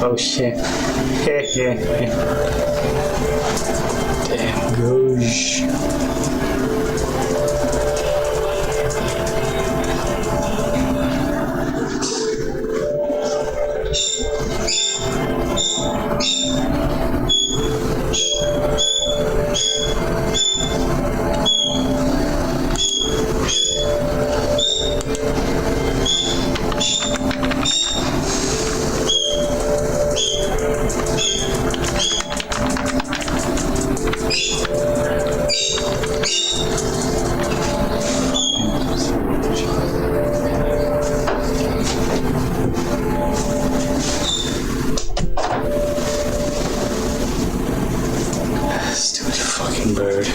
Oh shit. Damn gosh. Stupid fucking bird.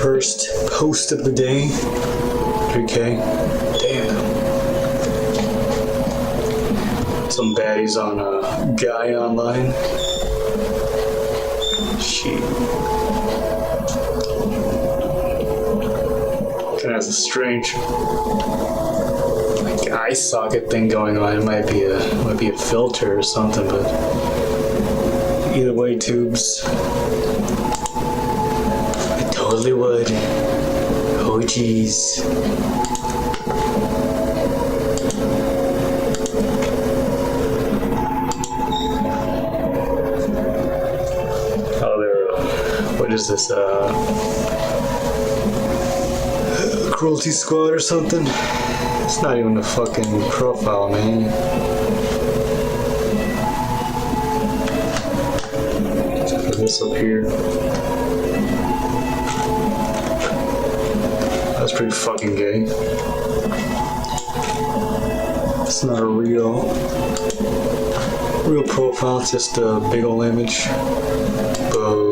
First post of the day. 3K. Damn. Some baddies on a guy online. Shit. Kinda has a strange like eye socket thing going on. It might be a filter or something, but either way, tubes. I totally would. Oh jeez. Oh, they're what is this? Cruelty Squad or something? It's not even a fucking profile, man. Check for this up here. That's pretty fucking gay. It's not a real profile, it's just a big ol' image. Boom.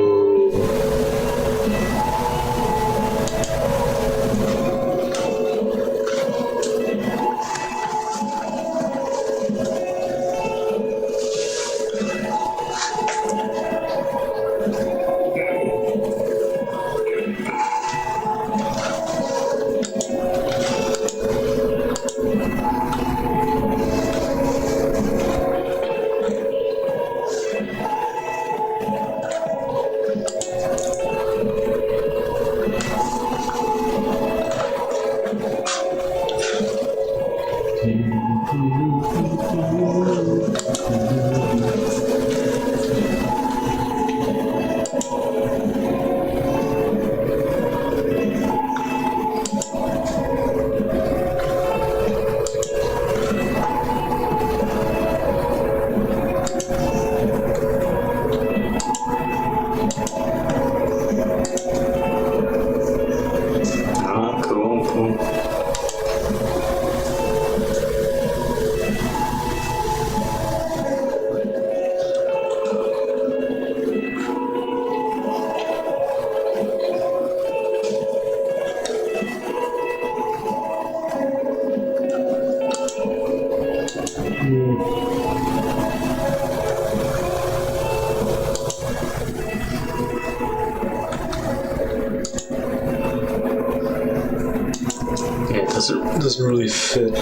Doesn't really fit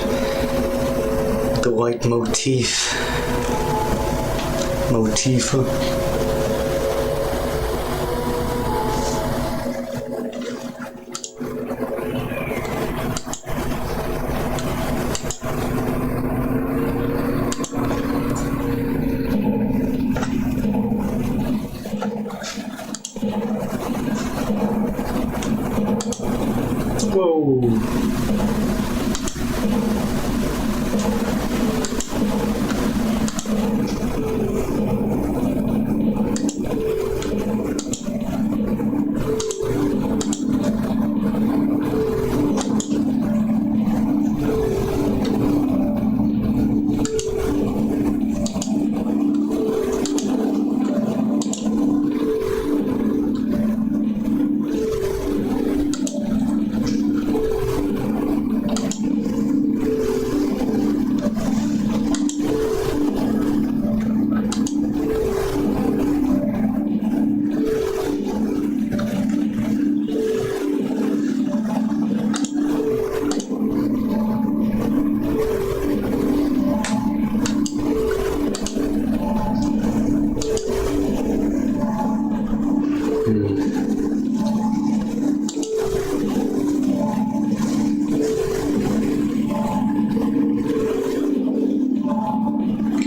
the white motif. Whoa.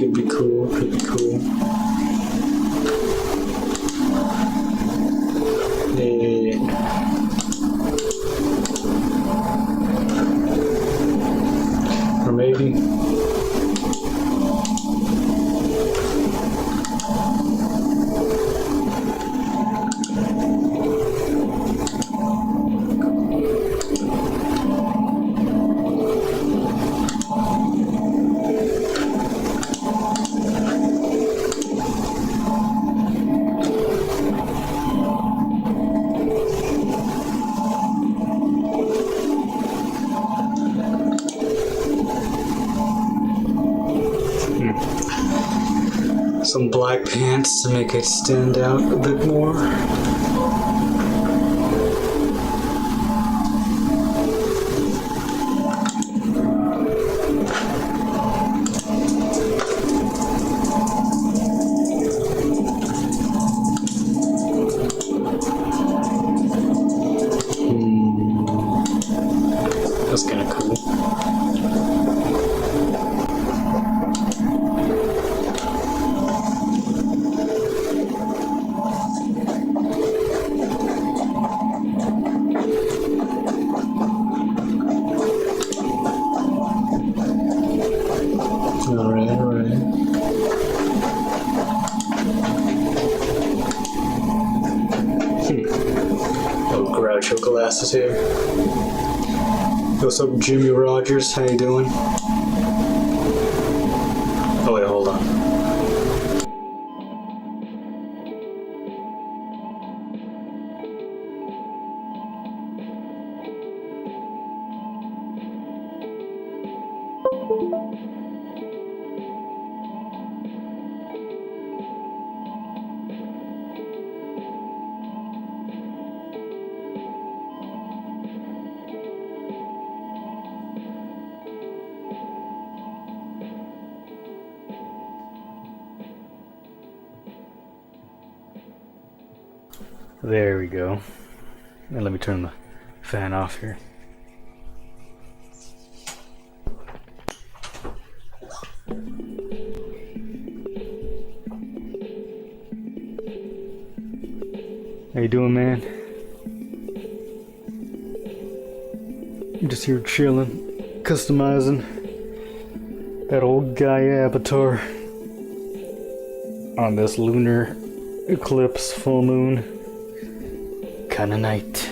Could be cool, could be cool. Yeah. Or maybe. Some black pants to make it stand out a bit more. That's kind of cool. Alright. Oh, Groucho Glasses here. What's up, Jimmy Rogers? How you doing? Oh wait, hold on. There we go. And let me turn the fan off here. How you doing, man? I'm just here chilling, customizing that old Gaia avatar on this lunar eclipse full moon kind of night.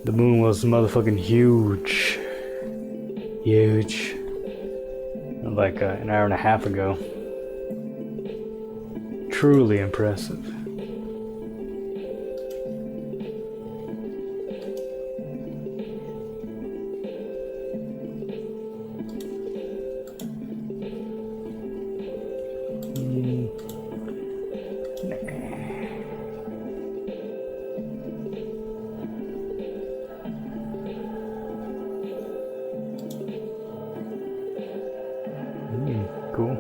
The moon was motherfucking huge. Like an hour and a half ago. Truly impressive. Cool.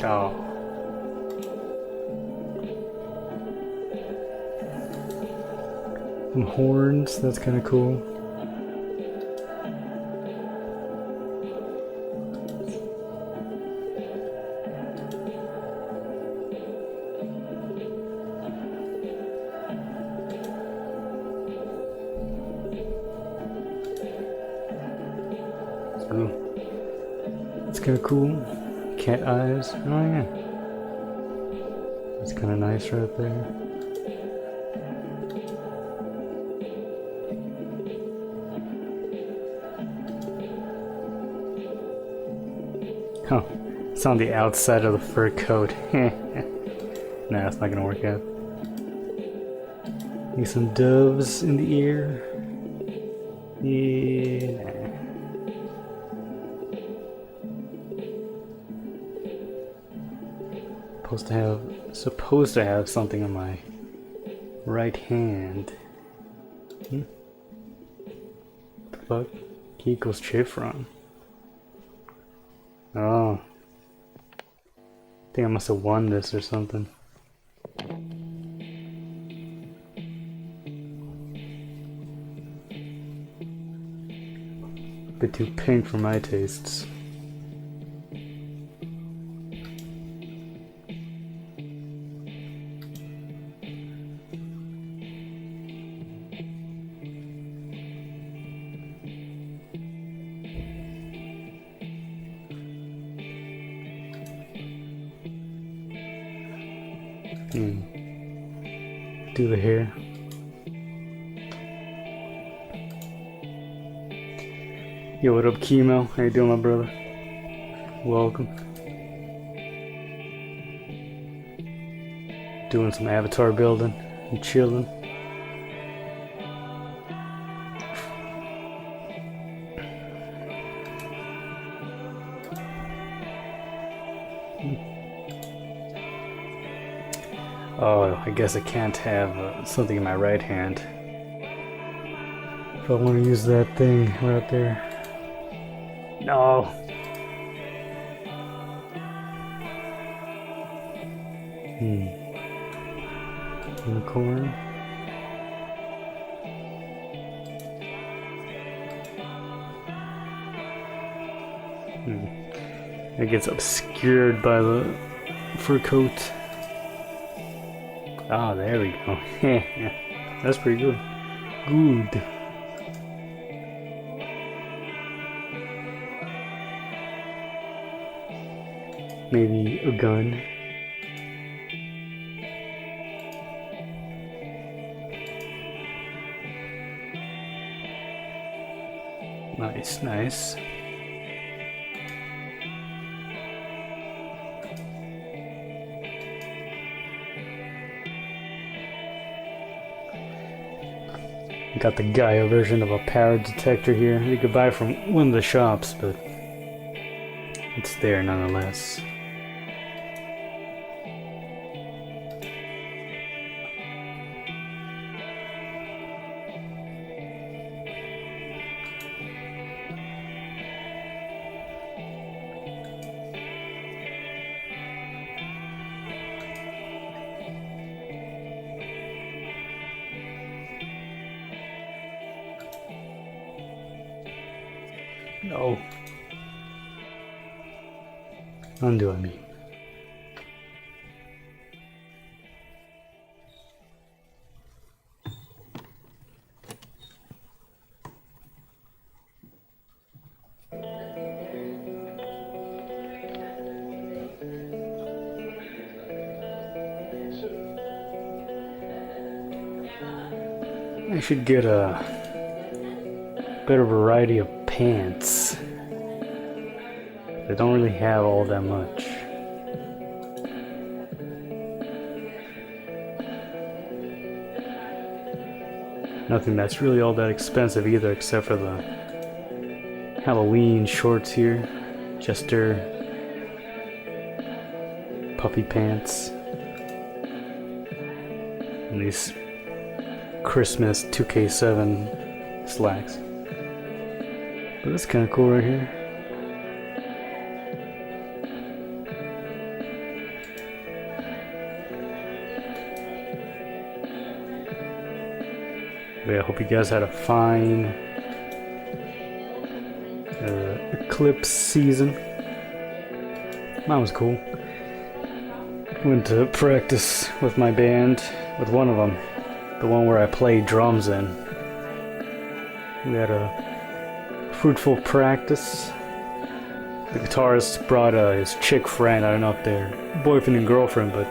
Oh. Some horns, that's kind of cool. It's kind of cool. Cat eyes. Oh yeah. That's kind of nice right there. Oh, it's on the outside of the fur coat. Nah, it's not gonna work out. Need some doves in the ear. Yeah. Supposed to have something on my right hand. What the fuck? Key equals Chifron. Oh. I think I must have won this or something. Bit too pink for my tastes. Do the hair. Yo, what up, Chemo? How you doing, my brother? Welcome. Doing some avatar building and chilling. Oh, I guess I can't have something in my right hand if I want to use that thing right there. No. Unicorn. It gets obscured by the fur coat. Ah, there we go. Yeah, that's pretty good. Good. Maybe a gun. Nice, nice. Got the Gaia version of a power detector here. You could buy from one of the shops, but it's there nonetheless. No. Undo, I mean. I should get a better variety of pants. They don't really have all that much. Nothing that's really all that expensive either, except for the Halloween shorts here. Jester puffy pants. And these Christmas 2K7 slacks. But that's kind of cool right here. But yeah, I hope you guys had a fine eclipse season. Mine was cool. Went to practice with my band, with one of them, the one where I play drums in. We had a fruitful practice. The guitarist brought his chick friend. I don't know if they're boyfriend and girlfriend, but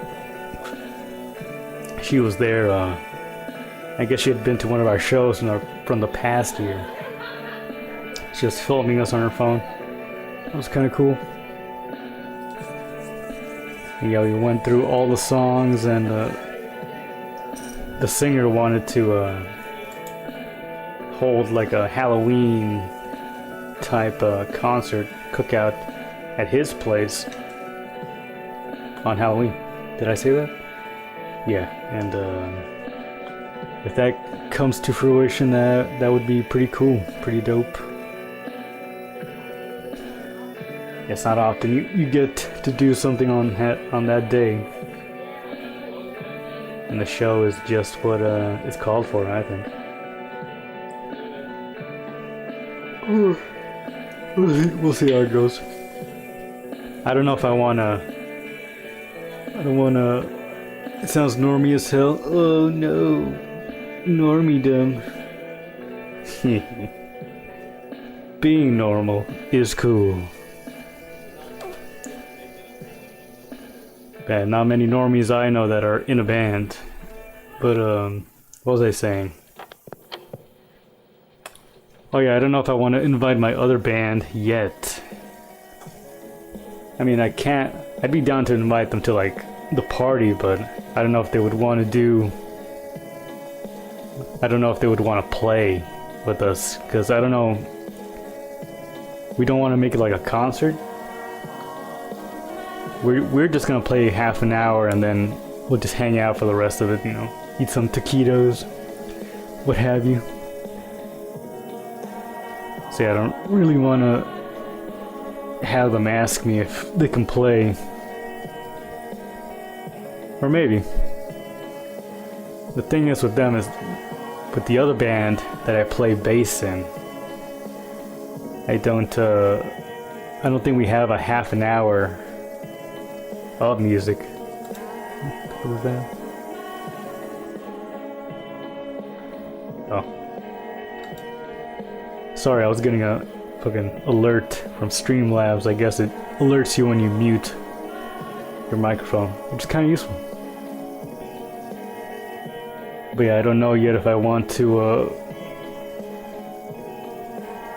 she was there. I guess she had been to one of our shows from the past year. She was filming us on her phone. That was kind of cool. And yeah, we went through all the songs, and the singer wanted to hold like a Halloween type concert cookout at his place on Halloween. Did I say that? Yeah, and if that comes to fruition, that would be pretty cool, pretty dope. It's not often you get to do something on that day, and the show is just what it's called for, I think. We'll see how it goes. I don't know if I don't wanna. It sounds normie as hell. Oh no, normiedom. Being normal is cool. Yeah, not many normies I know that are in a band. But what was I saying? Oh yeah, I don't know if I want to invite my other band yet. I mean, I can't. I'd be down to invite them to like the party, but I don't know if they would want to do. I don't know if they would want to play with us, because I don't know. We don't want to make it like a concert. We're just gonna play half an hour and then we'll just hang out for the rest of it, you know, eat some taquitos, what have you. So yeah, I don't really want to have them ask me if they can play. Or maybe. The thing is with them is, with the other band that I play bass in, I don't think we have a half an hour of music. What was that? Oh. Sorry, I was getting a fucking alert from Streamlabs. I guess it alerts you when you mute your microphone, which is kind of useful. But yeah, I don't know yet if I want to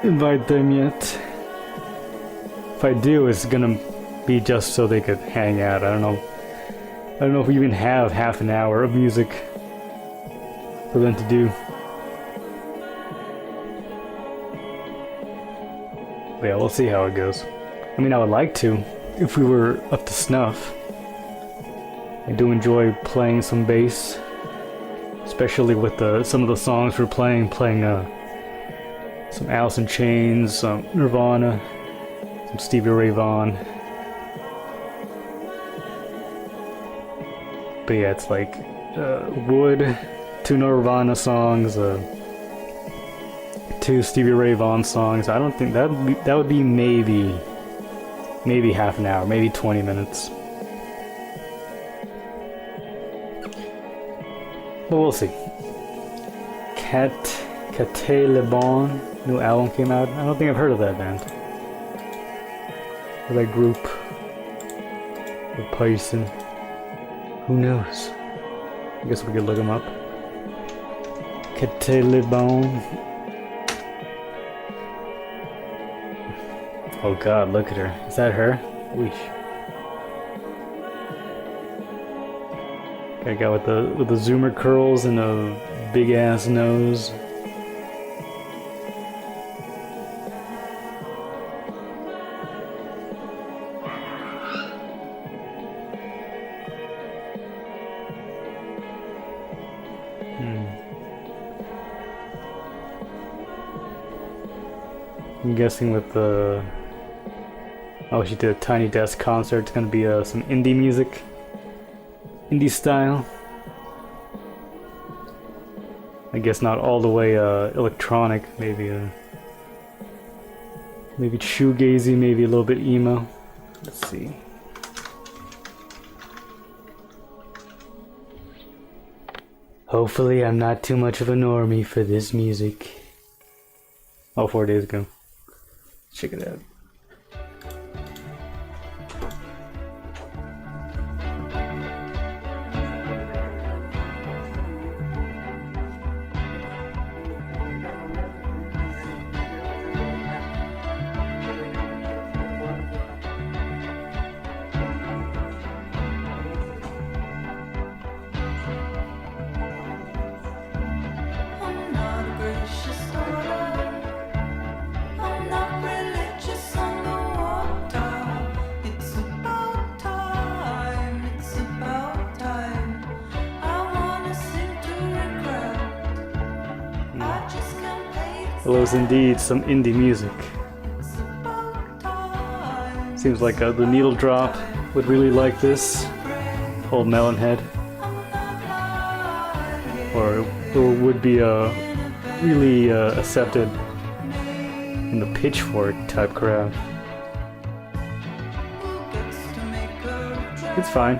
invite them yet. If I do, it's gonna be just so they could hang out. I don't know if we even have half an hour of music for them to do. But yeah, we'll see how it goes. I mean, I would like to, if we were up to snuff. I do enjoy playing some bass, especially with some of the songs we're playing some Alice in Chains, some Nirvana, some Stevie Ray Vaughan. But yeah, it's like Wood, 2 Nirvana songs, 2 Stevie Ray Vaughan songs. I don't think that would be maybe half an hour, maybe 20 minutes. But we'll see. Cate Le Bon, new album came out. I don't think I've heard of that band. Or that group. Or person. Who knows? I guess we could look them up. Cate Le Bon. Oh god, look at her. Is that her? Weesh. That guy with the zoomer curls and a big ass nose. I'm guessing with the... Oh, she did a Tiny Desk concert. It's gonna be some indie music. Indie style. I guess not all the way electronic, maybe maybe shoegazy, maybe a little bit emo. Let's see. Hopefully I'm not too much of a normie for this music. Oh, 4 days ago. Check it out. Well, it was indeed some indie music. Seems like the Needle Drop would really like this. Old Melonhead. Or it would be really accepted in the Pitchfork type crowd. It's fine.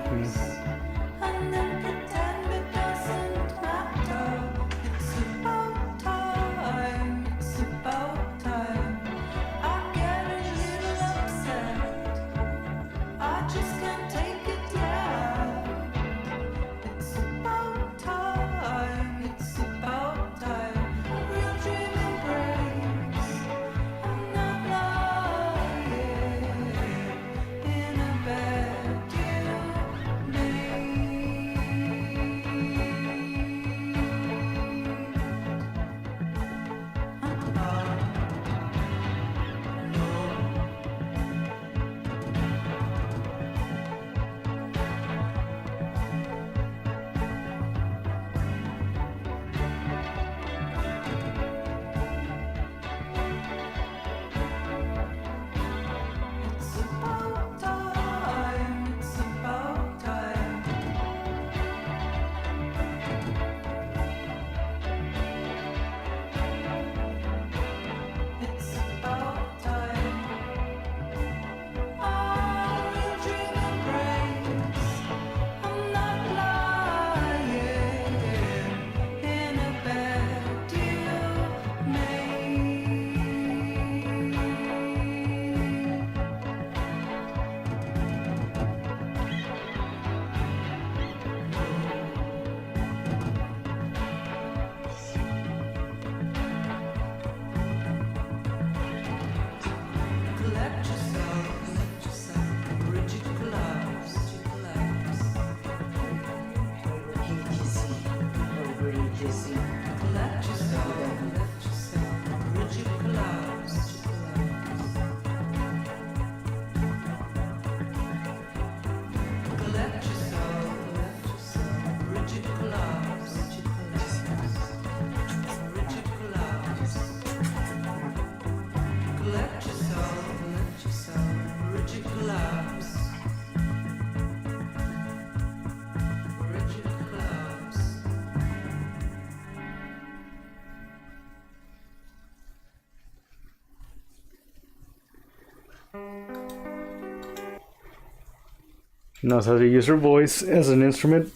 Knows how to use her voice as an instrument.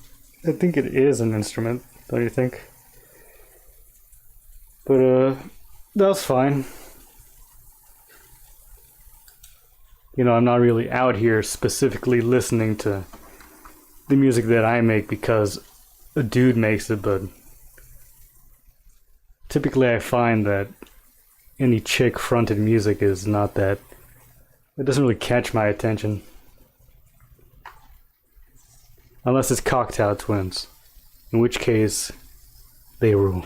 I think it is an instrument, don't you think? But that's fine. You know, I'm not really out here specifically listening to the music that I make because a dude makes it, but typically I find that any chick fronted music is not that, it doesn't really catch my attention. Unless it's Cocktail Twins, in which case they rule.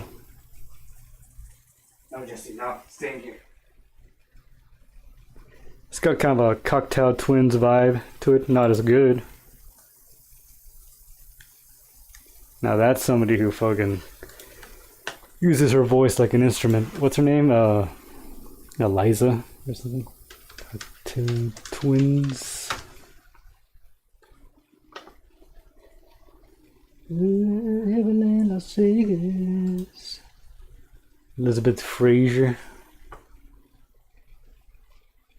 No, Jesse, no, staying here. It's got kind of a Cocktail Twins vibe to it, not as good. Now that's somebody who fucking uses her voice like an instrument. What's her name? Eliza or something? Cocktail Twins. Heaven and Las Vegas. Elizabeth Fraser.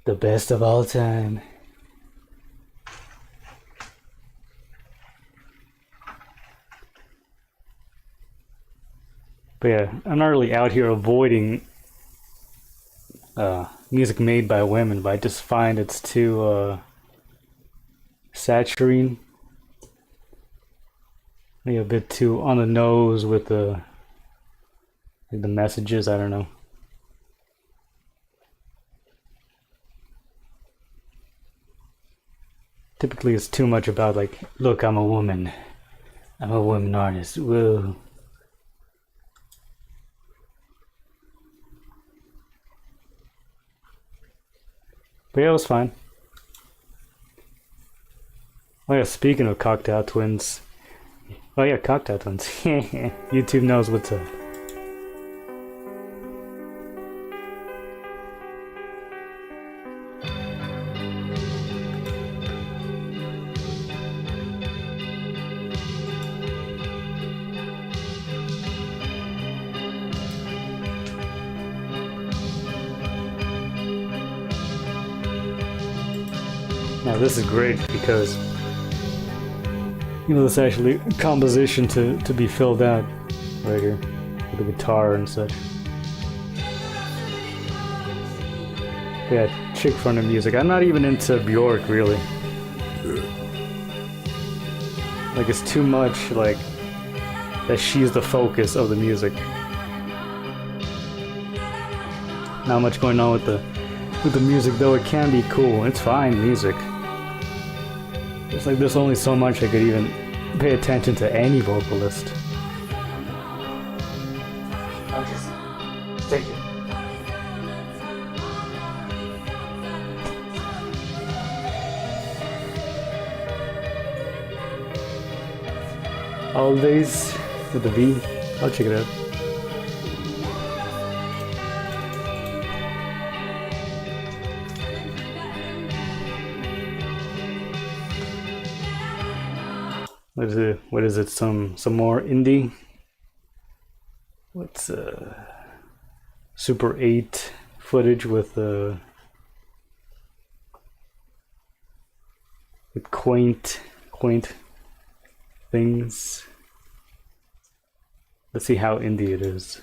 The best of all time. But yeah, I'm not really out here avoiding music made by women, but I just find it's too saturating. Maybe a bit too on the nose with the messages, I don't know. Typically it's too much about like, look, I'm a woman. I'm a woman artist. Whoa. But yeah, it was fine. Oh yeah, speaking of cocktail twins. Oh yeah, cocktail twins. YouTube knows what's up. Now this is great because there's actually composition to be filled out right here with the guitar and such. Yeah, chick fronted music. I'm not even into Bjork really. Like it's too much like that she's the focus of the music. Not much going on with the music, though it can be cool. It's fine music. It's like there's only so much I could even pay attention to any vocalist. I'll just take it. Always with the V. I'll check it out. What is it? Some more indie? What's Super 8 footage with quaint things. Let's see how indie it is.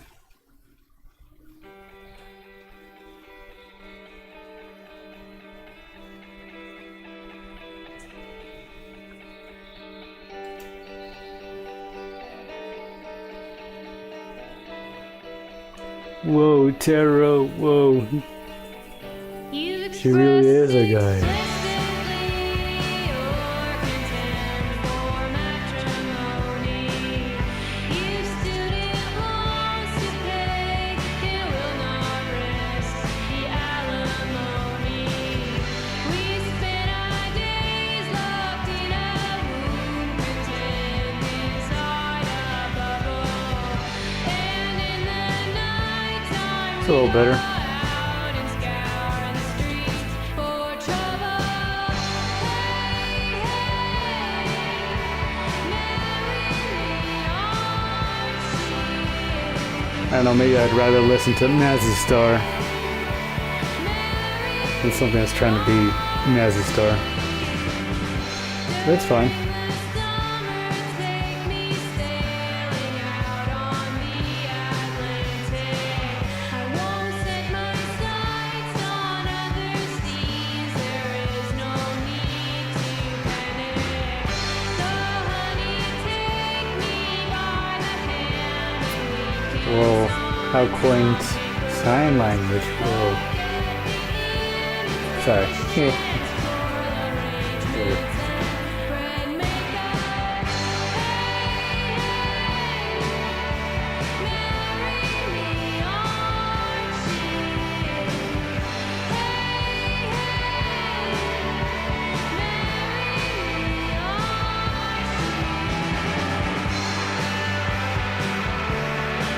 Whoa, Taro, whoa. She really is a guy. It's a little better. I don't know, maybe I'd rather listen to Nazi Star than something that's trying to be Nazi Star. That's fine. Whoa, how quaint. Sign language, whoa. Sorry.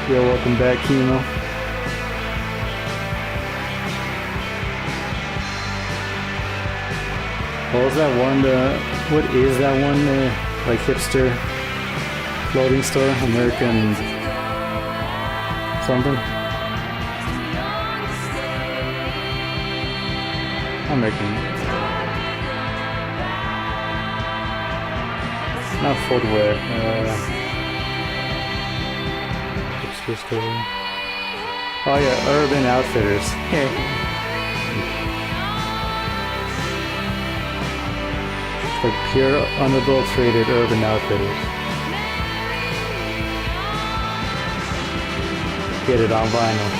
Yo, welcome back, Kimo. What was that one? What is that one? Like hipster clothing store, American something. I'm making not footwear. Oh yeah, Urban Outfitters. Like pure, unadulterated Urban Outfitters. Get it on vinyl.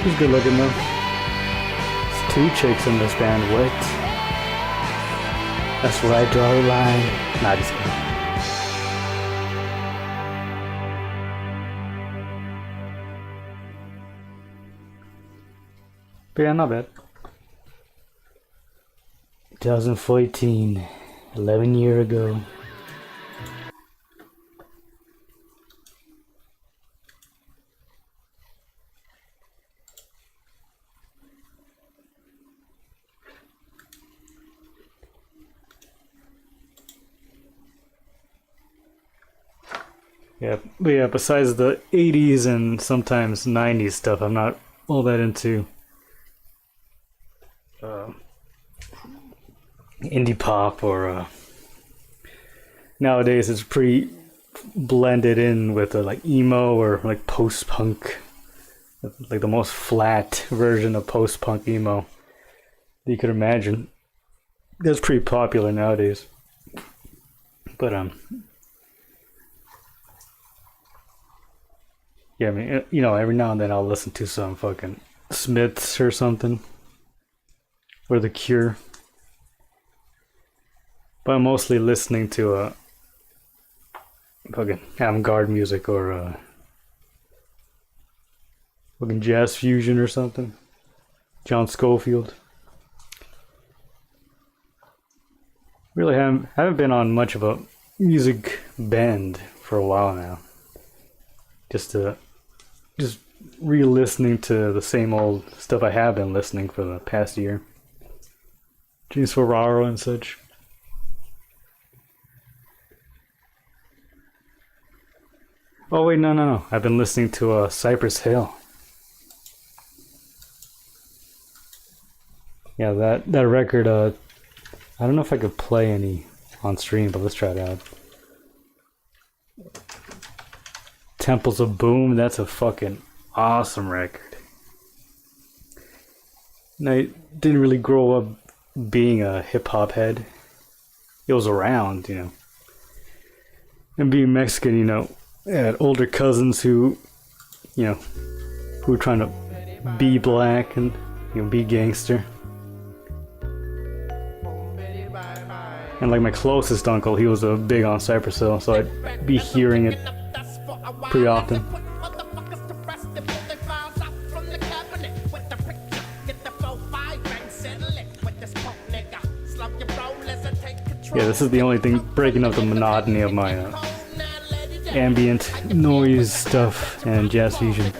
He's good looking though. There's two chicks in this band. What? That's where I draw the line. Nah, just kidding. But yeah, not bad. 2014, 11 years ago. Yeah, but yeah, besides the 80s and sometimes 90s stuff, I'm not all that into indie pop or nowadays it's pretty blended in with like emo or like post-punk, like the most flat version of post-punk emo that you could imagine. That's pretty popular nowadays. But yeah, I mean, you know, every now and then I'll listen to some fucking Smiths or something, or The Cure. But I'm mostly listening to fucking avant-garde music or fucking jazz fusion or something. John Scofield. Really haven't been on much of a music bend for a while now. Just re-listening to the same old stuff I have been listening for the past year. James Ferraro and such. Oh wait, no. I've been listening to Cypress Hill. Yeah, that record, I don't know if I could play any on stream, but let's try it out. Temples of Boom, that's a fucking awesome record. And I didn't really grow up being a hip-hop head. It was around, you know. And being Mexican, you know, I had older cousins who, you know, who were trying to be black and, you know, be gangster. And like my closest uncle, he was big on Cypress Hill, so I'd be hearing it pretty often. Yeah, this is the only thing breaking up the monotony of my ambient noise stuff and jazz fusion.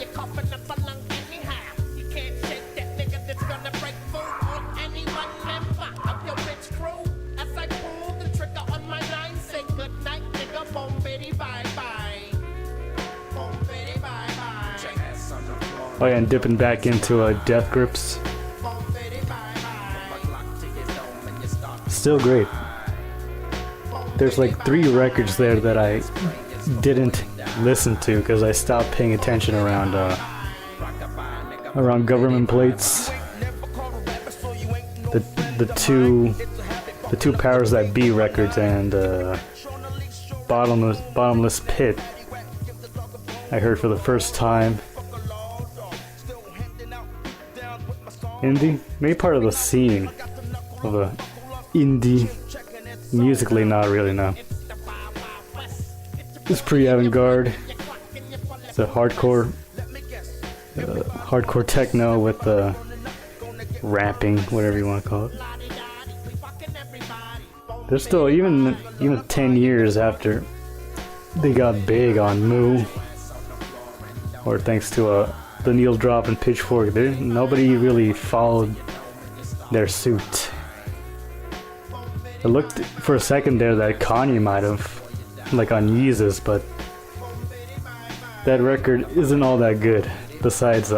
Oh yeah, and dipping back into Death Grips. Still great. There's like 3 records there that I didn't listen to because I stopped paying attention around government plates. The two Powers That Be records and Bottomless Pit I heard for the first time. Indie? Maybe part of the scene of a indie. Musically, not really, no. It's pretty avant-garde. It's a hardcore techno with rapping, whatever you want to call it. They're still, even 10 years after they got big on Moo, or thanks to the needle drop and Pitchfork, nobody really followed their suit. It looked for a second there that Kanye might have, like on Yeezus, but that record isn't all that good. Besides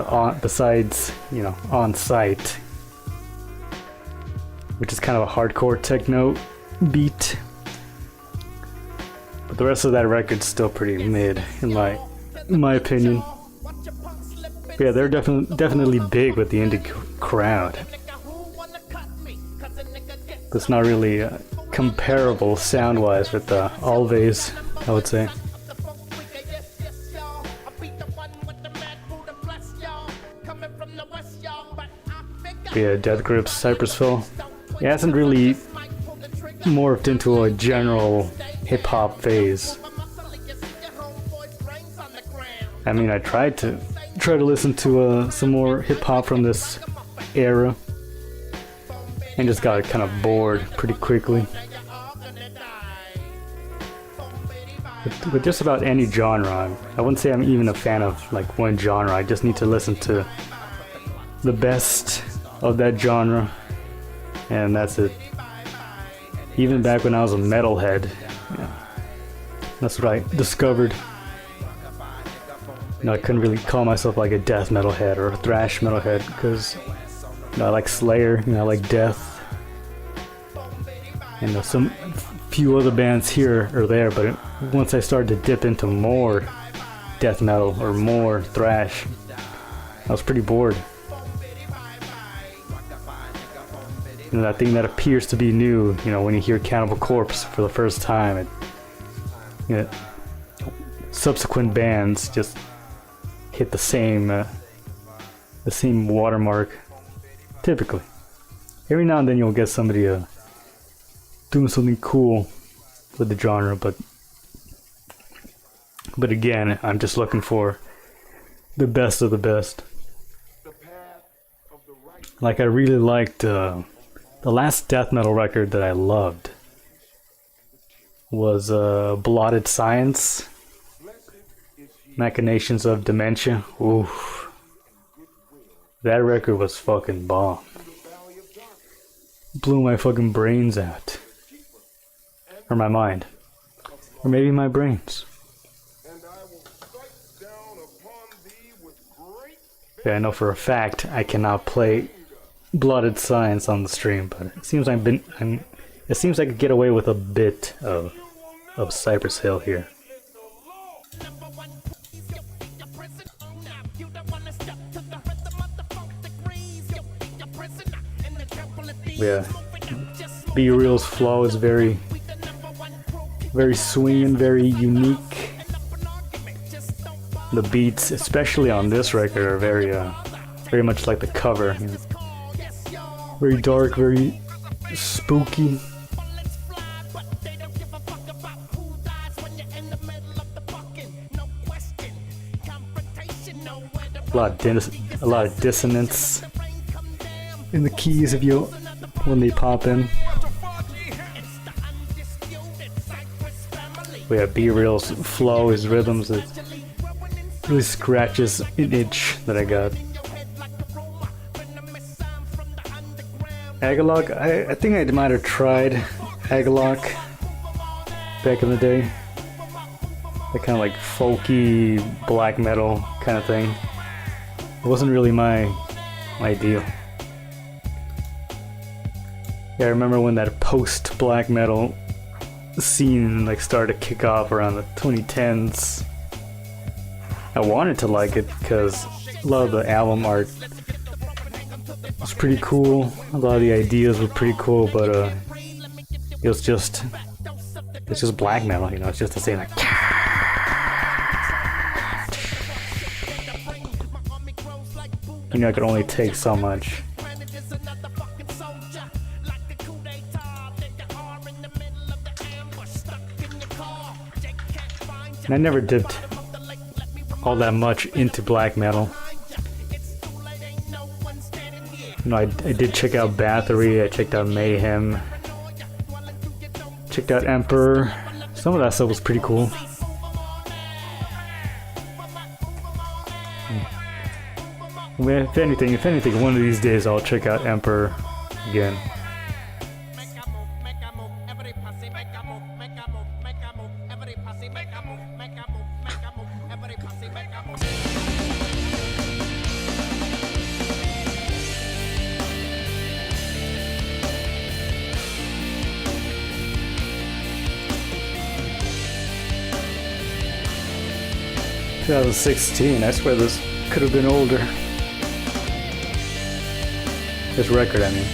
you know, On Sight, which is kind of a hardcore techno beat. But the rest of that record's still pretty mid, in my opinion. But yeah, they're definitely big with the indie crowd. But it's not really comparable sound-wise with the Always, I would say. But yeah, Death Grips, Cypressville. It hasn't really morphed into a general hip-hop phase. I mean, I tried to listen to some more hip-hop from this era, and just got kind of bored pretty quickly. With just about any genre, I wouldn't say I'm even a fan of like one genre. I just need to listen to the best of that genre, and that's it. Even back when I was a metalhead, yeah, that's what I discovered. You know, I couldn't really call myself like a death metalhead or a thrash metalhead because, you know, I like Slayer, you know, I like Death, and some few other bands here or there. But once I started to dip into more death metal or more thrash, I was pretty bored. You know, that thing that appears to be new, you know, when you hear Cannibal Corpse for the first time, you know, subsequent bands just hit the same watermark. Typically, every now and then you'll get somebody doing something cool with the genre, but again, I'm just looking for the best of the best. Like, I really liked the last death metal record that I loved was Blotted Science, Machinations of Dementia. Oof. That record was fucking bomb. Blew my fucking brains out. Or my mind. Or maybe my brains. Yeah, I know for a fact I cannot play Blotted Science on the stream, but it seems it seems I could get away with a bit of Cypress Hill here. Yeah, Be Real's flow is very swinging, very unique. The beats, especially on this record, are very much like the cover. You know? Very dark, very spooky. A lot of dissonance in the keys when they pop in. We have B Real's flow, his rhythms, it really scratches an itch that I got. Agalok, I think I might have tried Agalok back in the day. That kind of like folky black metal kind of thing. It wasn't really my deal. Yeah, I remember when that post black metal scene like started to kick off around the 2010s. I wanted to like it because a lot of the album art was pretty cool. A lot of the ideas were pretty cool, but it's just black metal, you know. It's just the same like. You know, I could only take so much. And I never dipped all that much into black metal. You know, I did check out Bathory, I checked out Mayhem, checked out Emperor. Some of that stuff was pretty cool. If anything, one of these days I'll check out Emperor again. ...2016, I swear this could have been older. This record, I mean.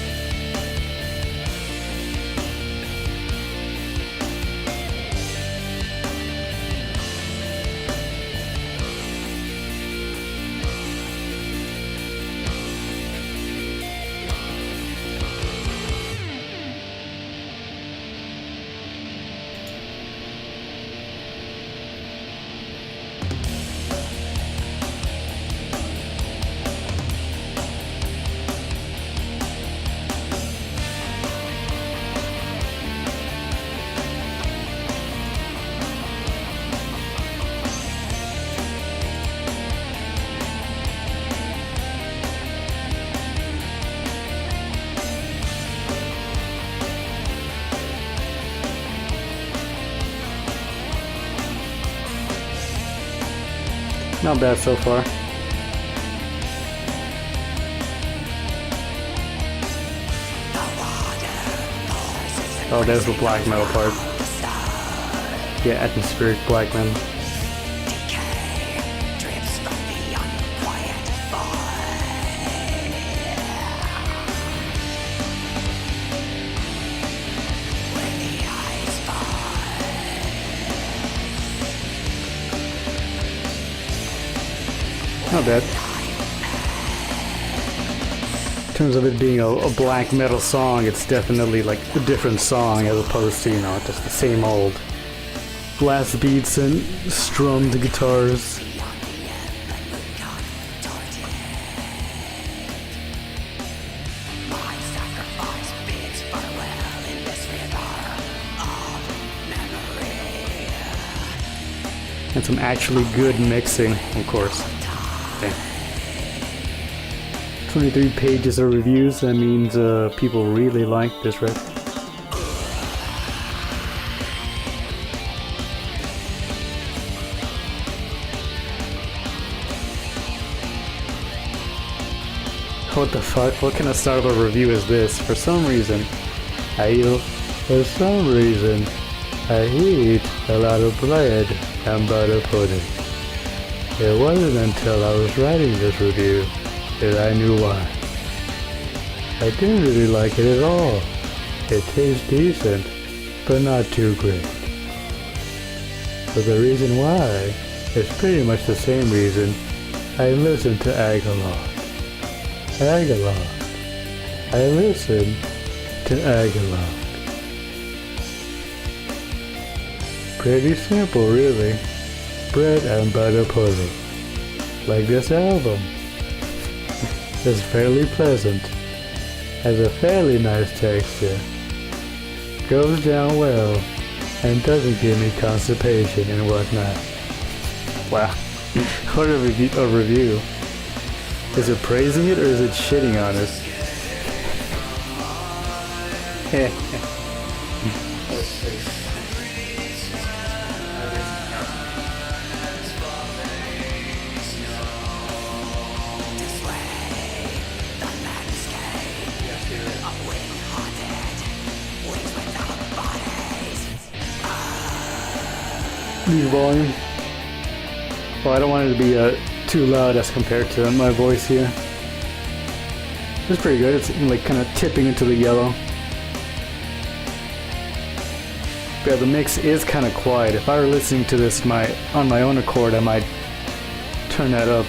Not bad so far. Oh, there's the black metal part. Yeah, atmospheric black metal. Not bad. In terms of it being a black metal song, it's definitely like a different song as opposed to, you know, just the same old blast beats and strummed guitars. And some actually good mixing, of course. Okay. 23 pages of reviews, that means people really like this record. What the fuck? What kind of start of a review is this? For some reason, I eat a lot of bread and butter pudding. It wasn't until I was writing this review that I knew why. I didn't really like it at all. It tastes decent, but not too great. But the reason why is pretty much the same reason I listen to Agalot. Agalot. I listen to Agalot. Pretty simple, really. Bread and butter pudding. Like this album. It's fairly pleasant. Has a fairly nice texture. Goes down well. And doesn't give me constipation and whatnot. Wow. What a review. Is it praising it or is it shitting on us? New volume. Well, I don't want it to be too loud as compared to my voice here. It's pretty good. It's like kind of tipping into the yellow. But yeah, the mix is kind of quiet. If I were listening to this on my own accord, I might turn that up.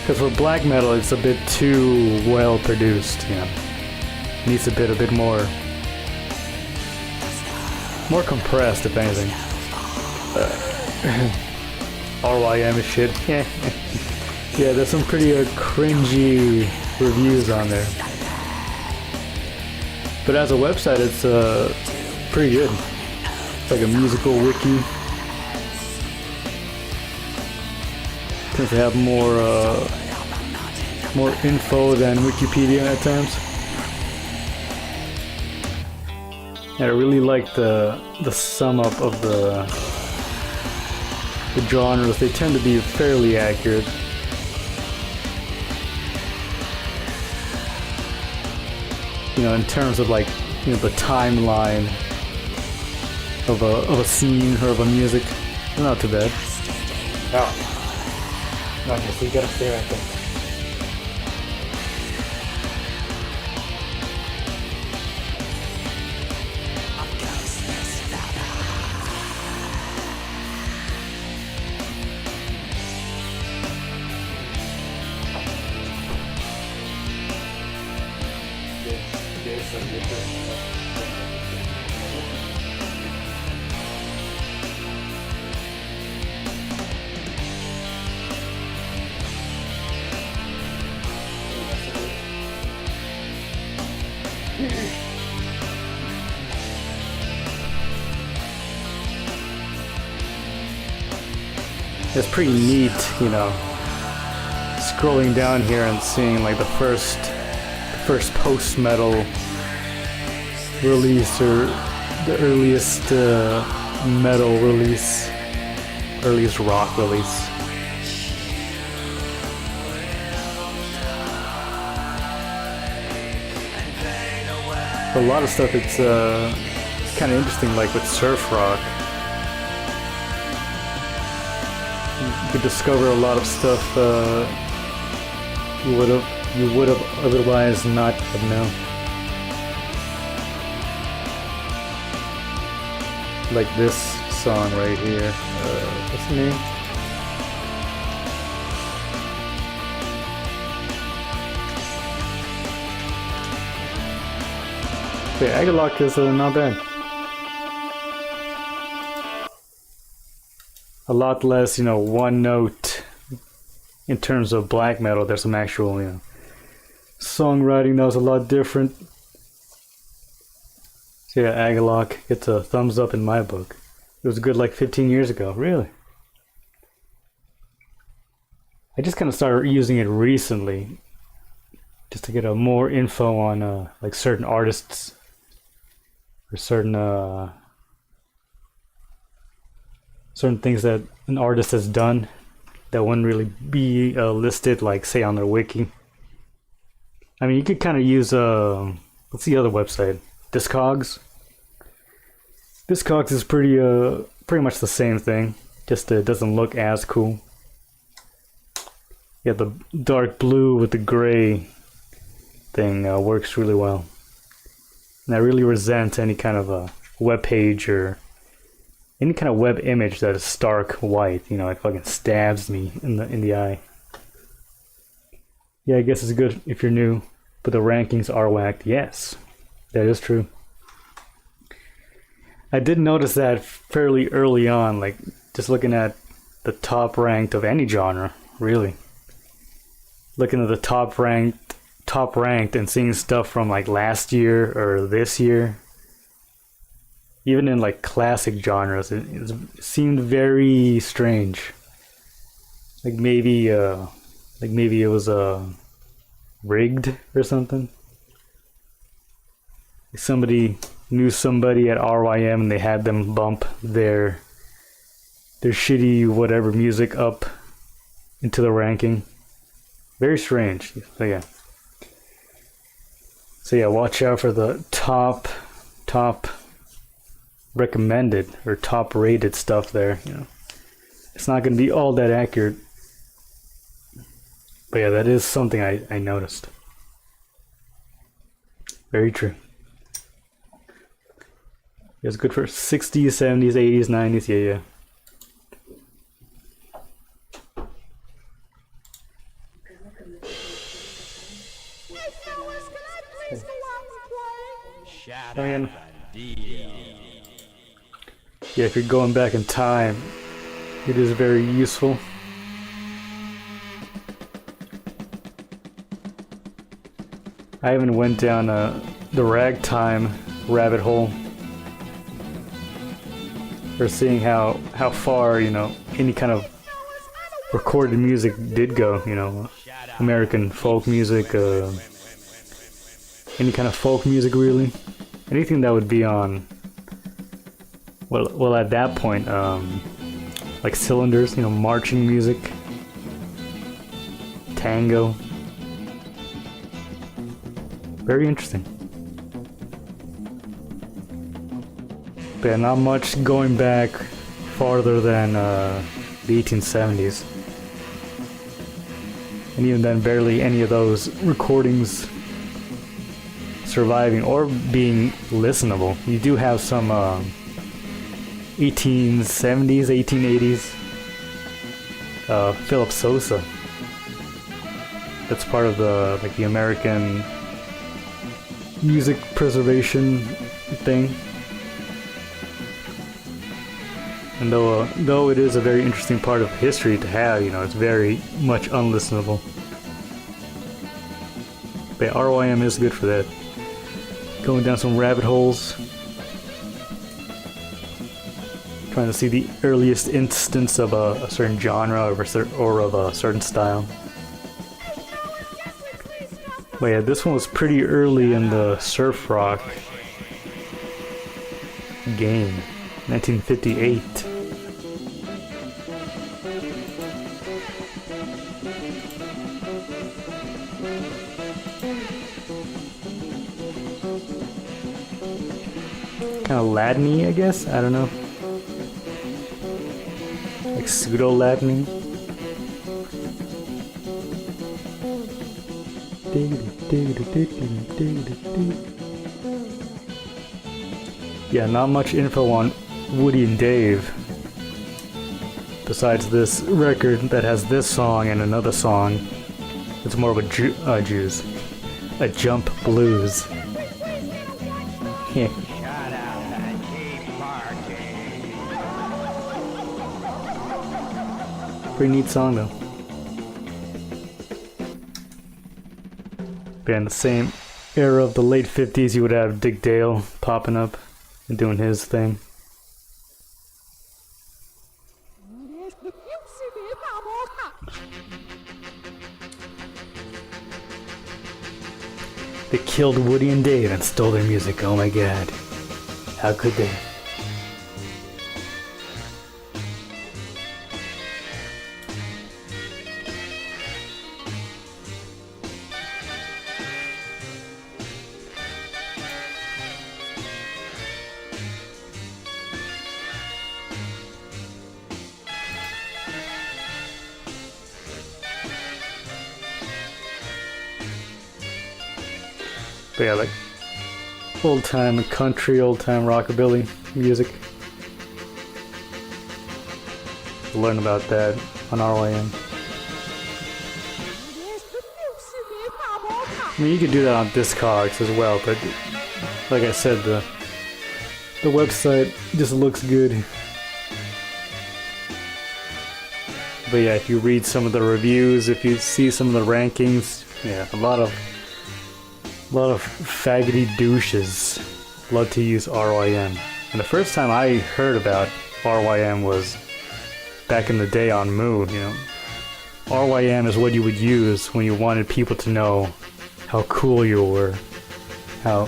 Because for black metal, it's a bit too well produced. You know, it needs a bit more compressed, if anything. RYM is shit. Yeah, there's some pretty cringy reviews on there. But as a website, it's pretty good. It's like a musical wiki. Tends to have more info than Wikipedia at times. And I really like the sum up of the genres. They tend to be fairly accurate. You know, in terms of like, you know, the timeline of a scene or of a music. Not too bad. No, so you gotta stay right there. It's pretty neat, you know, scrolling down here and seeing like the first post-metal release, or the earliest metal release, earliest rock release. A lot of stuff, it's kind of interesting, like with surf rock. You could discover a lot of stuff you would have otherwise not have known. Like this song right here. What's the name? Okay, Agalok is not bad. A lot less, you know, one note in terms of black metal. There's some actual, you know, songwriting that was a lot different. So yeah, Agalok gets a thumbs up in my book. It was good like 15 years ago, really. I just kind of started using it recently, just to get a more info on like certain artists or certain things that an artist has done that wouldn't really be listed, like say on their wiki. I mean, you could kind of use what's the other website? Discogs. Discogs is pretty much the same thing, just it doesn't look as cool. Yeah, the dark blue with the gray thing works really well. And I really resent any kind of a web page or any kind of web image that is stark white. You know, it fucking stabs me in the eye. Yeah, I guess it's good if you're new, but the rankings are whacked. Yes, that is true. I did notice that fairly early on, like just looking at the top ranked of any genre, really. Looking at the top ranked and seeing stuff from like last year or this year. Even in like classic genres, it seemed very strange. Like maybe it was rigged or something. Like somebody knew somebody at RYM and they had them bump their shitty whatever music up into the ranking. Very strange. So yeah, watch out for the top recommended or top rated stuff there. You know, it's not going to be all that accurate, but yeah, that is something I noticed. Very true. It's good for 60s, 70s, 80s, 90s. Yeah. Yeah, if you're going back in time, it is very useful. I even went down the ragtime rabbit hole for seeing how far, you know, any kind of recorded music did go. You know, American folk music, any kind of folk music really. anything that would be on. Well, at that point, like cylinders, you know, marching music, tango. Very interesting. But yeah, not much going back farther than the 1870s. And even then, barely any of those recordings surviving or being listenable. You do have some 1870s, 1880s Philip Sosa. That's part of the the American music preservation thing. And though it is a very interesting part of history to have, you know, it's very much unlistenable. But RYM is good for that. Going down some rabbit holes. Trying to see the earliest instance of a certain genre or of a certain style. But yeah, this one was pretty early in the surf rock game. 1958. Kind of Latin-y, I guess? I don't know. Like pseudo-Latin-y. Yeah, not much info on Woody and Dave. Besides this record that has this song and another song. It's more of a jump blues. Yeah. Pretty neat song though. But in the same era of the late 50s, you would have Dick Dale popping up and doing his thing. They killed Woody and Dave and stole their music. Oh my god. How could they? But yeah, like old time country, old time rockabilly music. Learn about that on RYM. I mean, you could do that on Discogs as well, but like I said, the website just looks good. But yeah, if you read some of the reviews, if you see some of the rankings, yeah, a lot of faggoty douches love to use RYM. And the first time I heard about RYM was back in the day on Moo, you know. RYM is what you would use when you wanted people to know how cool you were, how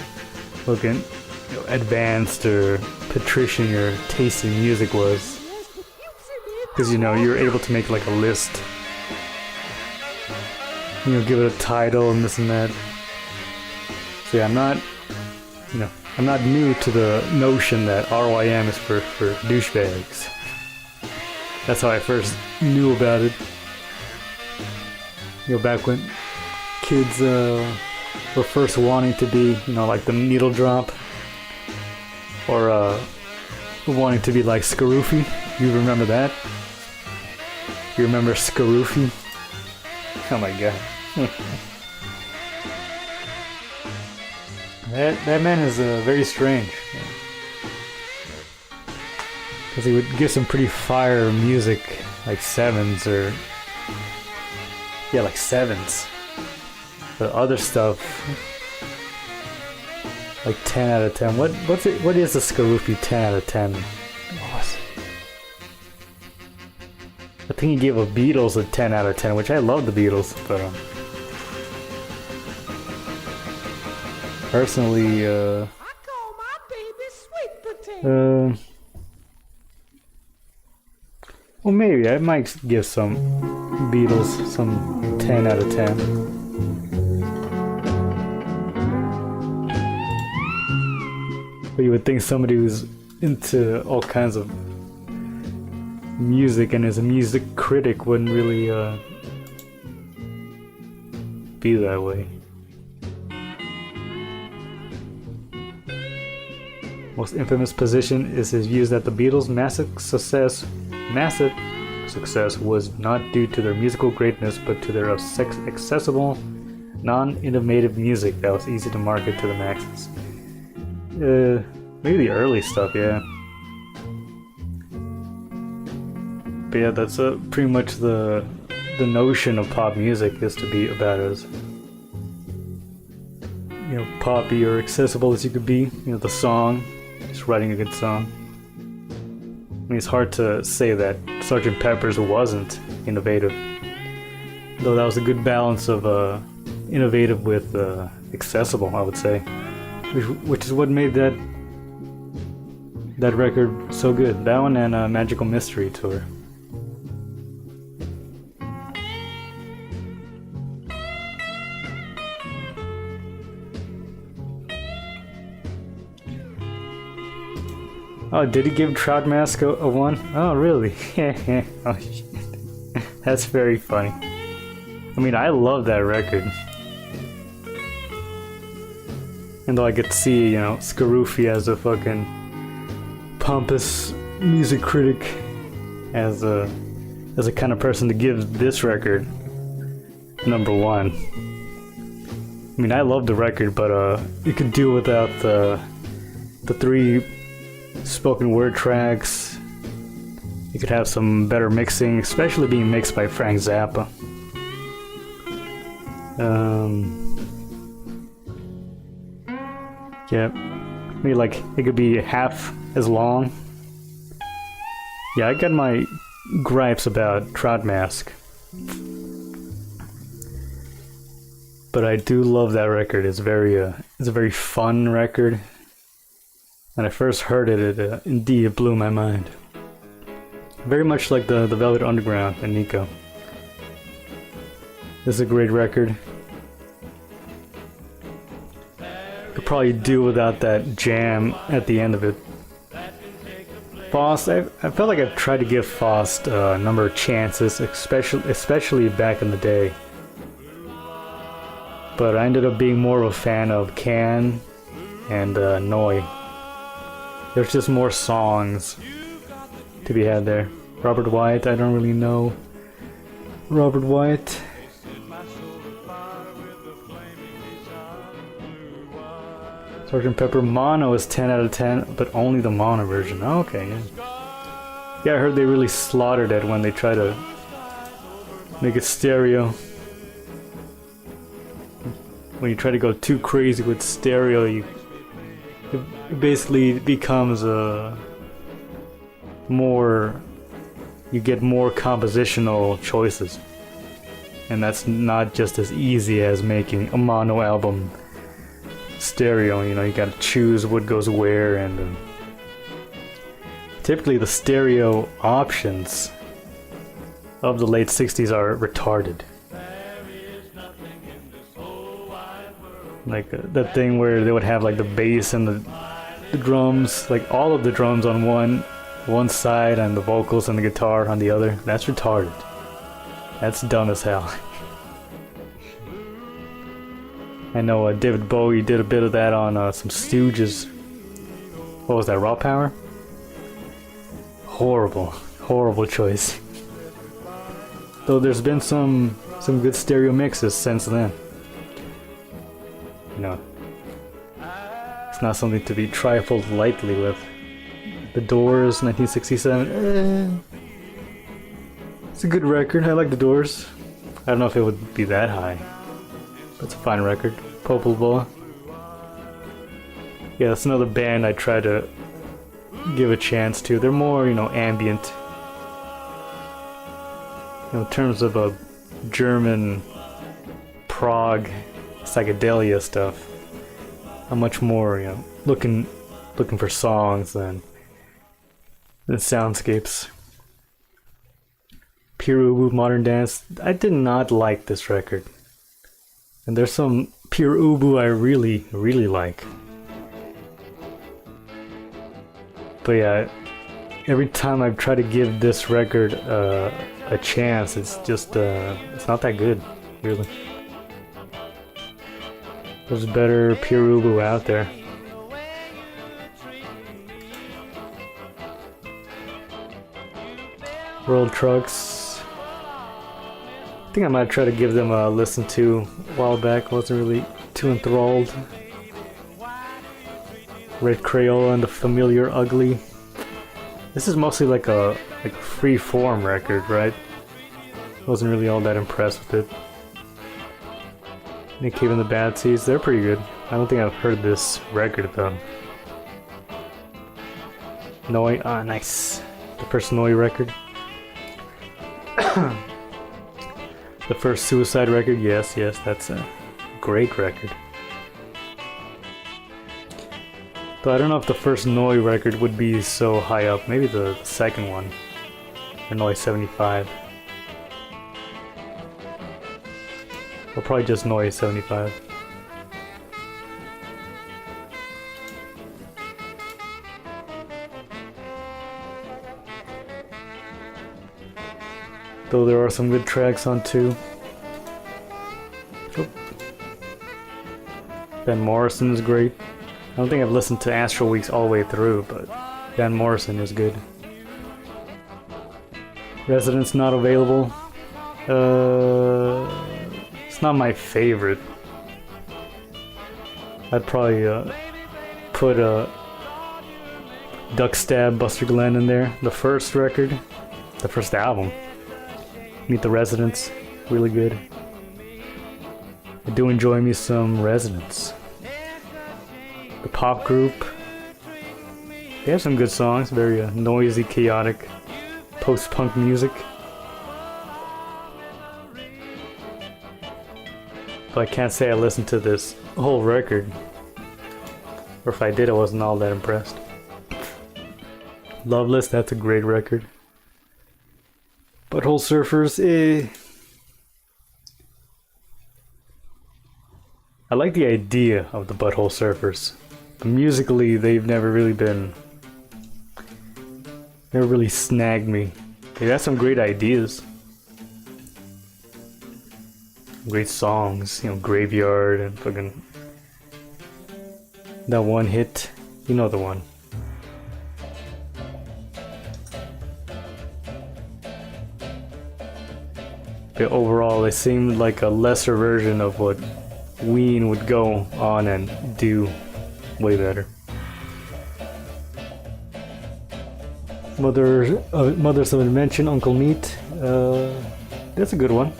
fucking advanced or patrician your taste in music was. Because, you know, you were able to make like a list. You know, give it a title and this and that. So yeah, I'm not new to the notion that RYM is for douchebags. That's how I first knew about it. You know, back when kids were first wanting to be, you know, like the needle drop. Or wanting to be like Skaroofy. You remember that? You remember Skaroofy? Oh my god. That man is very strange. Because he would give some pretty fire music, like sevens or... Yeah, like sevens. But other stuff... Like 10 out of 10. What is a Skaroofy 10 out of 10? I think he gave a Beatles a 10 out of 10, which I love the Beatles, but personally, Uh, well, maybe I might give some Beatles some 10 out of 10. But you would think somebody who's into all kinds of music and is a music critic wouldn't really be that way. Most infamous position is his views that the Beatles' massive success was not due to their musical greatness but to their accessible, non-innovative music that was easy to market to the masses. Maybe the early stuff, yeah. But yeah, that's pretty much the notion of pop music is to be about as, you know, poppy or accessible as you could be. You know, the song, just writing a good song. I mean, it's hard to say that Sgt. Pepper's wasn't innovative, though that was a good balance of innovative with accessible, I would say, which is what made that record so good. That one and Magical Mystery Tour. Oh, did he give Trout Mask a 1? Oh, really? Oh, shit. That's very funny. I mean, I love that record. And though I get to see, you know, Scarufi as a fucking pompous music critic, as a kind of person to give this record number 1. I mean, I love the record, but you could do without the 3 spoken word tracks. You could have some better mixing, especially being mixed by Frank Zappa. Yeah, maybe like it could be half as long. Yeah, I got my gripes about Trout Mask, but I do love that record. It's a very fun record. When I first heard it, indeed it blew my mind. Very much like the Velvet Underground and Nico. This is a great record. Could probably do without that jam at the end of it. Faust, I felt like I've tried to give Faust a number of chances, especially back in the day. But I ended up being more of a fan of Can and Noi. There's just more songs to be had there. Robert Wyatt, I don't really know Robert Wyatt. Sgt. Pepper Mono is 10 out of 10, but only the mono version. Oh, okay, yeah. Yeah, I heard they really slaughtered it when they try to make it stereo. When you try to go too crazy with stereo, it basically becomes you get more compositional choices, and that's not just as easy as making a mono album stereo. You know, you gotta choose what goes where, and typically the stereo options of the late 60s are retarded. Like that thing where they would have like the bass and the drums, like all of the drums on one side and the vocals and the guitar on the other. That's retarded. That's dumb as hell. I know David Bowie did a bit of that on some Stooges. What was that, Raw Power? Horrible choice. Though there's been some good stereo mixes since then. You know, it's not something to be trifled lightly with. The Doors, 1967. It's a good record. I like The Doors. I don't know if it would be that high, but it's a fine record. Popol Vuh. Yeah, that's another band I try to give a chance to. They're more, you know, ambient. You know, in terms of a German prog psychedelia stuff, I'm much more, you know, looking for songs than The soundscapes. Pure Ubu Modern Dance. I did not like this record. And there's some Pure Ubu I really, really like. But yeah, every time I've tried to give this record a chance, it's just, it's not that good, really. There's better Pure Ubu out there. World Trucks. I think I might try to give them a listen to a while back. Wasn't really too enthralled. Red Crayola and the Familiar Ugly. This is mostly like a free form record, right? Wasn't really all that impressed with it. Nick Cave and the Bad Seeds, they're pretty good. I don't think I've heard this record though. Noi, nice. The first Noi record. The first Suicide record, yes, that's a great record. Though I don't know if the first Noi record would be so high up. Maybe the second one. Or Noi 75. Or probably just Noi 75. Though there are some good tracks on too. Oh. Van Morrison is great. I don't think I've listened to Astral Weeks all the way through, but Van Morrison is good. Residence not available. It's not my favorite. I'd probably put Duck Stab, Buster Glenn in there. The first record, the first album. Meet the Residents, really good. I do enjoy me some Residents. The pop group, they have some good songs, very noisy, chaotic, post-punk music. But I can't say I listened to this whole record, or if I did, I wasn't all that impressed. Loveless, that's a great record. Butthole Surfers, I like the idea of the Butthole Surfers. But musically, they've never really snagged me. They got some great ideas. Great songs, you know, Graveyard and fucking that one hit, you know the one. But overall, they seemed like a lesser version of what Ween would go on and do way better. Mothers of Invention, Uncle Meat. That's a good one.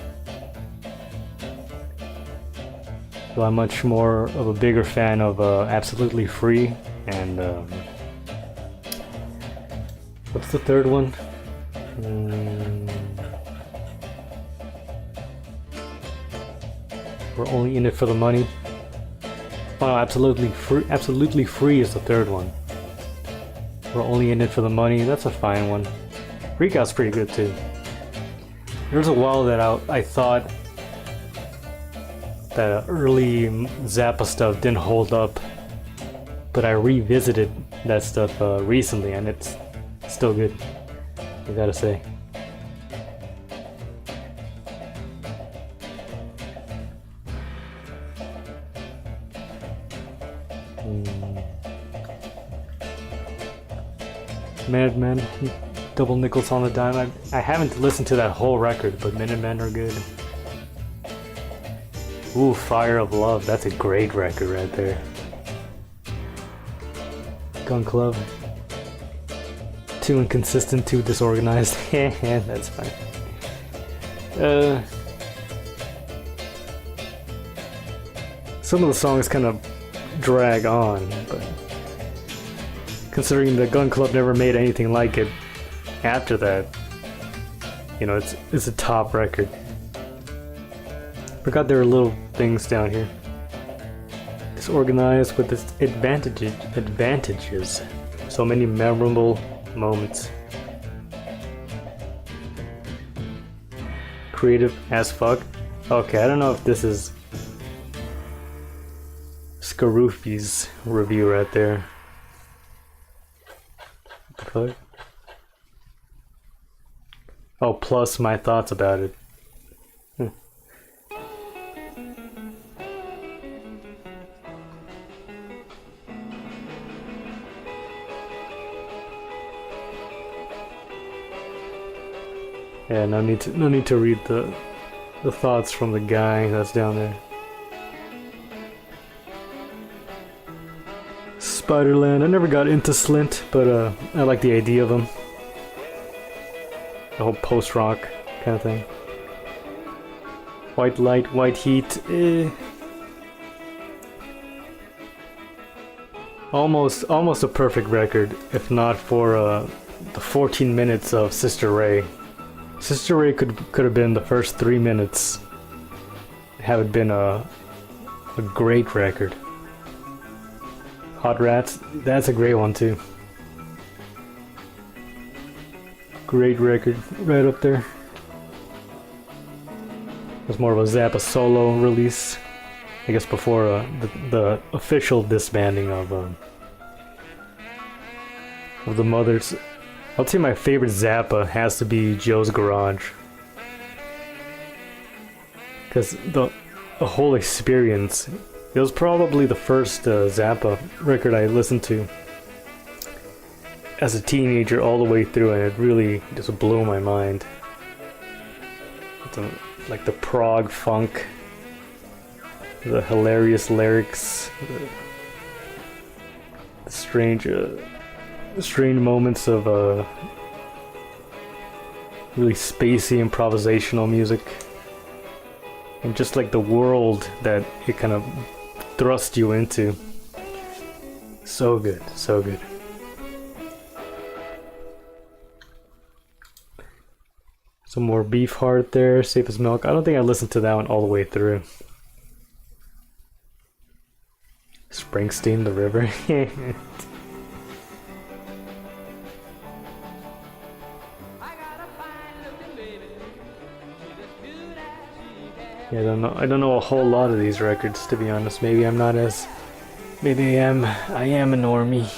So I'm much more of a bigger fan of Absolutely Free and what's the third one? We're Only in It for the Money. Oh no, Absolutely Free is the third one. We're Only in It for the Money. That's a fine one. Freakout's pretty good too. There was a while that I thought that early Zappa stuff didn't hold up, but I revisited that stuff recently, and it's still good, I gotta say. Minutemen, Double Nickels on the Dime. I haven't listened to that whole record, but Minutemen are good. Ooh, Fire of Love. That's a great record right there. Gun Club. Too inconsistent, too disorganized. That's fine. Some of the songs kind of drag on, but considering the Gun Club never made anything like it after that, you know, it's a top record. Forgot there were little things down here. Disorganized with its advantages. So many memorable moments. Creative as fuck. Okay, I don't know if this is Scaroofi's review right there. What the fuck? Oh, plus my thoughts about it. Yeah, no need to read the thoughts from the guy that's down there. Spiderland. I never got into Slint, but I like the idea of him. The whole post-rock kind of thing. White Light, White Heat. Almost a perfect record, if not for the 14 minutes of Sister Ray. Sister Ray could have been the first 3 minutes. Have it been a great record. Hot Rats, that's a great one too. Great record, right up there. It was more of a Zappa solo release, I guess, before the official disbanding of the Mothers. I'll say my favorite Zappa has to be Joe's Garage, because the whole experience. It was probably the first Zappa record I listened to as a teenager all the way through, and it really just blew my mind. Like the prog funk, the hilarious lyrics, the strange moments of really spacey improvisational music, and just like the world that it kind of thrust you into. So good, so good. Some more Beefheart there, Safe as Milk. I don't think I listened to that one all the way through. Springsteen, The River. Yeah, I don't know a whole lot of these records, to be honest. Maybe I'm not as... Maybe I am a normie.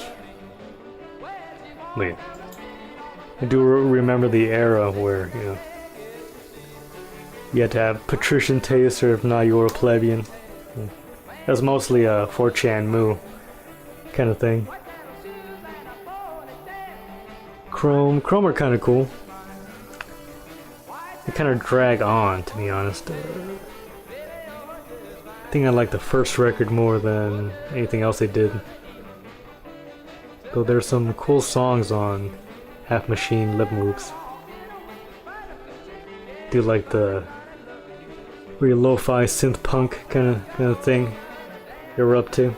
Wait. I do remember the era where, you know, you had to have patrician taste, or if not, you were a plebeian. That was mostly a 4chan moo kind of thing. Chrome are kind of cool. They kind of drag on, to be honest. I think I like the first record more than anything else they did. Though there's some cool songs on Half Machine Lip Moves. Do like the really lo-fi synth punk kind of thing you're up to.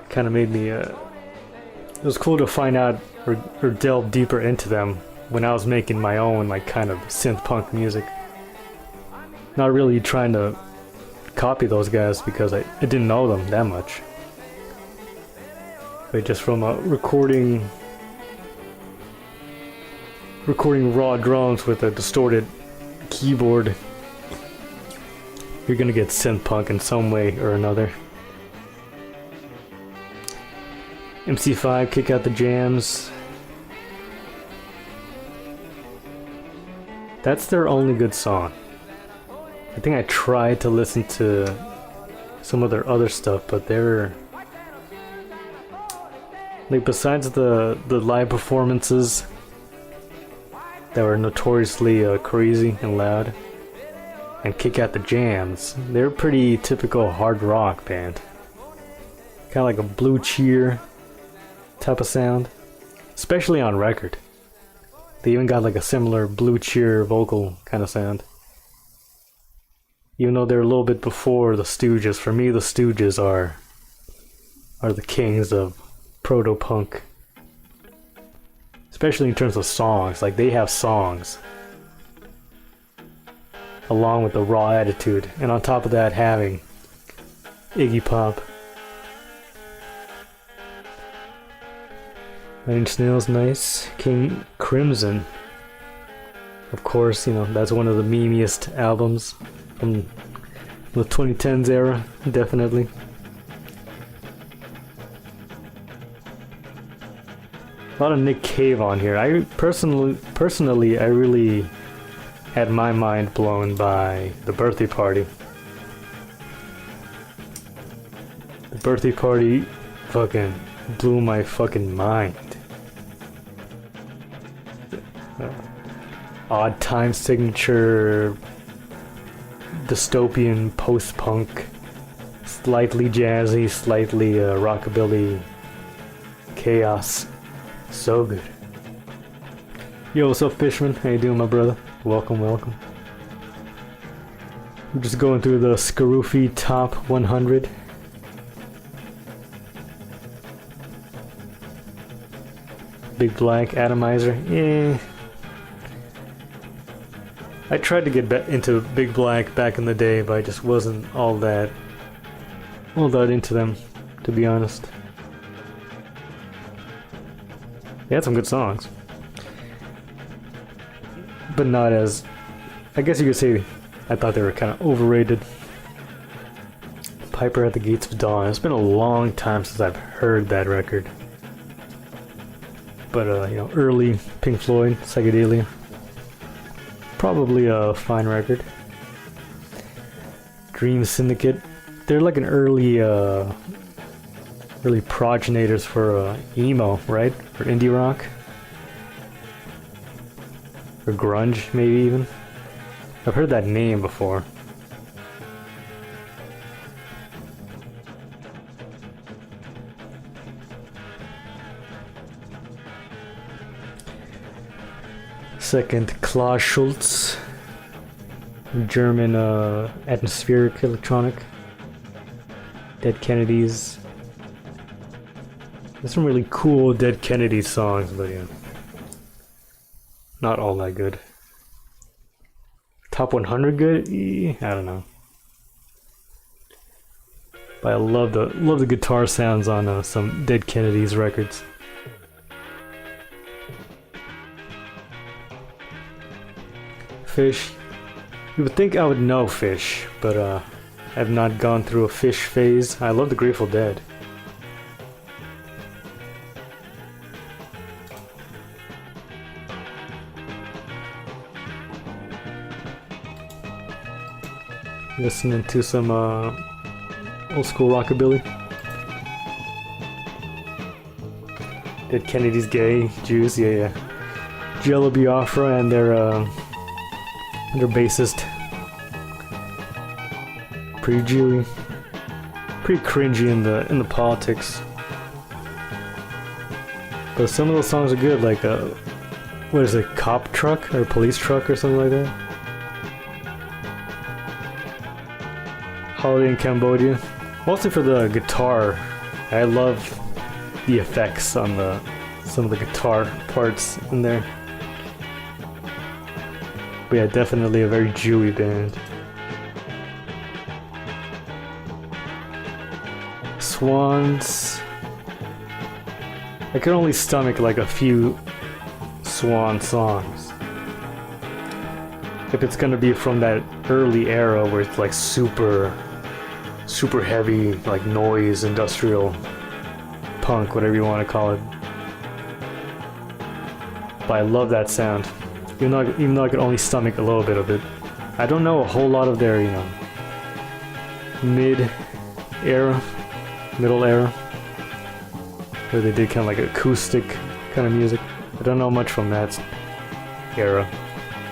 Kind of made me it was cool to find out or delve deeper into them when I was making my own like kind of synth punk music. Not really trying to copy those guys because I didn't know them that much. But just from recording raw drums with a distorted keyboard, you're gonna get synth punk in some way or another. MC5, Kick Out the Jams. That's their only good song. I think I tried to listen to some of their other stuff, but they're like, besides the live performances that were notoriously crazy and loud, and Kick Out the Jams, they're a pretty typical hard rock band. Kind of like a Blue Cheer type of sound, especially on record. They even got like a similar Blue Cheer vocal kind of sound. Even though they're a little bit before the Stooges, for me the Stooges are the kings of proto-punk. Especially in terms of songs, like they have songs along with the raw attitude, and on top of that having Iggy Pop Nine Inch Nails, nice. King Crimson. Of course, you know, that's one of the memeiest albums from the 2010s era, definitely. A lot of Nick Cave on here. I personally, I really had my mind blown by The Birthday Party. The Birthday Party fucking blew my fucking mind. Odd time signature, dystopian post-punk, slightly jazzy, slightly rockabilly, chaos. So good. Yo, what's up, Fishman? How you doing, my brother? Welcome, welcome. I'm just going through the Skaroofy Top 100. Big Black, Atomizer, eh. I tried to get into Big Black back in the day, but I just wasn't all that into them, to be honest. They had some good songs, but not as, I guess you could say, I thought they were kind of overrated. Piper at the Gates of Dawn. It's been a long time since I've heard that record. But, you know, early Pink Floyd, Psychedelia. Probably a fine record. Dream Syndicate. They're like an early progenitors for emo, right? For indie rock. Or grunge, maybe even. I've heard that name before. Second, Klaus Schulze. German atmospheric electronic. Dead Kennedys. There's some really cool Dead Kennedy songs, but yeah, not all that good. Top 100 good? I don't know. But I love the guitar sounds on some Dead Kennedys records. Fish. You would think I would know Fish, but I have not gone through a Fish phase. I love the Grateful Dead. Listening to some old school rockabilly. Dead Kennedys, Gay, Jews, yeah. Jello Biafra and their bassist. Pretty Jewy. Pretty cringy in the politics. But some of those songs are good, like what is it, Cop Truck or Police Truck or something like that? Holiday in Cambodia. Mostly for the guitar. I love the effects on some of the guitar parts in there. But yeah, definitely a very Jewy band. Swans. I could only stomach like a few Swan songs. If it's gonna be from that early era where it's like super heavy, like noise, industrial punk, whatever you want to call it. But I love that sound. Even though I could only stomach a little bit of it. I don't know a whole lot of their, you know, middle era, where they did kind of like acoustic kind of music. I don't know much from that era.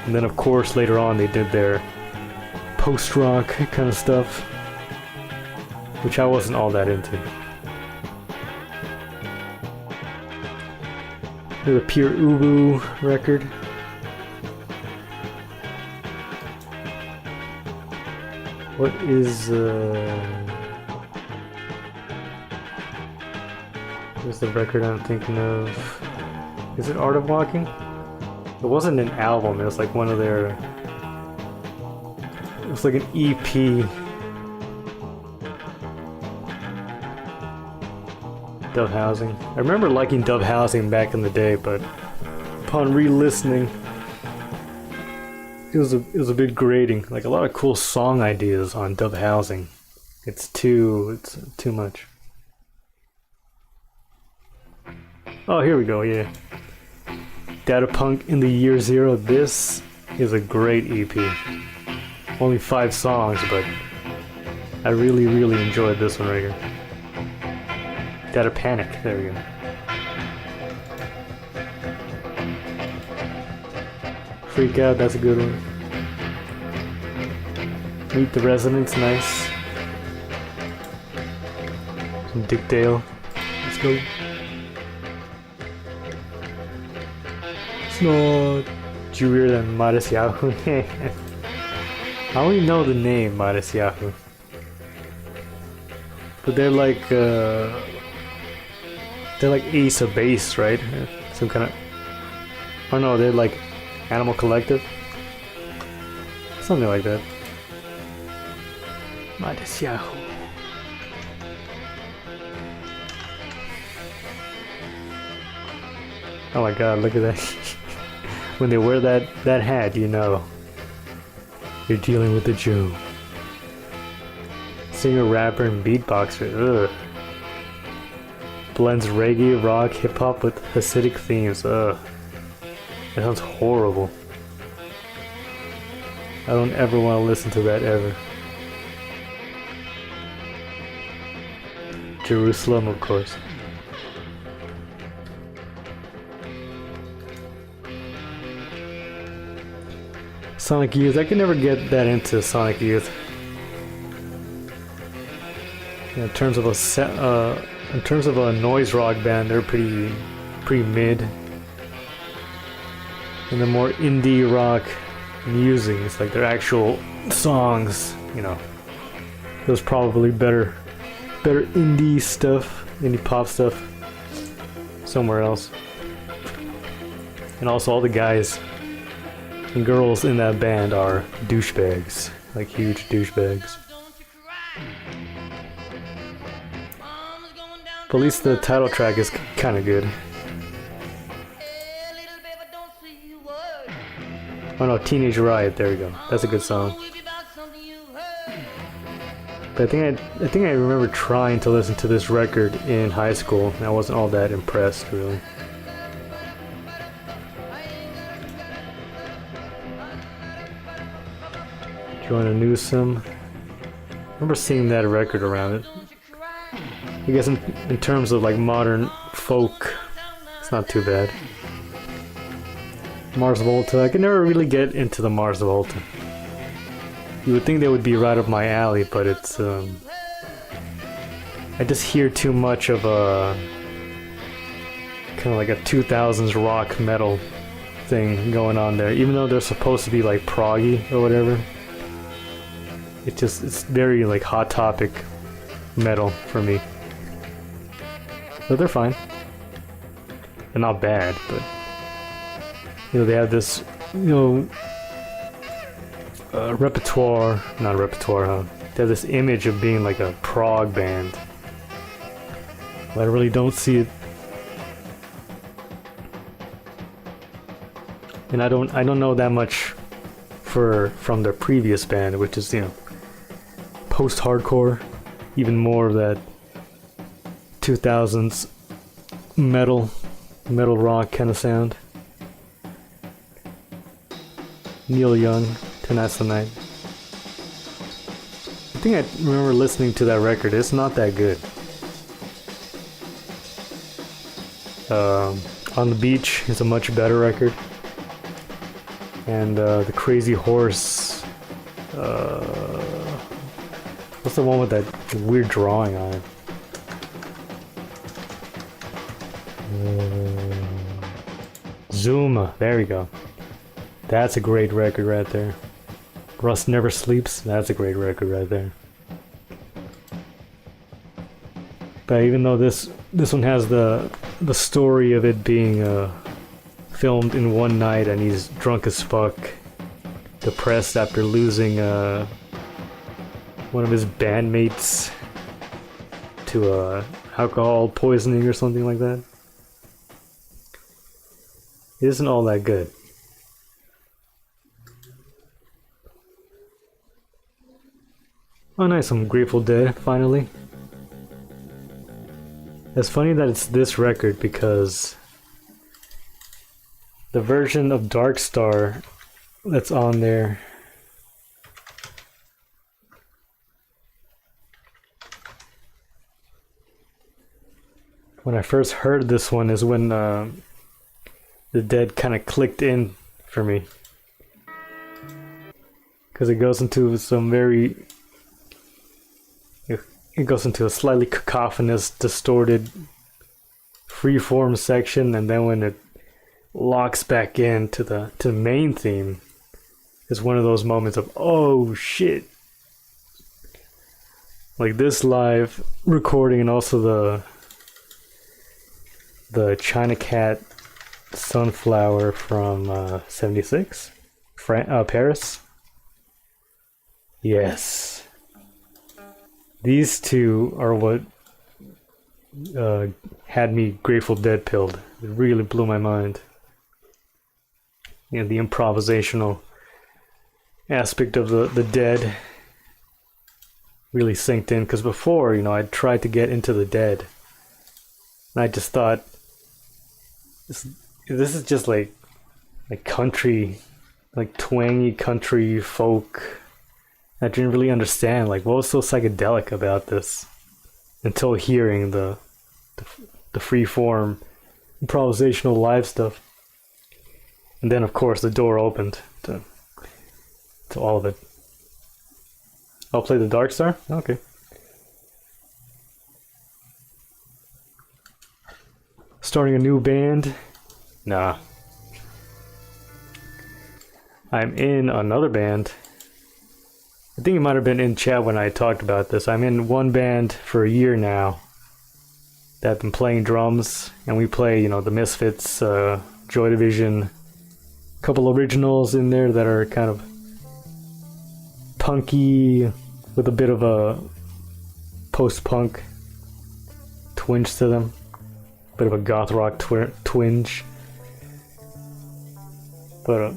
And then of course later on they did their post-rock kind of stuff, which I wasn't all that into. The Pure Ubu record. What is what's the record I'm thinking of? Is it Art of Walking? It wasn't an album, it was like one of their... It was like an EP Dove Housing. I remember liking Dove Housing back in the day, but upon re-listening, it was a bit grating. Like a lot of cool song ideas on Dove Housing. It's too much. Oh, here we go. Yeah, Data Punk in the Year Zero. This is a great EP. Only 5 songs, but I really enjoyed this one right here. Data Panic. There we go. Freak Out, that's a good one. Meet the Residents, nice. Some Dick Dale. Let's go. It's not Julier than Modest Yahoo. I only know the name Modest Yahoo. But they're like Ace of Base, right? Some kind of. Oh no, they're like Animal Collective? Something like that. Modest Yahoo. Oh my god, look at that. When they wear that hat, you know you're dealing with a Jew. Singer, rapper, and beatboxer. Ugh. Blends reggae, rock, hip-hop with Hasidic themes. Ugh. That sounds horrible. I don't ever want to listen to that ever. Jerusalem, of course. Sonic Youth. I could never get that into Sonic Youth. In terms of a noise rock band, they're pretty mid. And the more indie rock musings, like their actual songs, you know, there's probably better indie stuff, indie pop stuff somewhere else. And also all the guys and girls in that band are douchebags, like huge douchebags. But at least the title track is kind of good. Oh no, Teenage Riot, there we go. That's a good song. But I think I remember trying to listen to this record in high school, and I wasn't all that impressed, really. Joanna Newsom. I remember seeing that record around it. I guess in terms of like modern folk, it's not too bad. Mars Volta. I could never really get into the Mars Volta. You would think they would be right up my alley, but it's I just hear too much of a kind of like a 2000s rock metal thing going on there. Even though they're supposed to be like proggy or whatever, it's very like Hot Topic metal for me. But they're fine. They're not bad, but you know, they have this, you know, repertoire, not repertoire, huh? They have this image of being like a prog band. But I really don't see it. And I don't know that much from their previous band, which is, you know, post-hardcore, even more of that 2000s metal rock kind of sound. Neil Young, Tonight's the Night. I think I remember listening to that record. It's not that good. On the Beach is a much better record. And The Crazy Horse. What's the one with that weird drawing on it? Zuma. There we go. That's a great record right there. Rust Never Sleeps. That's a great record right there. But even though this one has the story of it being filmed in one night, and he's drunk as fuck, depressed after losing one of his bandmates to a alcohol poisoning or something like that. It isn't all that good. Oh nice, some Grateful Dead, finally. It's funny that it's this record because the version of Dark Star that's on there when I first heard this one is when the Dead kind of clicked in for me, because it goes into some very it goes into a slightly cacophonous, distorted freeform section, and then when it locks back into the main theme is one of those moments of oh shit. Like this live recording and also the China Cat Sunflower from 76 Paris. Yes, these two are what had me Grateful Dead pilled. It really blew my mind. You know, the improvisational aspect of the Dead really synced in, because before, you know, I'd tried to get into the Dead and I just thought this is just like country, like twangy country folk. I didn't really understand like what was so psychedelic about this until hearing the free form improvisational live stuff. And then of course the door opened to all of it. I'll play the Dark Star? Okay. Starting a new band? Nah. I'm in another band. I think it might have been in chat when I talked about this. I'm in one band for a year now that I've been playing drums, and we play, you know, the Misfits, Joy Division, a couple originals in there that are kind of punky with a bit of a post-punk twinge to them, bit of a goth rock twinge. But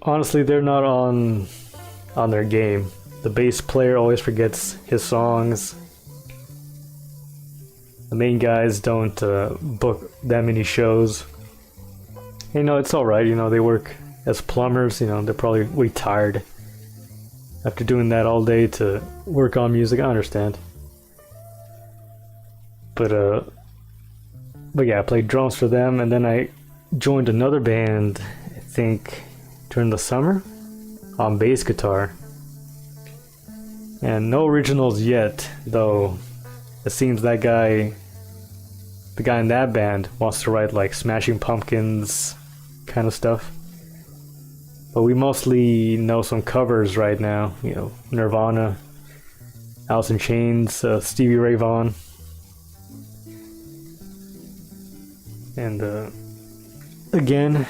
honestly, they're not on their game. The bass player always forgets his songs. The main guys don't book that many shows. You know, it's alright, you know, they work as plumbers, you know, they're probably way tired after doing that all day to work on music. I understand. But yeah, I played drums for them, and then I joined another band, I think during the summer, on bass guitar. And no originals yet, though it seems that the guy in that band wants to write like Smashing Pumpkins kind of stuff. But we mostly know some covers right now, you know, Nirvana, Alice in Chains, Stevie Ray Vaughan. And again,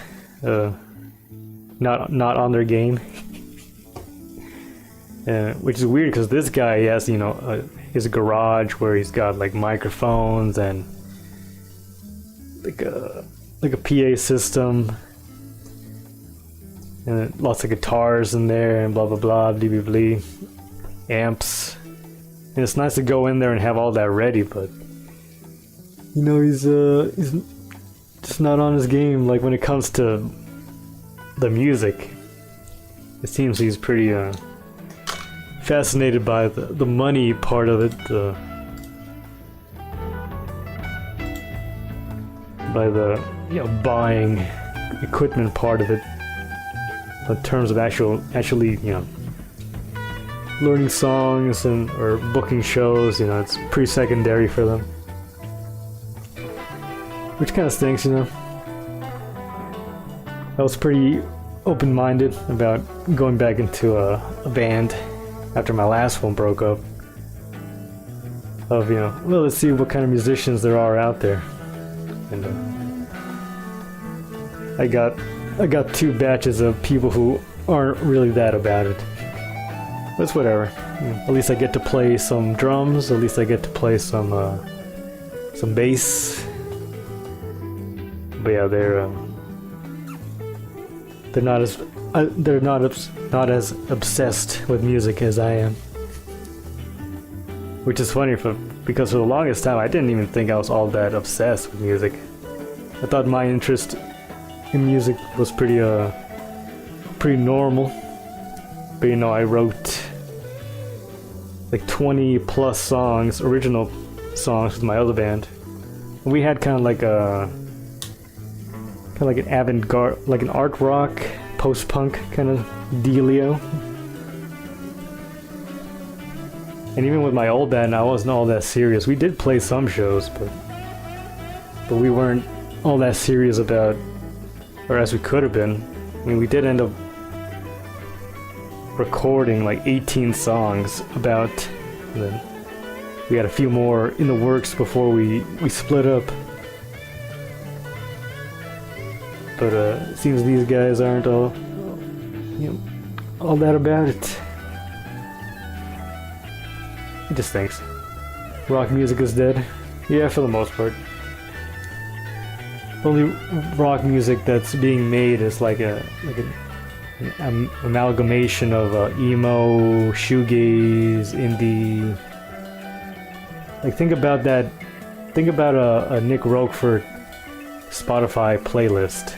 not on their game. Which is weird because this guy has, you know, his garage where he's got like microphones and like a PA system and lots of guitars in there and blah blah blah, blah blah blah, amps. And it's nice to go in there and have all that ready, but you know, he's just not on his game. Like when it comes to the music, it seems he's pretty fascinated by the money part of it, by the, you know, buying equipment part of it. In terms of actually, you know, learning songs or booking shows, you know, it's pretty secondary for them, which kind of stinks, you know. I was pretty open-minded about going back into a band after my last one broke up. Of, you know, well, let's see what kind of musicians there are out there. And I got two batches of people who aren't really that about it. But it's whatever. At least I get to play some drums. At least I get to play some bass. But yeah, they're not as obsessed with music as I am. Which is funny because for the longest time I didn't even think I was all that obsessed with music. I thought my interest in music was pretty normal. But you know, I wrote like 20 plus songs, original songs with my other band. We had kind of like an avant-garde, like an art rock, post-punk kind of dealio. And even with my old band, I wasn't all that serious. We did play some shows, but we weren't all that serious about, or as we could have been. I mean, we did end up recording like 18 songs and then we had a few more in the works before we split up. But it seems these guys aren't all that about it. He just thinks rock music is dead. Yeah, for the most part. The only rock music that's being made is like an amalgamation of emo, shoegaze, indie. Like think about that. Think about a Nick Roquefort Spotify playlist.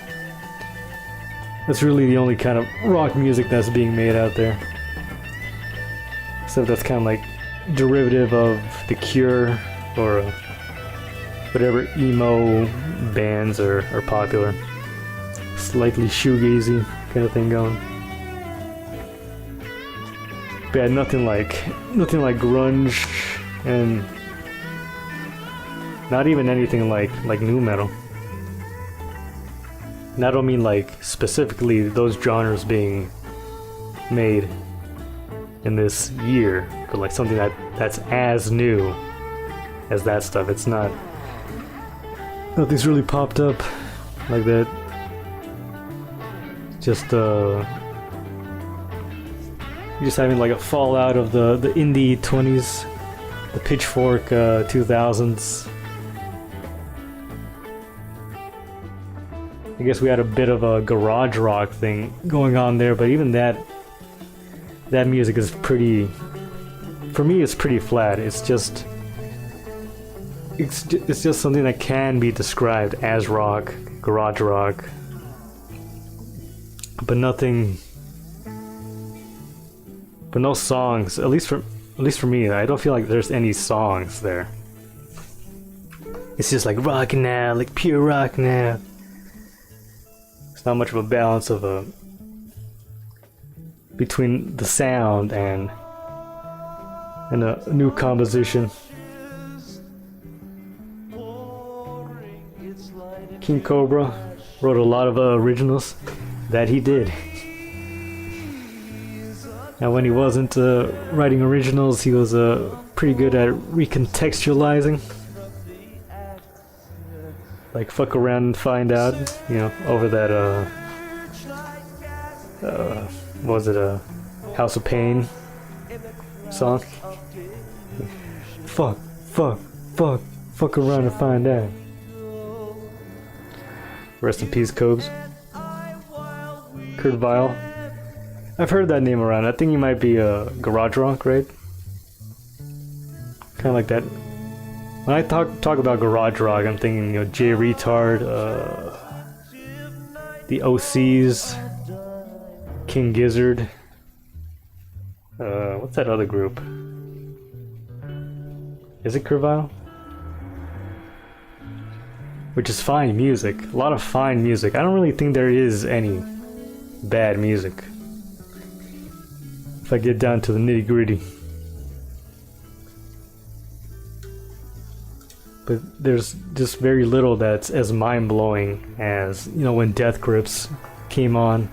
That's really the only kind of rock music that's being made out there. So that's kind of like derivative of The Cure or whatever emo bands are popular. Slightly shoegazy kind of thing going. But yeah, nothing like grunge, and not even anything like nu metal. And I don't mean like specifically those genres being made in this year, but like something that's as new as that stuff. It's not. Nothing's really popped up like that. Just having like a fallout of the indie 20s, the pitchfork 2000s. I guess we had a bit of a garage rock thing going on there, but even that music is pretty, for me it's pretty flat. It's just something that can be described as rock, garage rock, but nothing, but no songs. At least for me, I don't feel like there's any songs there. It's just like rock now, like pure rock now. It's not much of a balance of between the sound and a new composition. King Cobra wrote a lot of originals. That he did. And when he wasn't writing originals, he was pretty good at recontextualizing. Like Fuck Around and Find Out, you know, over that what was it, House of Pain song? Fuck around and find out. Rest in peace, Cobes. Kurt Vile. I've heard that name around. I think he might be a garage rock, right? Kind of like that. When I talk about garage rock, I'm thinking, you know, Jay Retard, the OCs, King Gizzard. What's that other group? Is it Kurt Vile? Which is fine music. A lot of fine music. I don't really think there is any bad music, if I get down to the nitty gritty. But there's just very little that's as mind-blowing as, you know, when Death Grips came on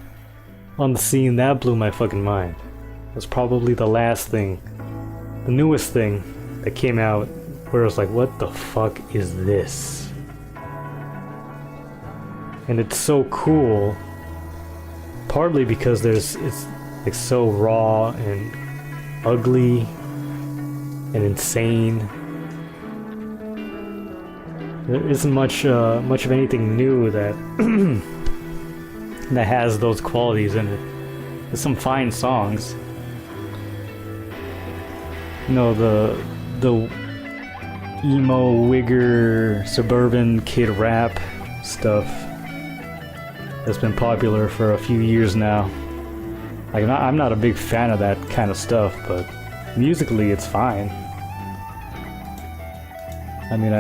the scene. That blew my fucking mind. It was probably the last thing, the newest thing that came out where I was like, what the fuck is this? And it's so cool, partly because it's like so raw and ugly and insane. There isn't much of anything new that that has those qualities in it. There's some fine songs. You know, the emo, wigger, suburban kid rap stuff that's been popular for a few years now. Like, I'm not a big fan of that kind of stuff, but musically it's fine. I mean,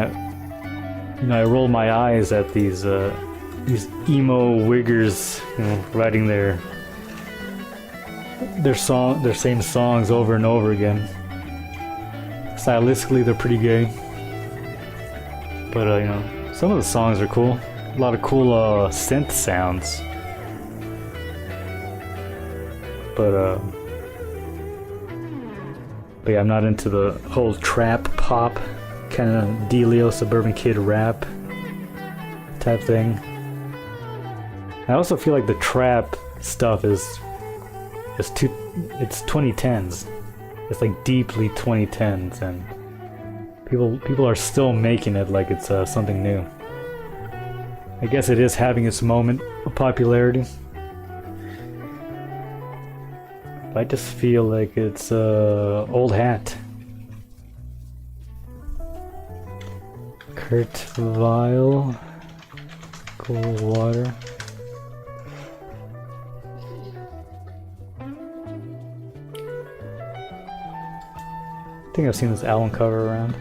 I roll my eyes at these emo wiggers, you know, writing their same songs over and over again. Stylistically, they're pretty gay, but you know, some of the songs are cool. A lot of cool synth sounds. But yeah, I'm not into the whole trap pop kind of dealio, suburban kid rap type thing. I also feel like the trap stuff is it's 2010s. It's like deeply 2010s, and people are still making it like it's something new. I guess it is having its moment of popularity. I just feel like it's old hat. Kurt Vile, Cool Water. I think I've seen this album cover around.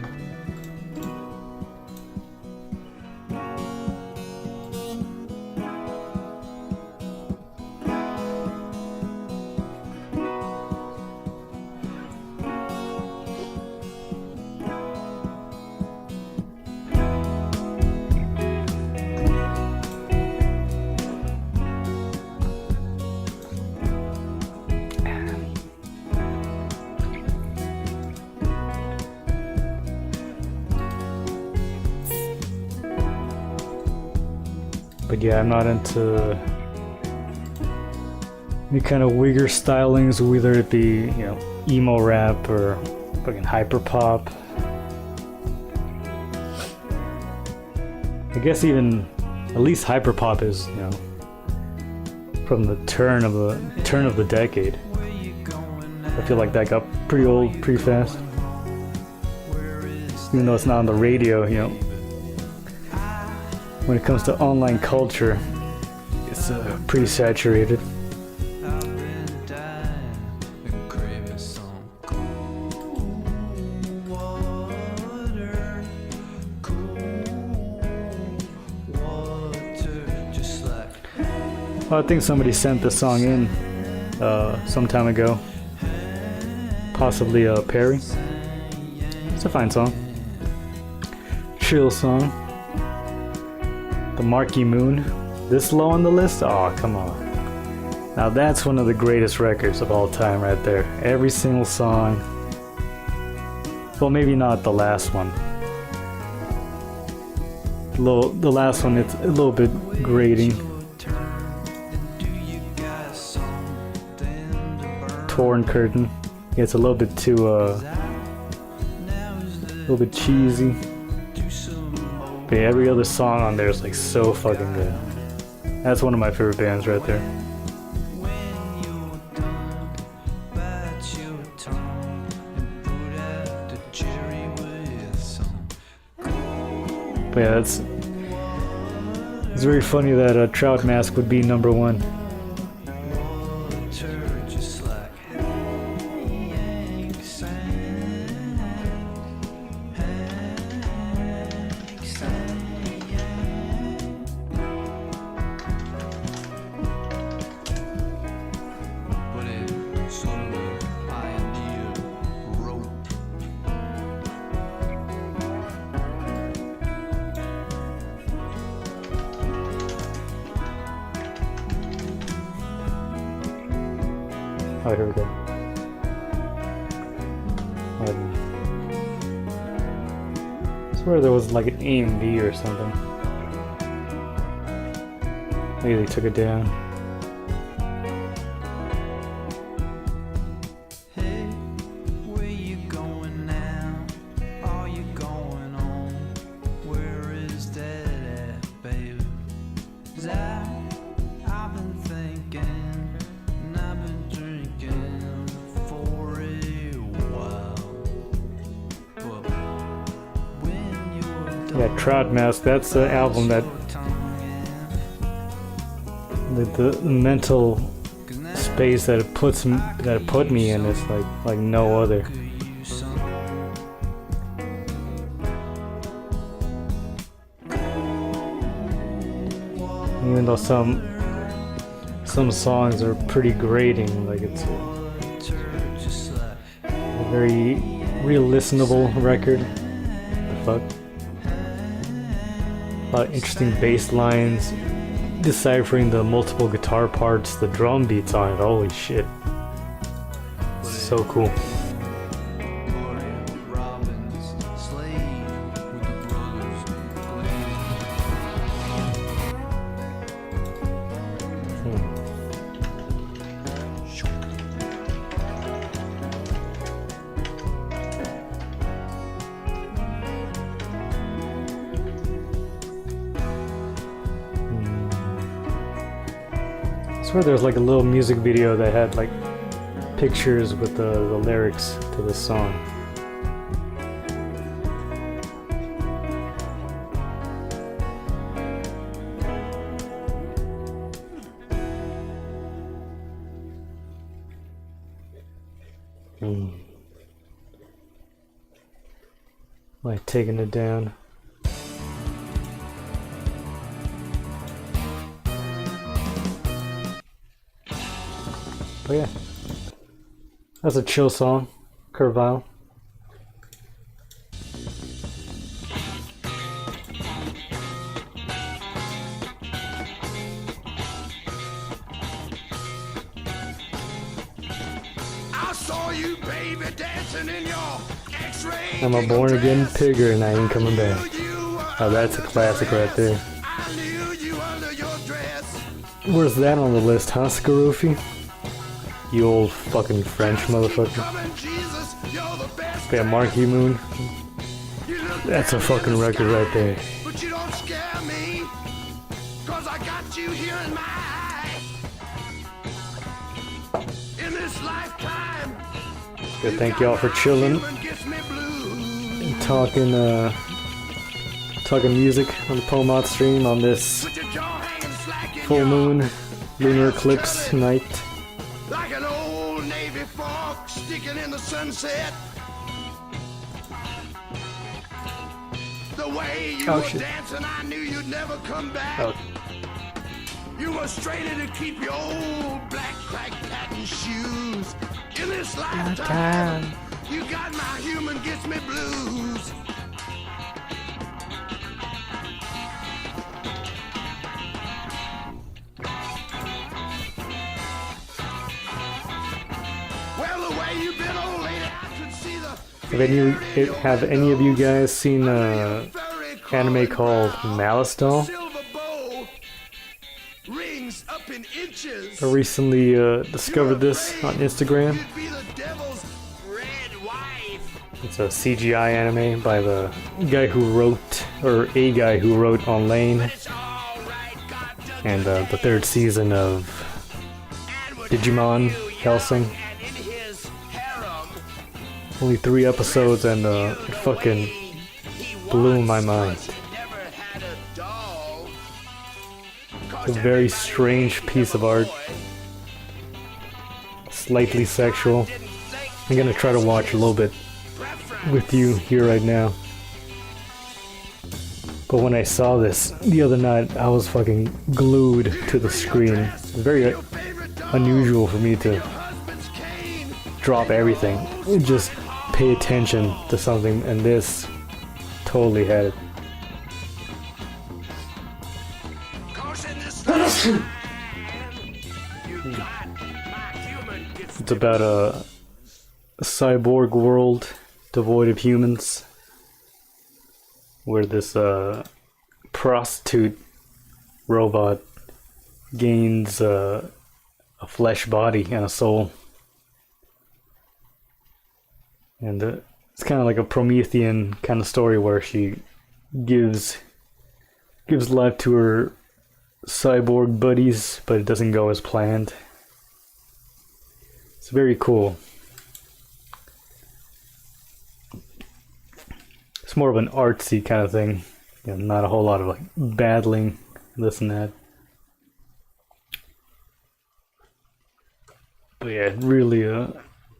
But yeah, I'm not into any kind of wigger stylings, whether it be, you know, emo rap or fucking hyper pop. I guess even at least hyper pop is, you know, from the turn of the decade. I feel like that got pretty old pretty fast. Even though it's not on the radio, you know. When it comes to online culture, it's pretty saturated. I think somebody sent this song in some time ago. Possibly Perry. It's a fine song. Chill song. The Marquee Moon, this low on the list? Oh, come on. Now that's one of the greatest records of all time right there. Every single song. Well, maybe not the last one. The last one, it's a little bit grating. Torn Curtain. It's a little bit too, a little bit cheesy. But every other song on there is like so fucking good. That's one of my favorite bands right there. But yeah, it's very funny that Trout Mask would be number one. Oh, here we go. I swear there was like an AMV or something. Maybe they took it down. Yeah, Trout Mask, that's the album that the mental space that it put me in is like no other. Even though some songs are pretty grating, like it's a very re-listenable record. The fuck? A lot of interesting bass lines, deciphering the multiple guitar parts, the drum beats on it. Holy shit. So cool. I swear there's like a little music video that had like pictures with the lyrics to the song. Like taking it down. But yeah, that's a chill song, Curvile. I saw you, baby, dancing in your X-ray. I'm a born again pigger and I ain't coming back. Oh, that's a classic right there. I knew you under your dress. Where's that on the list, huh, Skarofi? You old fucking French motherfucker. Yeah, Marky Moon. That's a fucking record right there. But you don't scare me, 'cause I got you here in my eye. In this lifetime. Good, thank y'all for chilling and talking music on the Pomod stream on this full moon lunar eclipse night. Like an old Navy fork sticking in the sunset. The way you were dancing, I knew you'd never come back. Oh. You were straining to keep your old black patent shoes. In this lifetime, you got my human gets me blues. Have any of you guys seen an anime called Malice Doll? I recently discovered this on Instagram. It's a CGI anime by the guy who wrote, or a guy who wrote On Lane, and the third season of Digimon Hellsing. Only 3 episodes and it fucking blew my mind. A very strange piece of art. Slightly sexual. I'm gonna try to watch a little bit with you here right now. But when I saw this the other night, I was fucking glued to the screen. It's very unusual for me to drop everything. Just pay attention to something, and this totally had it. It's about a cyborg world devoid of humans, where this prostitute robot gains a flesh body and a soul. And it's kind of like a Promethean kind of story where she gives life to her cyborg buddies, but it doesn't go as planned. It's very cool. It's more of an artsy kind of thing. not a whole lot of like battling, this and that. But yeah, it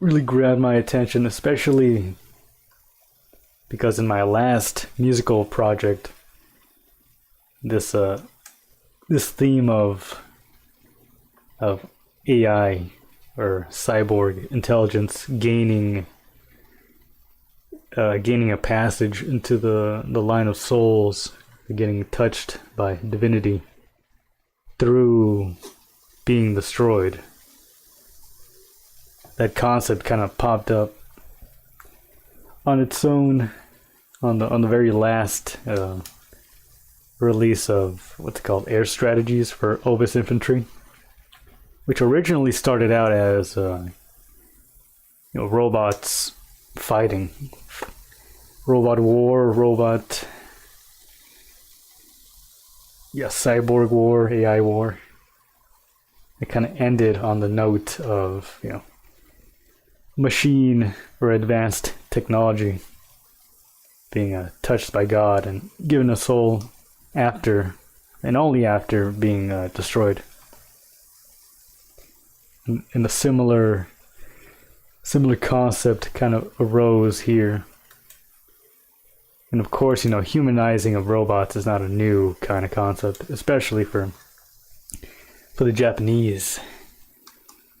really grabbed my attention, especially because in my last musical project, this theme of AI or cyborg intelligence gaining a passage into the line of souls, getting touched by divinity through being destroyed. That concept kind of popped up on its own on the very last release of what's it called, Air Strategies for Obus Infantry, which originally started out as robots fighting, robot war, cyborg war, AI war. It kind of ended on the note of machine or advanced technology being touched by God and given a soul after, and only after, being destroyed. And a similar concept kind of arose here. And of course, humanizing of robots is not a new kind of concept, especially for the Japanese.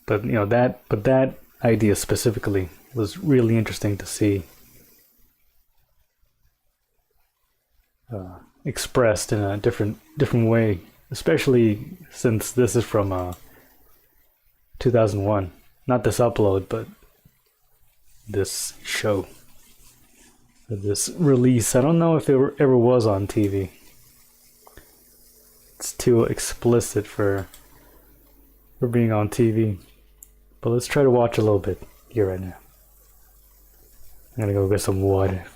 But that idea specifically was really interesting to see expressed in a different way, especially since this is from 2001. Not this upload, but this show, this release. I don't know if it ever was on TV. It's too explicit for being on TV. But let's try to watch a little bit here right now. I'm gonna go get some water.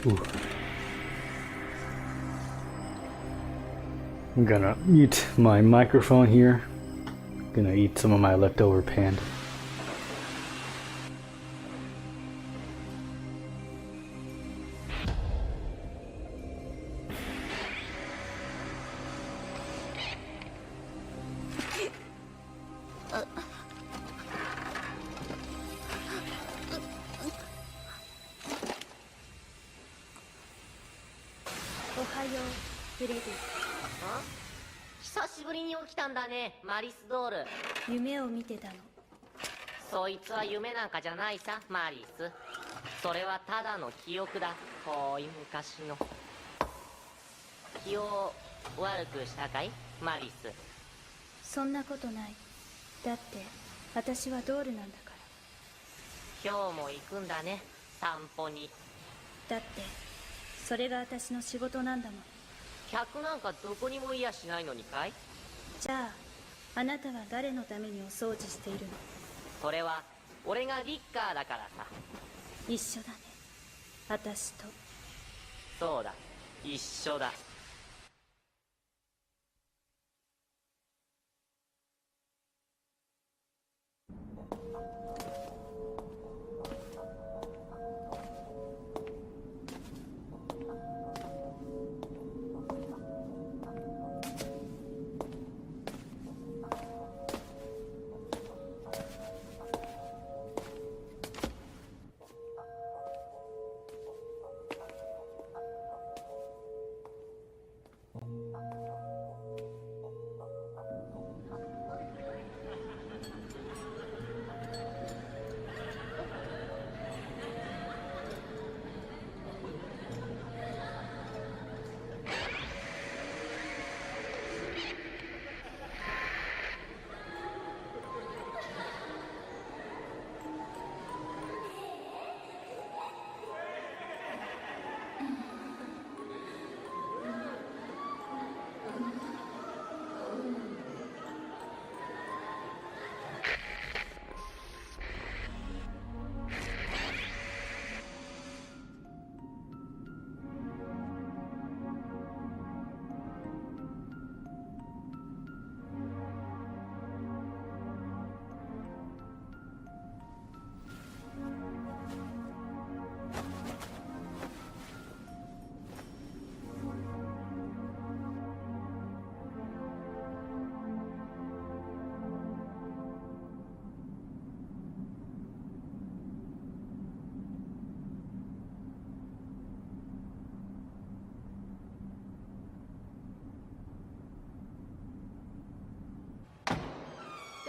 Ooh. I'm gonna mute my microphone here. Gonna eat some of my leftover panda.マリスドール、夢を見てたの。そいつは夢なんかじゃないさ、マリス。それはただの記憶だ。遠い昔の気を悪くしたかい、マリス。そんなことない。だって私はドールなんだから。今日も行くんだね、散歩に。だってそれが私の仕事なんだもん。客なんかどこにもいやしないのにかい。じゃああなたは誰のためにお掃除しているの？それは俺がリッカーだからさ。一緒だね、私と。そうだ、一緒だ。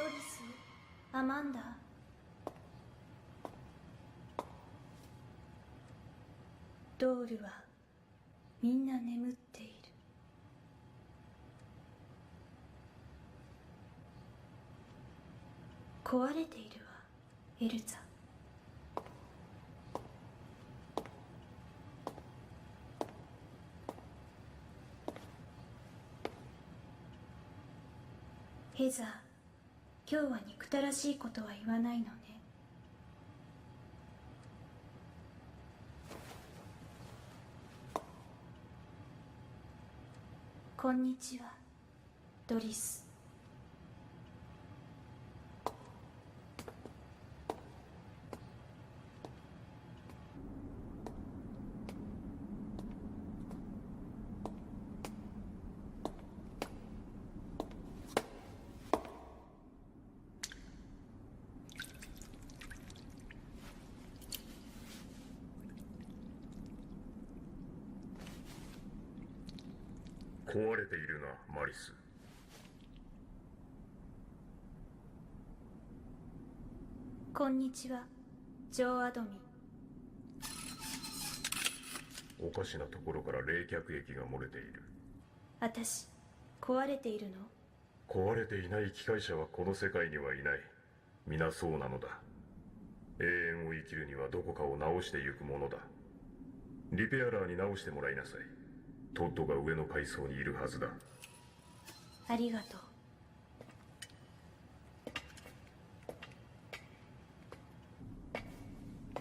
リス、アマンダ。ドールはみんな眠っている。壊れているわ、エルザ。ヘザー、今日は憎たらしいことは言わないのね。こんにちは、ドリス。壊れているな、マリス。こんにちは、ジョー・アドミ。おかしなところから冷却液が漏れている。私、壊れているの？壊れていない機械者はこの世界にはいない。皆そうなのだ。永遠を生きるにはどこかを直してゆくものだ。リペアラーに直してもらいなさい。トッドが上の階層にいるはずだ。ありがとう。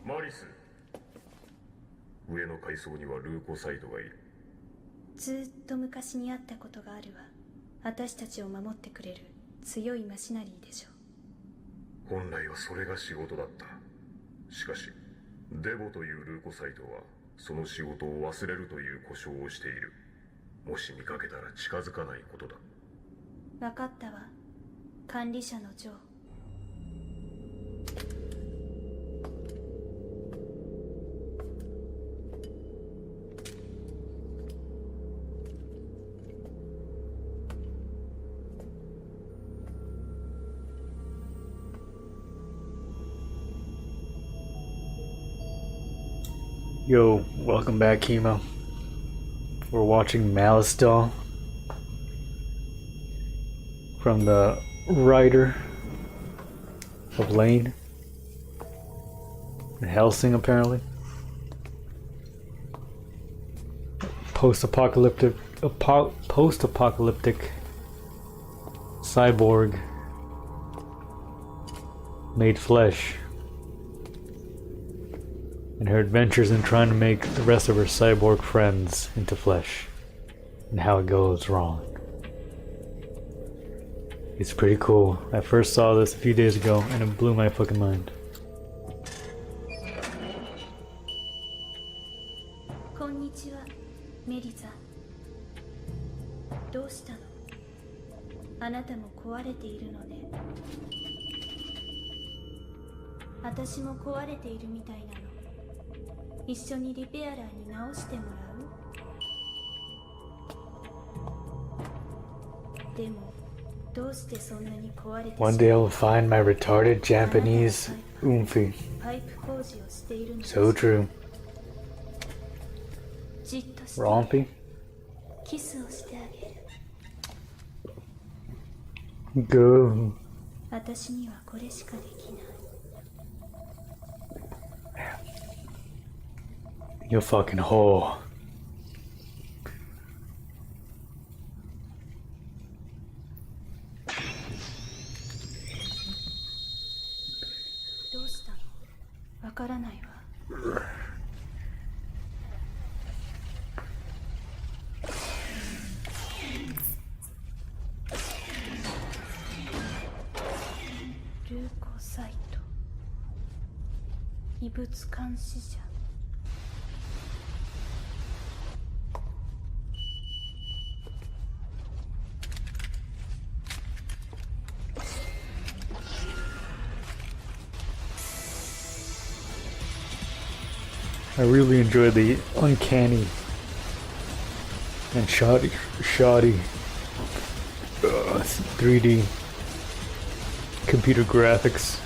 マリス。上の階層にはルーコサイトがいる。ずーっと昔にあったことがあるわ。私たちを守ってくれる強いマシナリーでしょ。本来はそれが仕事だった。しかしデボというルーコサイトはその仕事を忘れるという故障をしている。もし見かけたら近づかないことだ。分かったわ。管理者のジョー。Yo, welcome back, Chemo. We're watching Malice Doll from the writer of Lane and Helsing, apparently. Post-apocalyptic cyborg made flesh. And her adventures in trying to make the rest of her cyborg friends into flesh, and how it goes wrong. It's pretty cool. I first saw this a few days ago and it blew my fucking mind. こんにちは、メリザ。どうしたの？あなたも壊れているのね。私も壊れているみたいなの。一緒にリペアラーに直してもらう？でも、どうしてそんなに壊れてしまう？ One day I'll find my retarded Japanese Oomfy. パイプ工事をしているのです。 So true. じっとして Rompy? キスをしてあげる。 Go. 私にはこれしかできない。 You fucking whore. どうしたの？わからないわ。ルーコサイト。異物監視者。 I really enjoy the uncanny and shoddy 3D computer graphics.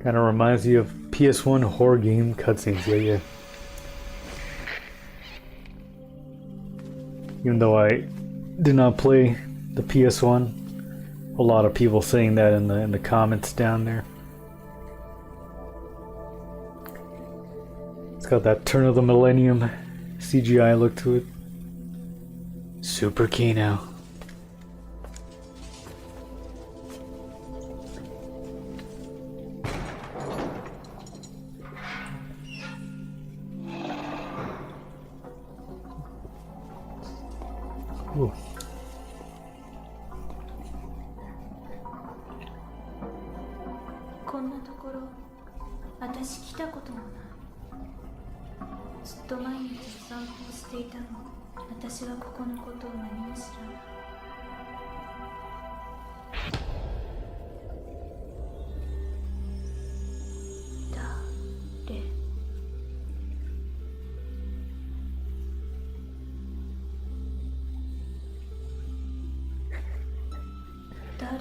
Kind of reminds you of PS1 horror game cutscenes. Yeah. Even though I did not play the PS1, a lot of people saying that in the comments down there. It's got that turn of the millennium CGI look to it. Super Kino. Ooh. こんなところ私来たこともないずっと毎日お散歩をしていたの私はここのことを何も知らない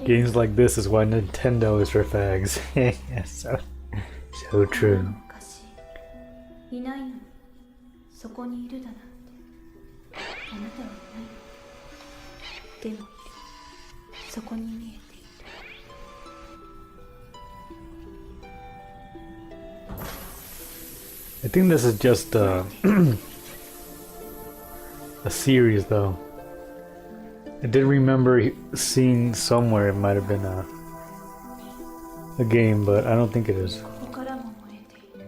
Games like this is why Nintendo is for fags. Yeah, so true. いないのにそこにいるだなんてあなたはいないでもいるそこに見えている I think this is just a series though. I did remember seeing somewhere it might have been a game, but I don't think it is. ここからも燃えている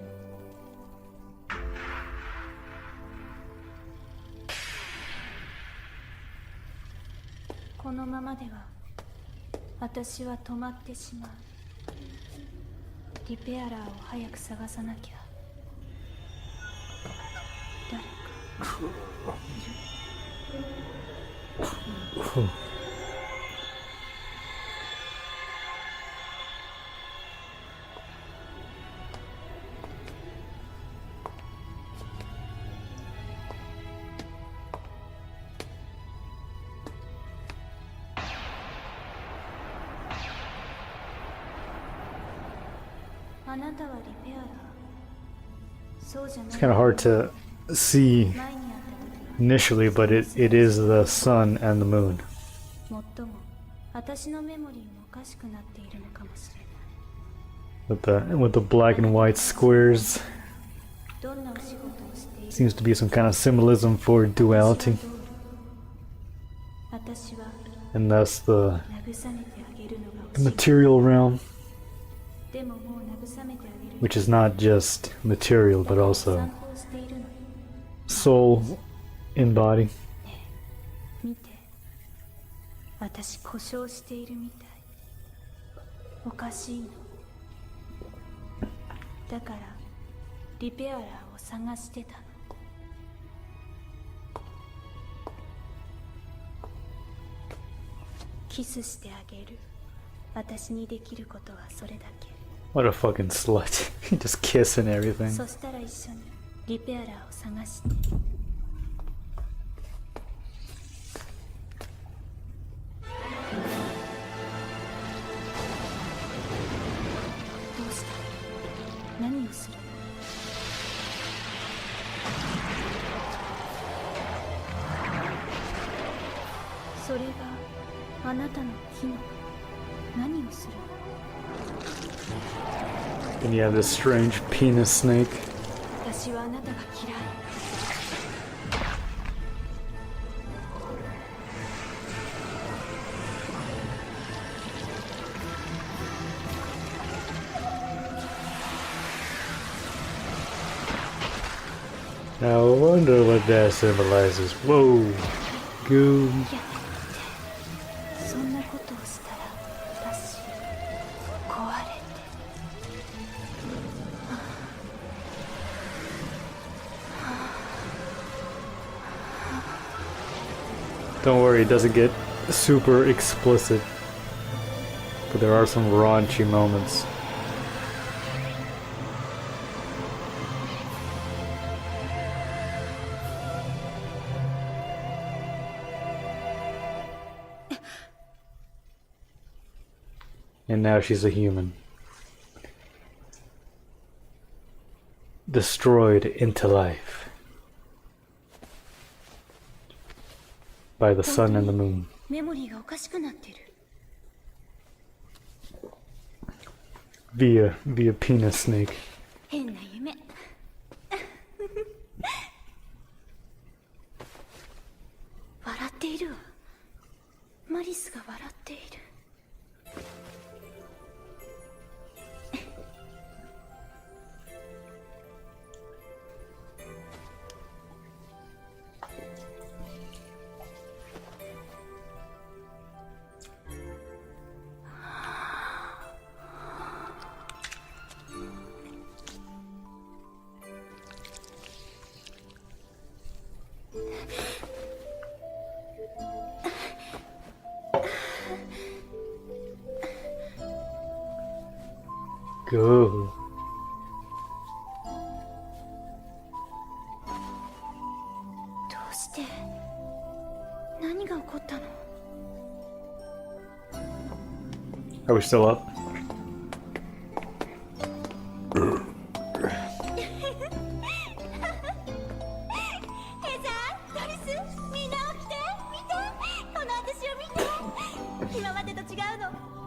このままでは私は止まってしまうリペアラーを早く探さなきゃ誰かいる It's kind of hard to see initially, but it is the sun and the moon. With the black and white squares, seems to be some kind of symbolism for duality, and thus the material realm, which is not just material but also soul in body. 見て私故障しているみたいおかしいのだからリペアラーを探してたのキスしてあげる私にできることはそれだけ What a fucking slut. Just kiss and everything. そしたら一緒にリペアラーを探して 何をするそれがあなたの機能何をする And you have this strange penis snake. 私はあなたが嫌い I wonder what that symbolizes. Whoa, goo. そんなことをしたら私壊れて Don't worry, it doesn't get super explicit, but there are some raunchy moments. And now she's a human. Destroyed into life by the sun and the moon. メモリーがおかしくなってる Via penis snake. 変な夢笑っているわマリスが笑っている Go. どうして何が起こったの Are we still up? ヘザー、ドリス、みんな起きて、見て、この私を見て。今までと違うの。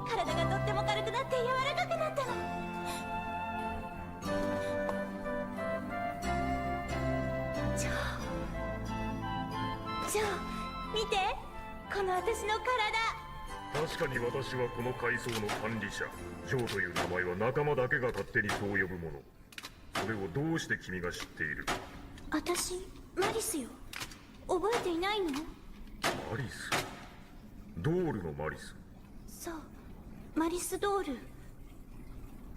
体がとっても軽くなって柔らかくなったの。ジョー、見て、この私の体。確かに私はこの階層の管理者。ジョーという名前は仲間だけが勝手にそう呼ぶもの。それをどうして君が知っている？私、マリスよ。覚えていないの？マリス？ドールのマリス？そう、マリスドール。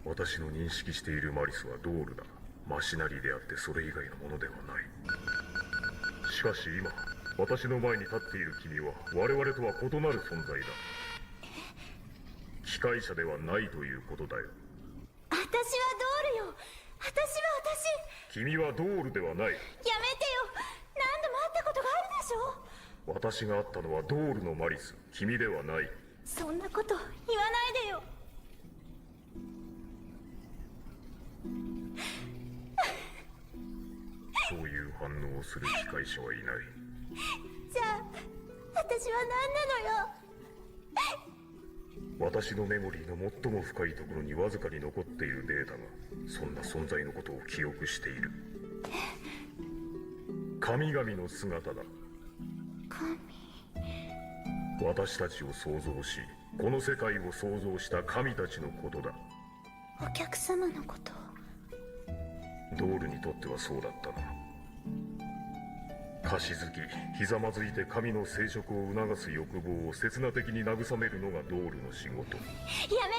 私の認識しているマリスはドールだ。マシナリーであってそれ以外のものではない。しかし今、私の前に立っている君は我々とは異なる存在だ。機械者ではないということだよ。私はドールよ。私は私。君はドールではない。やめてよ。何度も会ったことがあるでしょ。私が会ったのはドールのマリス。君ではない。そんなこと言わないでよ。そういう反応をする機械者はいない。じゃあ私は何なのよ。私のメモリーの最も深いところにわずかに残っているデータがそんな存在のことを記憶している。神々の姿だ。神。私たちを創造し、この世界を創造した神たちのことだ。お客様のこと。ドールにとってはそうだったな。かしずき、ひざまずいて神の生殖を促す欲望を刹那的に慰めるのがドールの仕事。や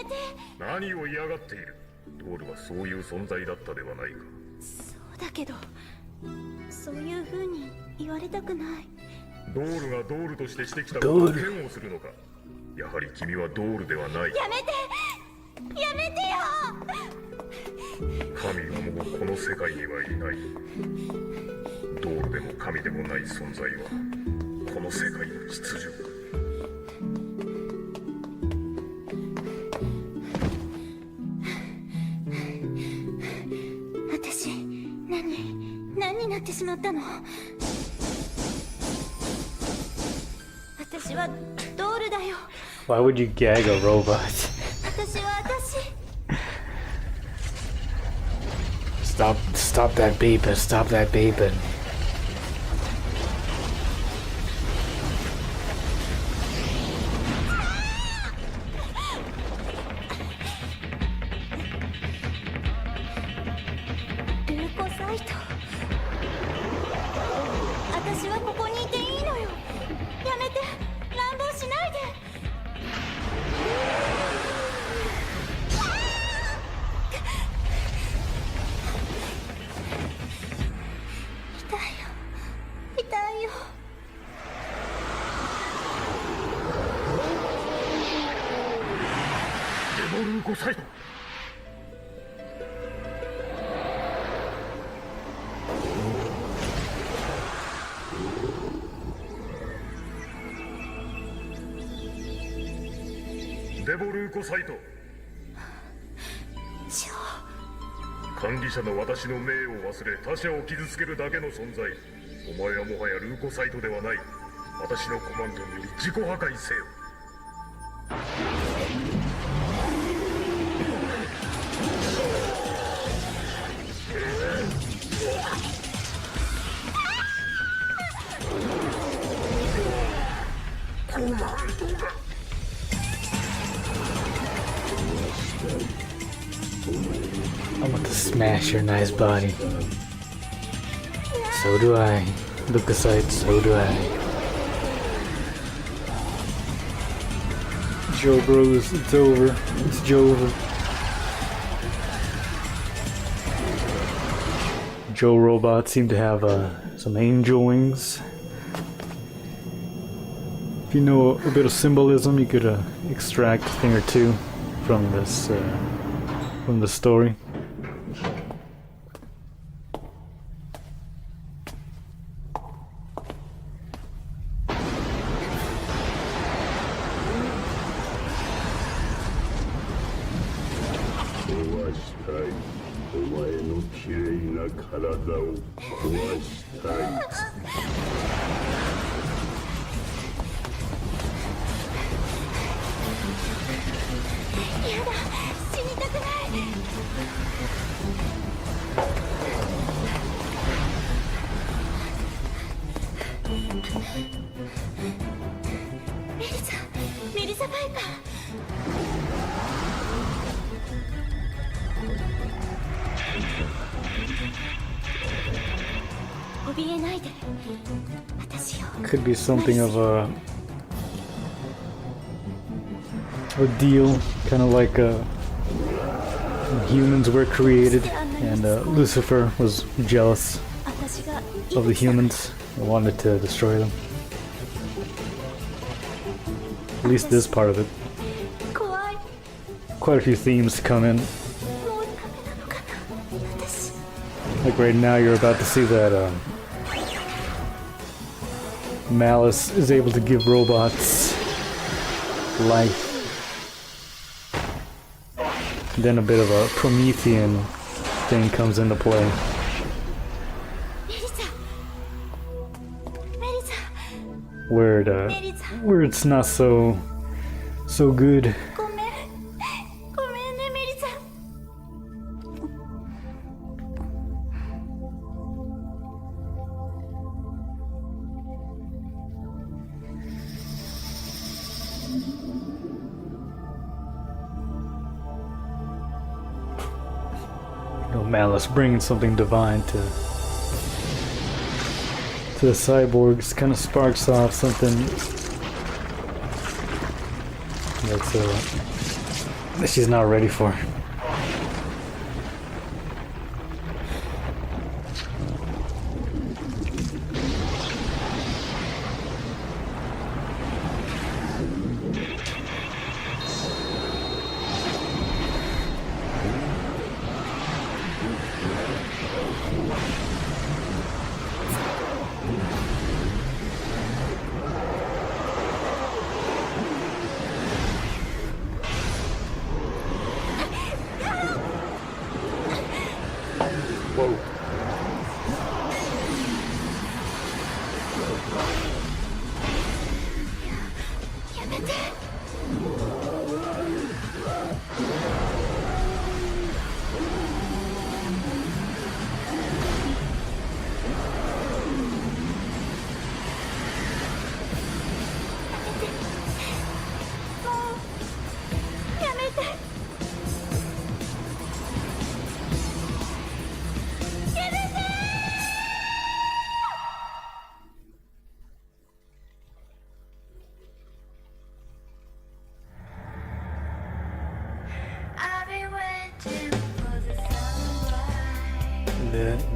めて。何を嫌がっている。ドールはそういう存在だったではないか。そうだけど、そういう風に言われたくない。ドールがドールとしてしてきたことを嫌悪するのか。やはり君はドールではない。やめて。やめてよ。神はもうこの世界にはいない。ドールでも神でもない存在はこの世界の秩序。私、何になってしまったの？私はドールだよ。 Why would you gag a robot? 私は私。Stop that beeping, stop that beeping. ルーコサイト。私はここにいていいのよ。やめて。乱暴しないで。ルーコサイト。デボルーコサイト。管理者の私の命を忘れ他者を傷つけるだけの存在。お前はもはやルーコサイトではない。私のコマンドにより自己破壊せよ。コマンドがI want to smash your nice body. So do I. Leukocyte, so do I. Joe Bros, it's over. It's Joe. Joe robots seem to have some angel wings. If you know a bit of symbolism, you could extract a thing or two from this, from the story. Could be something of a deal, kind of like humans were created, and Lucifer was jealous of the humans and wanted to destroy them. At least this part of it. Quite a few themes come in. Like right now, you're about to see that Malice is able to give robots life. Then a bit of a Promethean thing comes into play. Where it's not so good. Malice bringing something divine to the cyborgs kind of sparks off something that she's not ready for.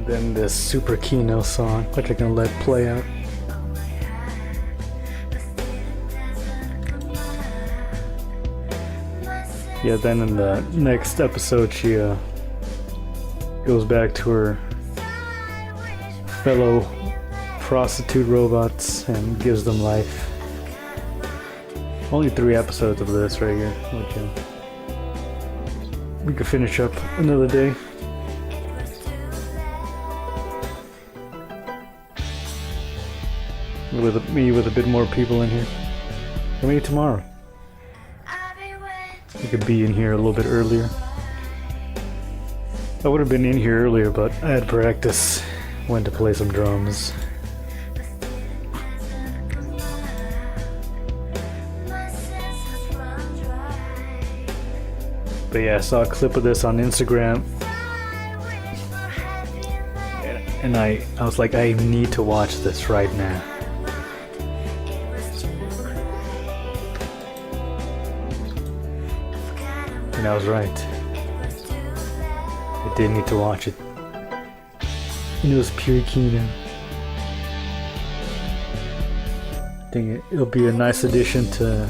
Then this Super Kino song, which I can let play out. Yeah, then in the next episode, she goes back to her fellow prostitute robots and gives them life. Only 3 episodes of this right here. Okay. We could finish up another day. With me with a bit more people in here. Or maybe tomorrow. We could be in here a little bit earlier. I would have been in here earlier, but I had practice. Went to play some drums. But yeah, I saw a clip of this on Instagram. And I was like, I need to watch this right now. And I was right. I did need to watch it. And it was pure Kino. I think it'll be a nice addition to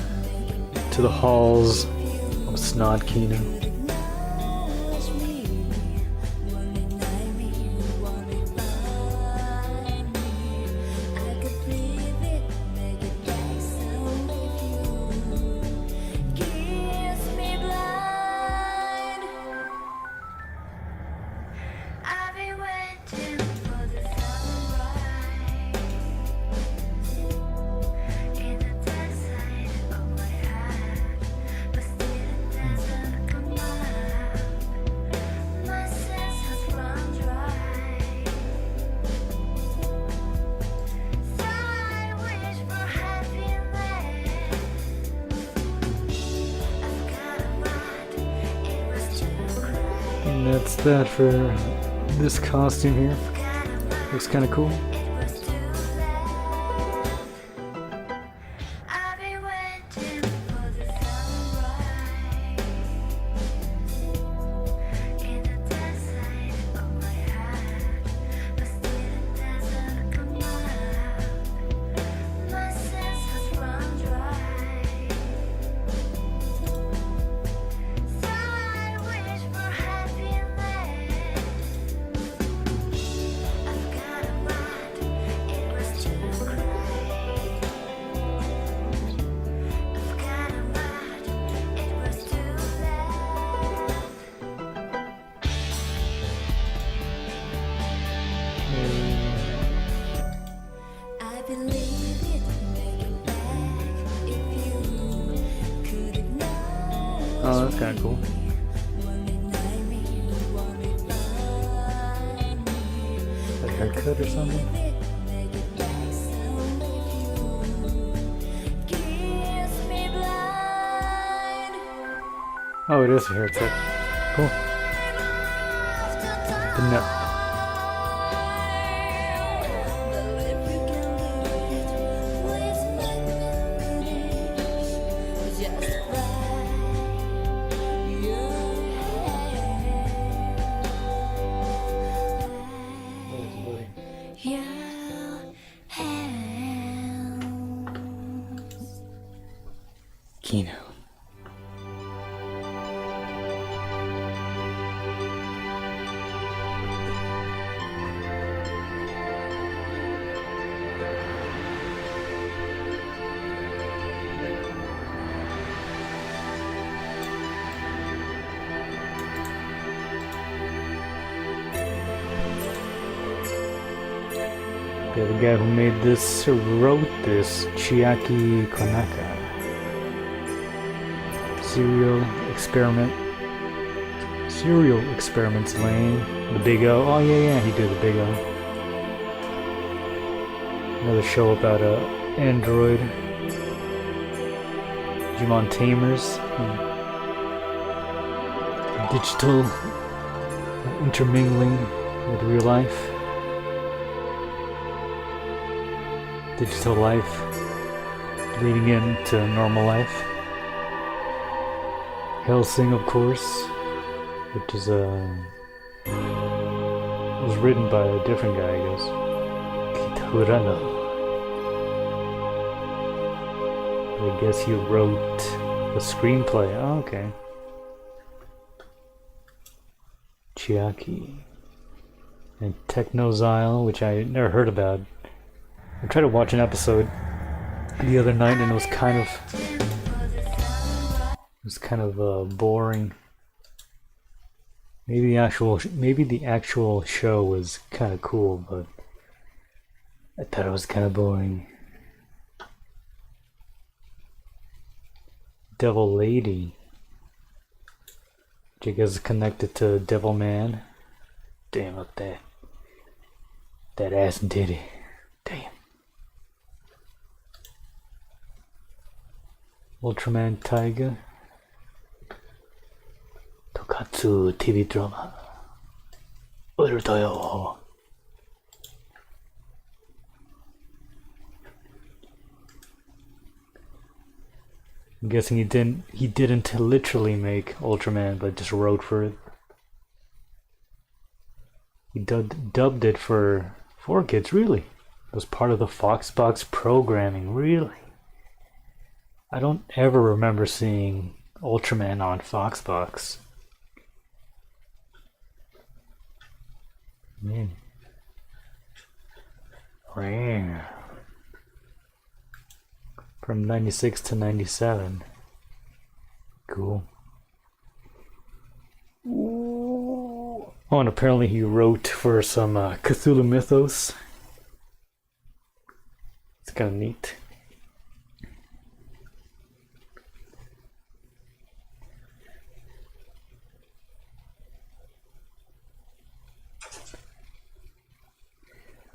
the halls of Snod Kino. And that's that for this costume here. Looks kind of cool. Oh, that's kind of cool. A haircut or something? Oh, it is a haircut. Cool. Didn't know. Kino. Yeah, the guy who made this, wrote this, Chiaki Konaka. Serial Experiments Lane. The Big O. Oh yeah, he did the Big O. Another show about a android. Digimon Tamers. Digital intermingling with real life. Digital life leading into normal life. Hellsing, of course, which is was written by a different guy, I guess. Kiturano. I guess he wrote the screenplay. Oh, okay. Chiaki. And Technozyle, which I never heard about. I tried to watch an episode the other night and it was kind of boring. Maybe the actual show was kind of cool, but I thought it was kind of boring. Devil Lady, which I guess is connected to Devil Man. Damn, look that ass and titty. Damn. Ultraman Taiga. Tokatsu TV drama. Urutoyo. I'm guessing he didn't literally make Ultraman, but just wrote for it. He dubbed it for 4Kids, really. It was part of the Foxbox programming, really. I don't ever remember seeing Ultraman on Foxbox. Man. Rare. From 96 to 97. Cool. Ooh. Oh, and apparently he wrote for some Cthulhu Mythos. It's kind of neat.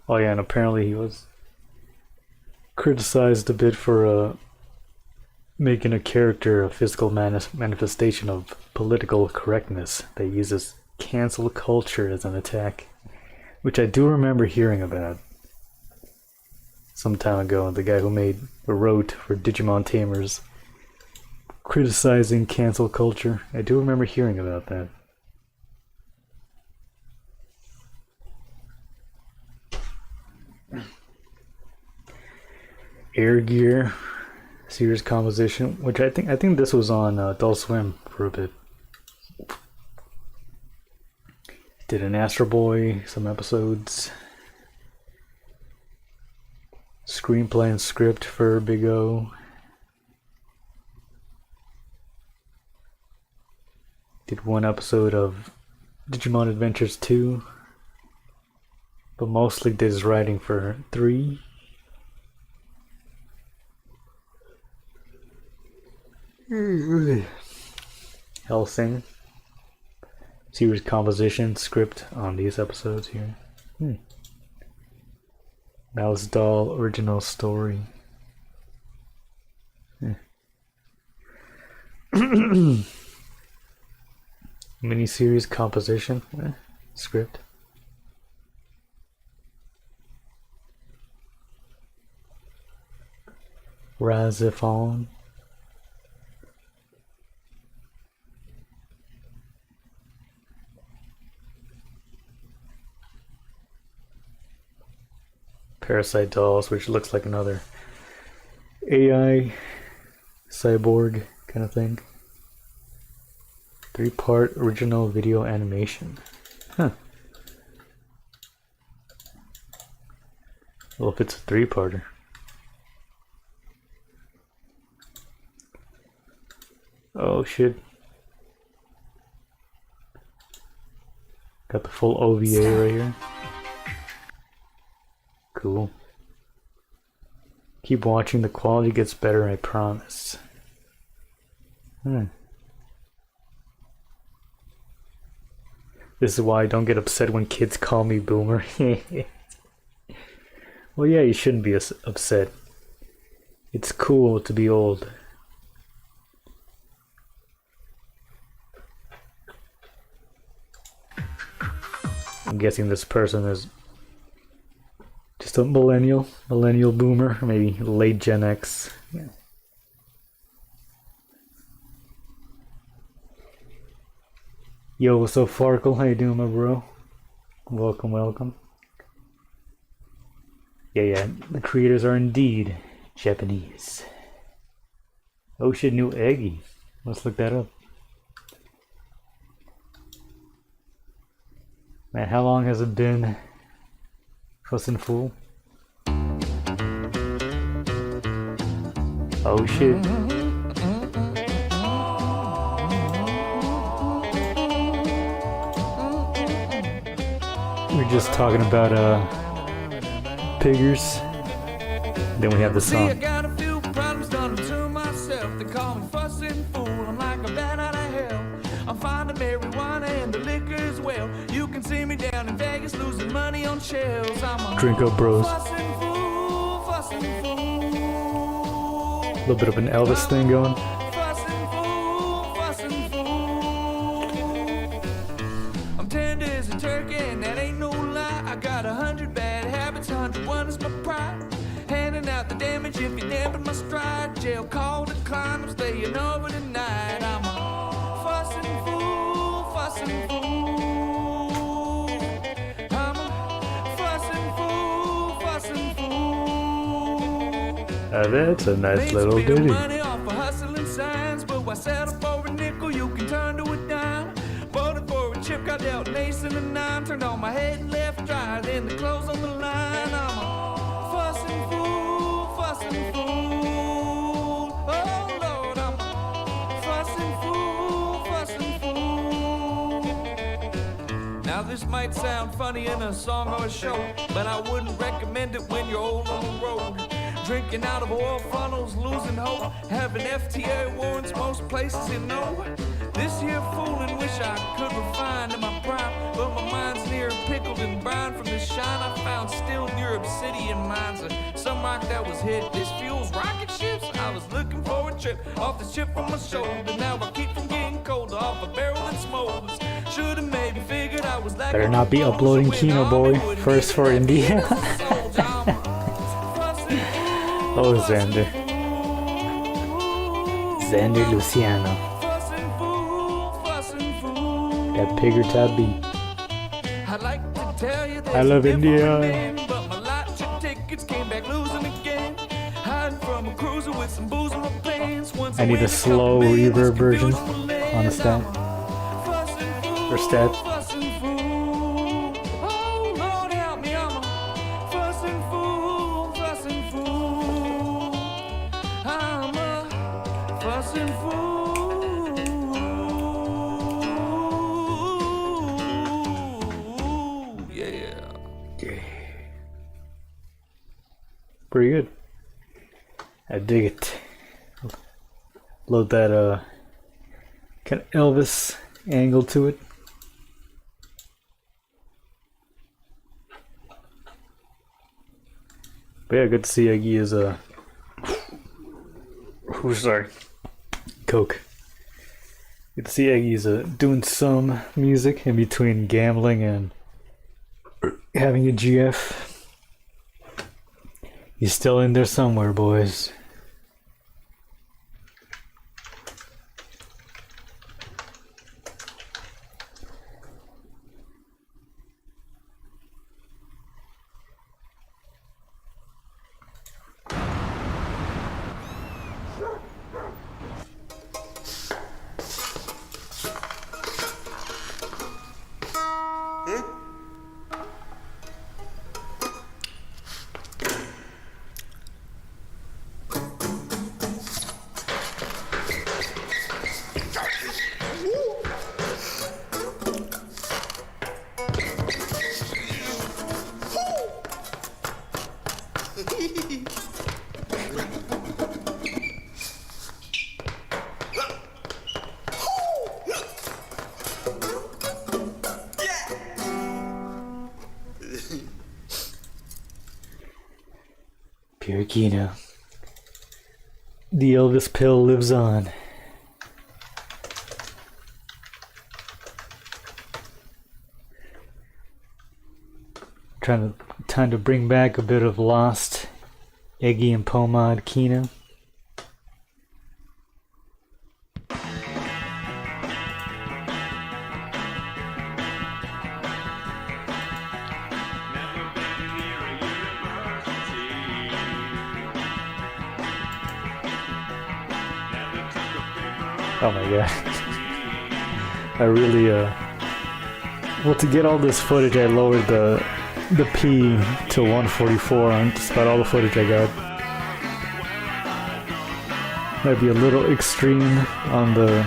Oh yeah, and apparently he was criticized a bit for making a character a physical manifestation of political correctness that uses cancel culture as an attack, which I do remember hearing about some time ago. The guy who wrote for Digimon Tamers criticizing cancel culture. I do remember hearing about that. Air Gear series composition, which I think this was on Adult Swim for a bit. Did an Astro Boy, some episodes. Screenplay and script for Big O. Did one episode of Digimon Adventures 2, but mostly did his writing for 3. Hellsing series composition script on these episodes here. Mouse Doll original story. Miniseries composition script. Razifon. Parasite Dolls, which looks like another AI cyborg kind of thing. 3-part original video animation. Well, if it's a 3-parter. Oh shit. Got the full OVA right here. Cool. Keep watching, the quality gets better, I promise. This is why I don't get upset when kids call me boomer. Well, yeah, you shouldn't be upset. It's cool to be old. I'm guessing this person is just a millennial boomer, maybe late Gen X. Yeah. Yo, what's up, Farkle? How you doing, my bro? Welcome. Yeah, the creators are indeed Japanese. Oh shit, new Eggy. Let's look that up. Man, how long has it been? Fuss and Fool? Oh shit. We're just talking about piggers. Then we have the See, I song. got a few problems done to myself. They call me fussing fool. I'm like a bat out of hell. I'm fond of marijuana and the liquor as well. You can see me down in Vegas losing money on shells. I'm a Drink up, bros. fussing fool, fussing fool. A little bit of an Elvis thing going. Fussing fool, fussing fool. I'm tender as a turkey and that ain't no lie. I got 100 bad habits, 101 is my pride. Handing out the damage if you dampen my stride. Jail call decline, I'm staying over tonight. I'm a fussing fool, fussing fool. I'm a fussing fool, fussing fool. That's a nice Made little spend ditty. money off of hustling signs, but why settle for a nickel you can turn to a dime? Voted for a chip, got dealt an ace and a nine. Turned on my head and left dry, then the clothes on the line. I'm a fussing fool, fussing fool. Oh Lord, I'm a fussing fool, fussing fool. Now this might sound funny in a song or a show, but I wouldn't recommend it when you're old on the road. Drinking out of oil funnels, losing hope, having FTA warrants most places you know. This here fooling wish I could refine to my prime, but my mind's near pickled and brined from the shine I found still near obsidian mines. Some rock that was hit, this fuels rocket ships. I was looking for a trip off the chip from my shoulder. Now I keep from getting colder off a barrel that smolders. Should've maybe figured I was like Better not be uploading Kino Boy first for India. Oh, Xander. Xander Luciano. That Pigger Tab beat. I'd like to tell you I there's love a different India. name, but my lottery tickets came back losing again. Hiding from a cruiser with some booze in my pants. Once I need win a slow couple million, reverb this version confusion will on the end. stat. Fussing fool, Or stat. fussing fool. Oh Lord help me, I'm a fussing fool, fussing fool. I'm a fussing fool. Yeah. Pretty good. I dig it. Load that kind of Elvis angle to it. But yeah, good to see Iggy is sorry, Coke. Good to see Iggy's doing some music in between gambling and having a GF. He's still in there somewhere, boys. Pure Kino. The Elvis pill lives on. Time to bring back a bit of lost Iggy and Pomade Kino. Oh my god. I Well, to get all this footage, I lowered the P to 144 on just about all the footage I got. Might be a little extreme on the...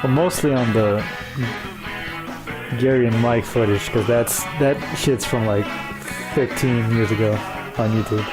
Well, mostly on the Gary and Mike footage, because that shit's from like 15 years ago on YouTube.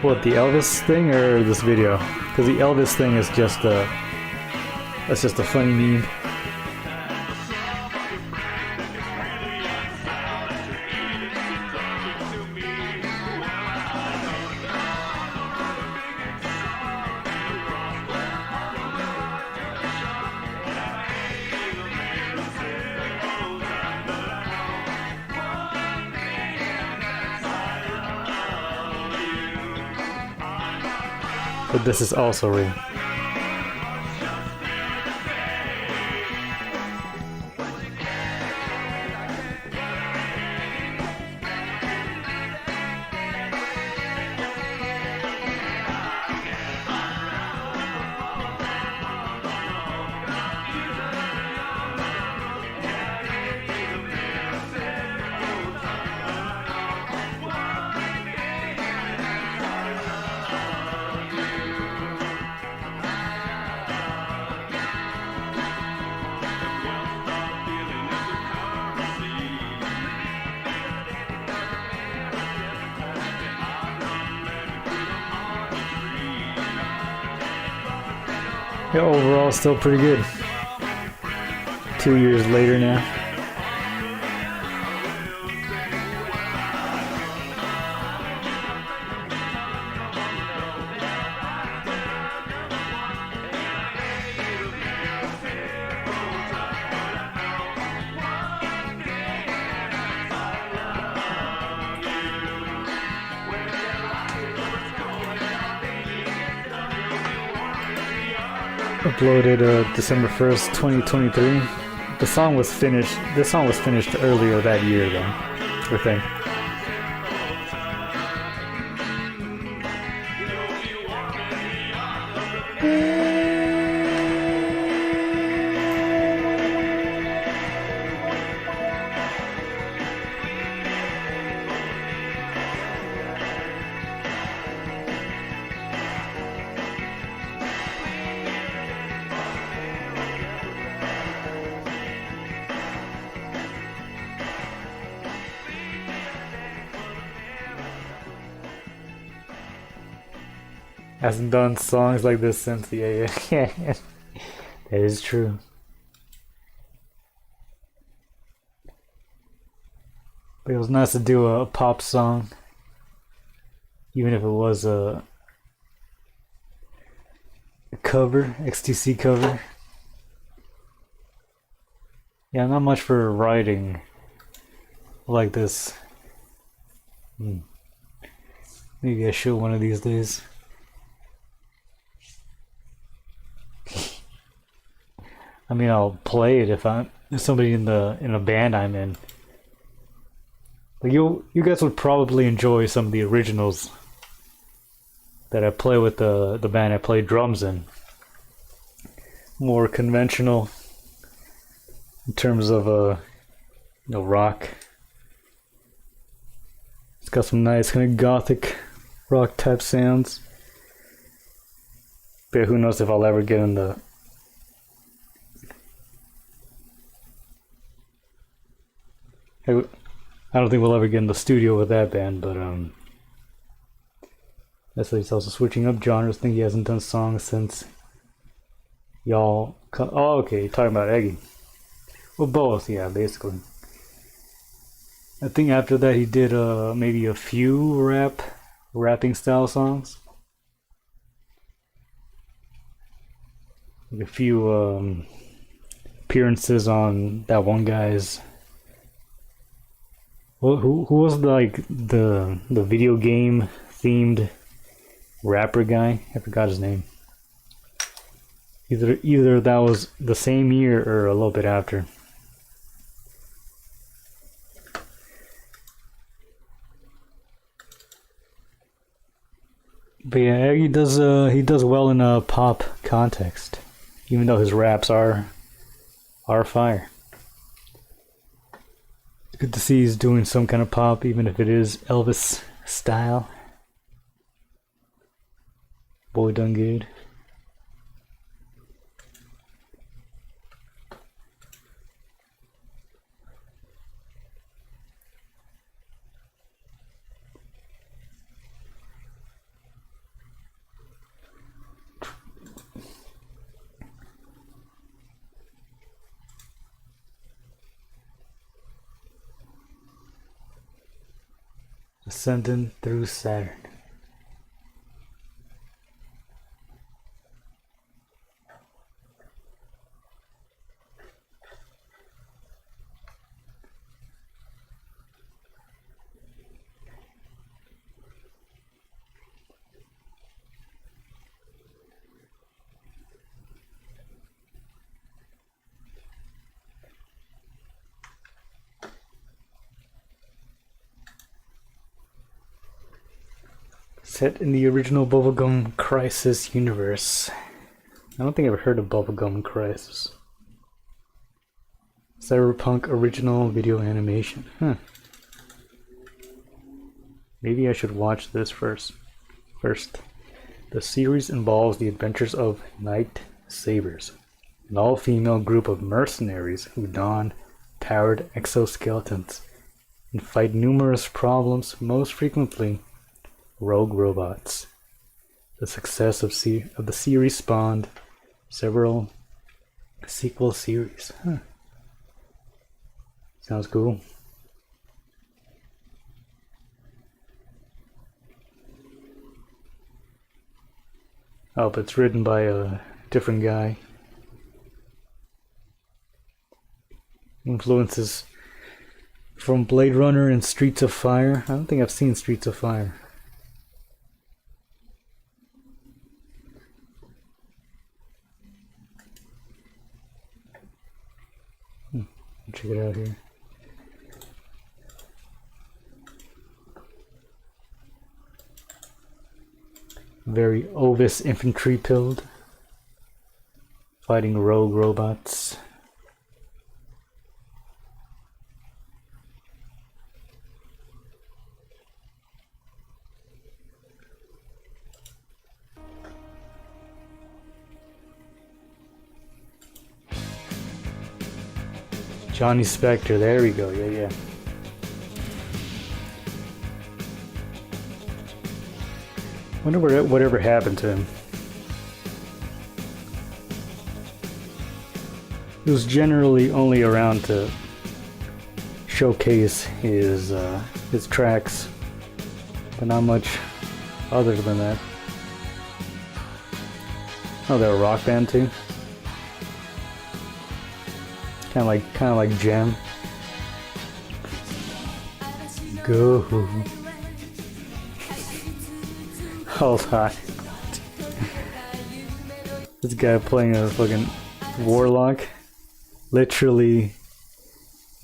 What, the Elvis thing or this video? Because the Elvis thing is just that's just a funny meme. But this is also real. Yeah, overall, still pretty good. 2 years later now. Uploaded December 1st, 2023. This song was finished earlier that year though, I think. Hasn't done songs like this since the yeah. That is true. But it was nice to do a pop song, even if it was a cover, XTC cover. Yeah, not much for writing like this. Maybe I should one of these days. I mean, I'll play it if somebody in a band I'm in. Like you guys would probably enjoy some of the originals that I play with the band I play drums in. More conventional in terms of rock. It's got some nice kind of gothic rock type sounds. But who knows if I'll ever get in the I don't think we'll ever get in the studio with that band, but that's why he's also switching up genres. I think he hasn't done songs since y'all. Oh, okay, you're talking about Eggy. Well, both, yeah, basically. I think after that he did maybe a few rapping style songs. Like a few appearances on that one guy's. Well, who was like the video game themed rapper guy. I forgot his name. Either that was the same year or a little bit after. But yeah, he does well in a pop context, even though his raps are fire. It's good to see he's doing some kind of pop, even if it is Elvis style. Boy done good. Ascending through Saturn. Set in the original Bubblegum Crisis universe. I don't think I've heard of Bubblegum Crisis. Cyberpunk original video animation. Huh. Maybe I should watch this first. The series involves the adventures of Night Sabers, an all-female group of mercenaries who don powered exoskeletons and fight numerous problems, most frequently rogue robots. The success of the series spawned several sequel series. Huh. Sounds cool. Oh, but it's written by a different guy. Influences from Blade Runner and Streets of Fire. I don't think I've seen Streets of Fire. Check it out here. Very Ovis infantry build, fighting rogue robots. Johnny Spector, there we go, yeah. Wonder whatever happened to him. He was generally only around to showcase his tracks, but not much other than that. Oh, they're a rock band too. Kind of like Gem. Go. Hold on. This guy playing a fucking warlock. Literally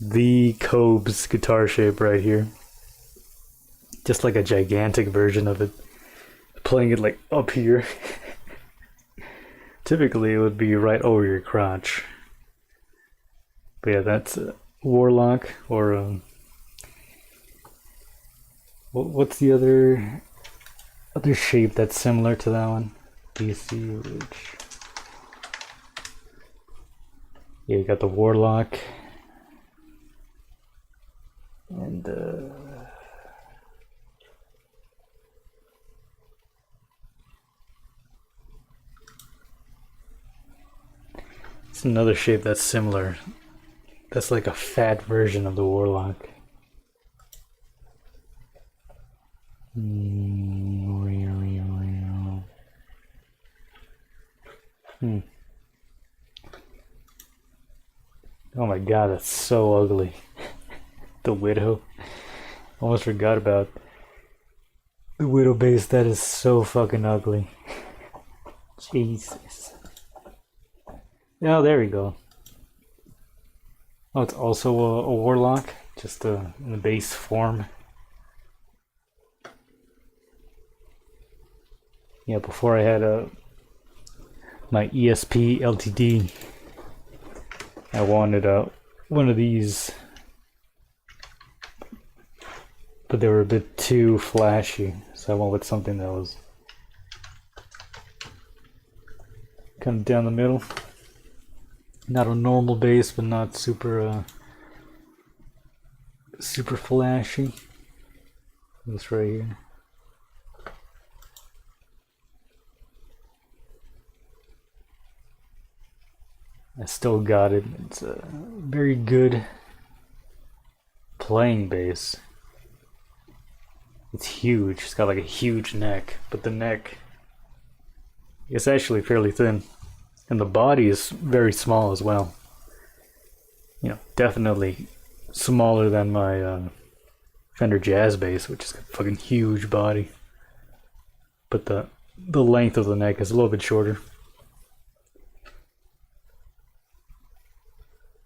the Cobes guitar shape right here. Just like a gigantic version of it. Playing it like up here. Typically it would be right over your crotch. But yeah, that's Warlock, or what's the other shape that's similar to that one? BC Ridge. Yeah, you got the Warlock, and it's another shape that's similar. That's like a fat version of the Warlock. Oh my god, that's so ugly. The Widow. Almost forgot about The Widow bass, that is so fucking ugly. Jesus. Oh, there we go. Oh, it's also a Warlock, just in the base form. Yeah, before I had my ESP LTD, I wanted one of these, but they were a bit too flashy, so I went with something that was kind of down the middle. Not a normal bass, but not super super flashy. This right here. I still got it. It's a very good playing bass. It's huge. It's got like a huge neck, but the neck is actually fairly thin. And the body is very small as well. You know, definitely smaller than my Fender Jazz bass, which is a fucking huge body. But the length of the neck is a little bit shorter.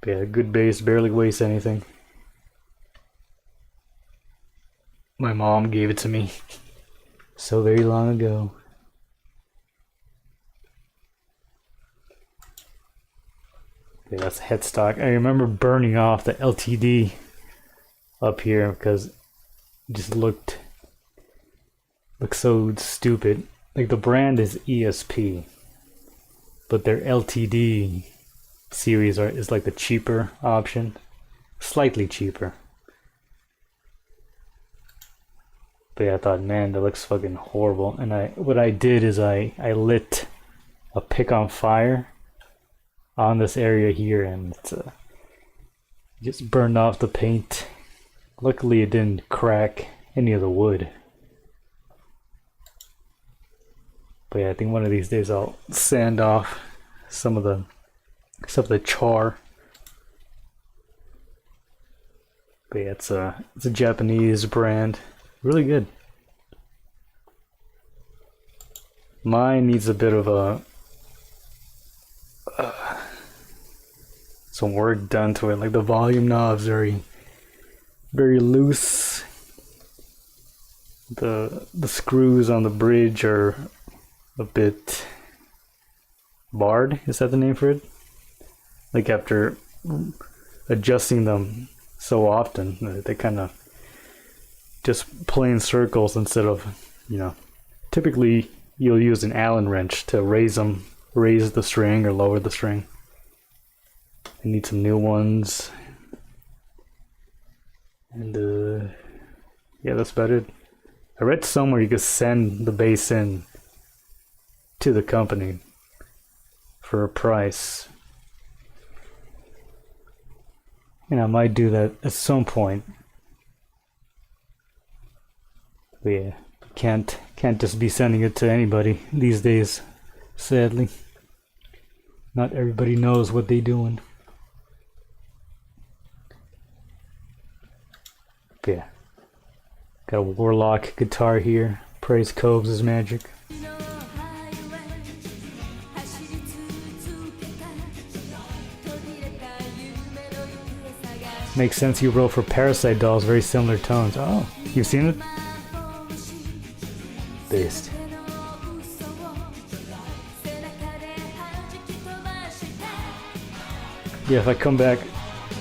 But yeah, good bass, barely weighs anything. My mom gave it to me so very long ago. Okay, that's headstock. I remember burning off the LTD up here because it just looked so stupid. Like the brand is ESP, but their LTD series is like the cheaper option, slightly cheaper. But yeah, I thought, man, that looks fucking horrible. And what I did is I lit a pick on fire on this area here, and it just burned off the paint. Luckily, it didn't crack any of the wood. But yeah, I think one of these days I'll sand off some of the char. But yeah, it's a Japanese brand. Really good. Mine needs a bit of some work done to it. Like the volume knob's very loose. The screws on the bridge are a bit barred. Is that the name for it? Like after adjusting them so often, they kind of just play in circles instead of, you know, typically you'll use an Allen wrench to raise the string or lower the string. I need some new ones. And yeah, that's about it. I read somewhere you could send the bass in to the company for a price. And I might do that at some point. But yeah, can't just be sending it to anybody these days, sadly. Not everybody knows what they're doing. But yeah, got a Warlock guitar here. Praise Coves' magic. Makes sense you wrote for Parasite Dolls, very similar tones. Oh, you've seen it? Based. Yeah, if I come back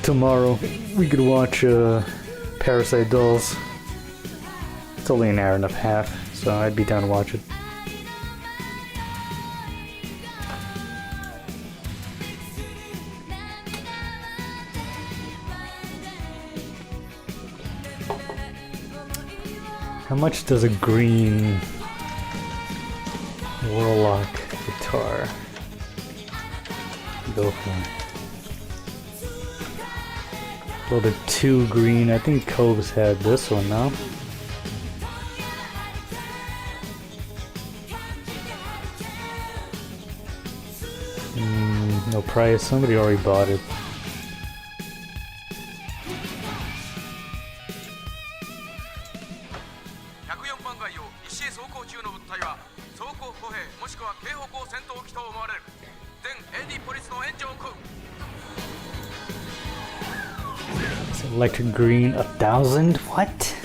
tomorrow, we could watch Parasite Dolls. It's only an hour and a half, so I'd be down to watch it. How much does a green Warlock guitar go for? A little bit too green. I think Coves had this one now. No price. Somebody already bought it. しい走行中の物体は走行歩兵もしくは警報光戦闘機と思われる。全 AD ポリスの援助を請う。 It's electric green 1,000? What?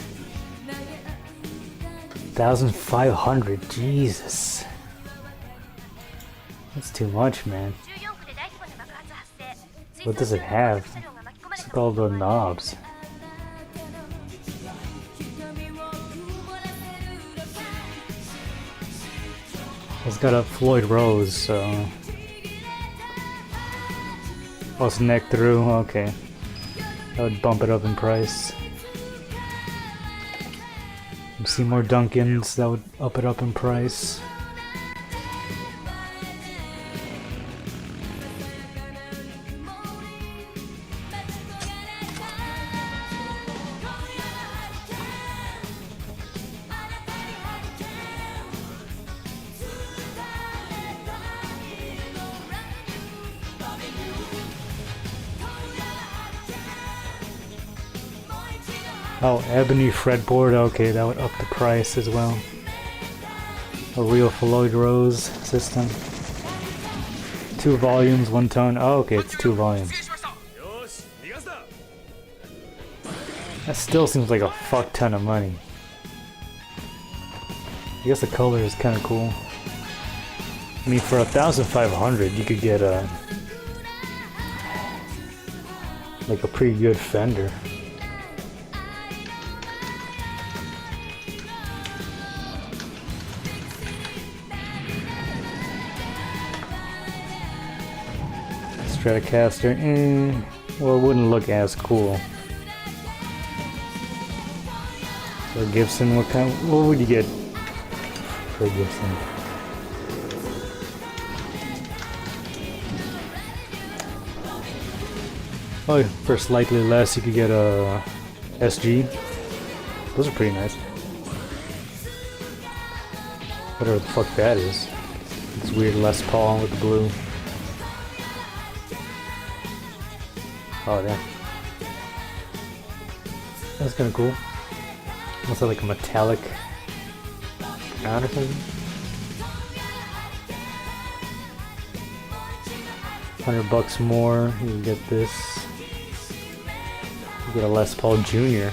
1,500? Jesus. That's too much, man. What does it have? It's like all the knobs. It's got a Floyd Rose, so... Oh, it's neck through, okay. That would bump it up in price. See more Duncans, that would up it up in price. Oh, ebony fretboard, okay, that would up the price as well. A real Floyd Rose system. 2 volumes, 1 tone. Oh, okay, it's 2 volumes. That still seems like a fuck ton of money. I guess the color is kind of cool. I mean, for 1,500, you could get a like a pretty good Fender. Stratocaster, well, it wouldn't look as cool. So Gibson, what would you get for a Gibson? Oh, for slightly less, you could get a SG. Those are pretty nice. Whatever the fuck that is. It's weird Les Paul with the blue. Oh, damn. That's kind of cool. Looks like a metallic sound or something. 100 bucks more, you can get this. You get a Les Paul Jr.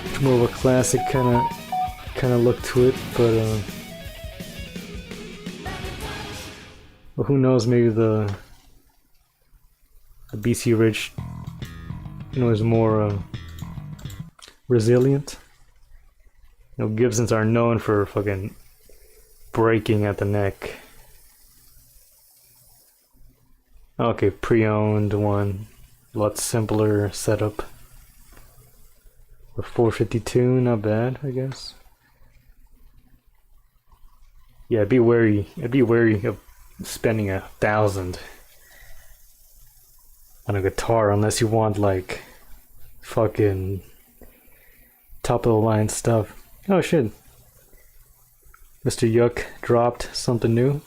It's more of a classic kind of look to it, but well, who knows? Maybe the BC Rich, is more resilient. Gibsons are known for fucking breaking at the neck. Okay, pre-owned one, a lot simpler setup. For 452, not bad, I guess. Yeah, I'd be wary of spending 1,000 on a guitar unless you want like fucking top of the line stuff. Oh shit. Mr. Yuck dropped something new.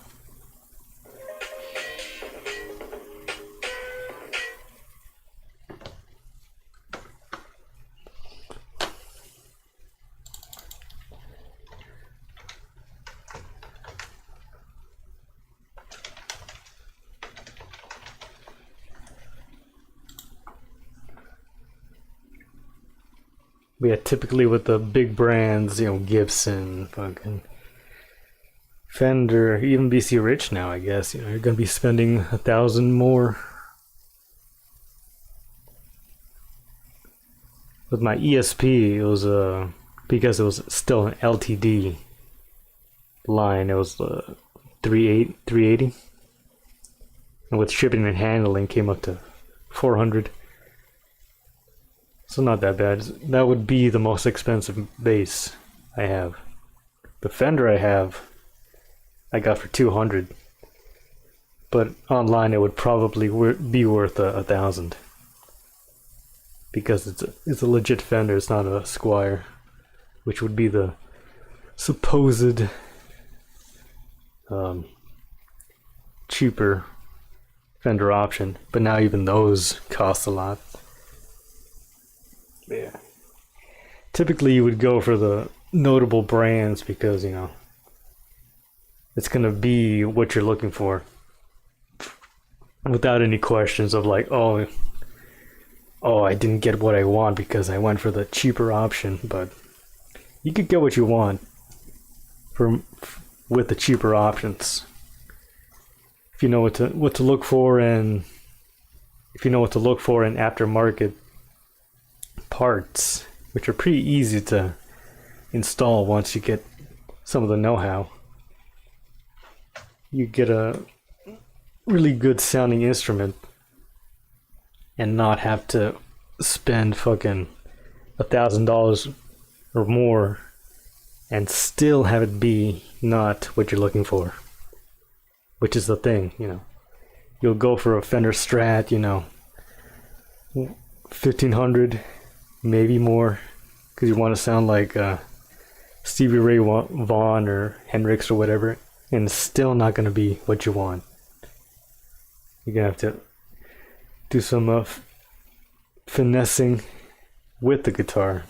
Yeah, typically with the big brands, Gibson, fucking Fender, even BC Rich now, I guess, you're gonna be spending 1,000 more. With my ESP, it was because it was still an LTD line, it was 380, and with shipping and handling came up to 400. So not that bad. That would be the most expensive bass I have. The Fender I got for 200. But online it would probably be worth 1,000. Because it's a legit Fender, it's not a Squire. Which would be the supposed cheaper Fender option. But now even those cost a lot. Yeah. Typically you would go for the notable brands because, you know, it's gonna be what you're looking for without any questions of like, oh, I didn't get what I want because I went for the cheaper option. But you could get what you want from with the cheaper options if you know what to look for, and if you know what to look for in aftermarket parts, which are pretty easy to install once you get some of the know-how. You get a really good sounding instrument and not have to spend fucking $1,000 or more and still have it be not what you're looking for, which is the thing, you know. You'll go for a Fender Strat, you know, 1,500, maybe more, because you want to sound like Stevie Ray Vaughan or Hendrix or whatever, and it's still not going to be what you want. You're going to have to do some finessing with the guitar,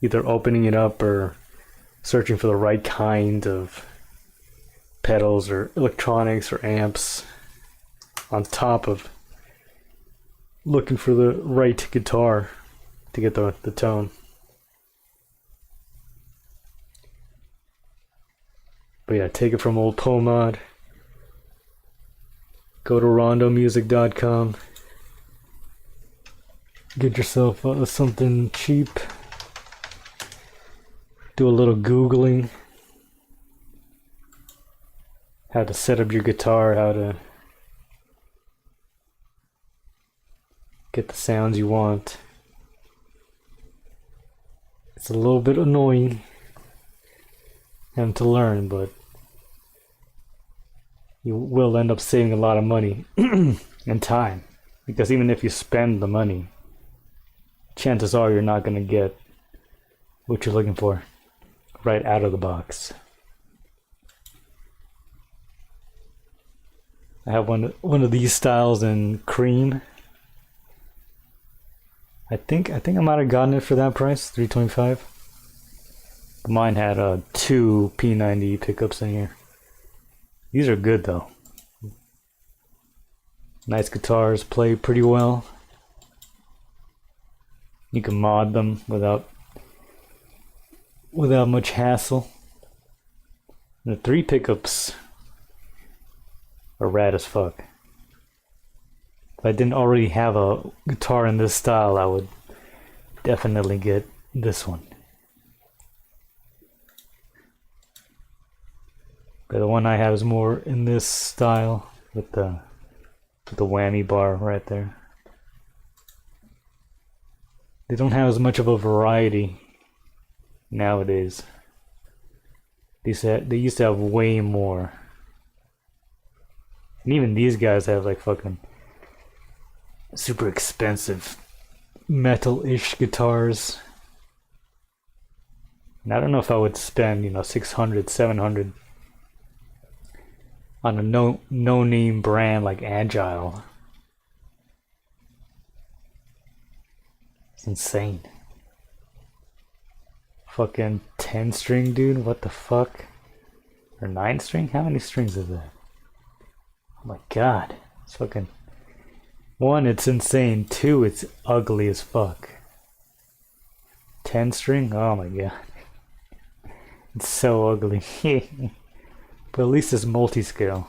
either opening it up or searching for the right kind of pedals or electronics or amps, on top of looking for the right guitar to get the tone. But yeah, take it from old Pomod. Go to rondomusic.com. Get yourself something cheap. Do a little Googling. How to set up your guitar, how to get the sounds you want. It's a little bit annoying having to learn, but you will end up saving a lot of money and time. Because even if you spend the money, chances are you're not going to get what you're looking for right out of the box. I have one of these styles in cream. I think I might have gotten it for that price, $325. Mine had 2 P90 pickups in here. These are good though. Nice guitars, play pretty well. You can mod them without much hassle. The 3 pickups are rad as fuck. If I didn't already have a guitar in this style, I would definitely get this one. But the one I have is more in this style with the whammy bar right there. They don't have as much of a variety nowadays. They used to have way more. And even these guys have like fucking super expensive metal-ish guitars. And I don't know if I would spend, you know, $600, $700 on a no-name brand like Agile. It's insane. Fucking 10-string, dude. What the fuck? Or 9-string? How many strings is that? Oh my god. It's fucking... 1, it's insane. 2, it's ugly as fuck. 10-string? Oh my god. It's so ugly. But at least it's multi-scale.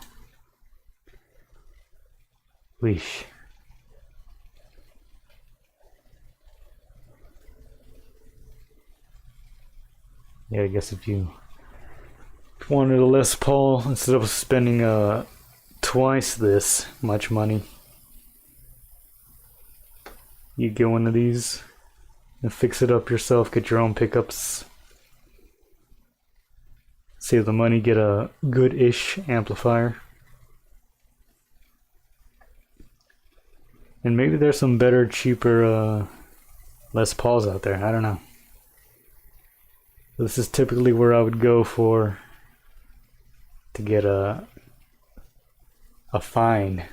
Weesh. Yeah, I guess if you wanted a Les Paul, instead of spending twice this much money, you get one of these and fix it up yourself, get your own pickups. Save the money, get a good-ish amplifier. And maybe there's some better, cheaper Les Pauls out there, I don't know. This is typically where I would go for to get a fine,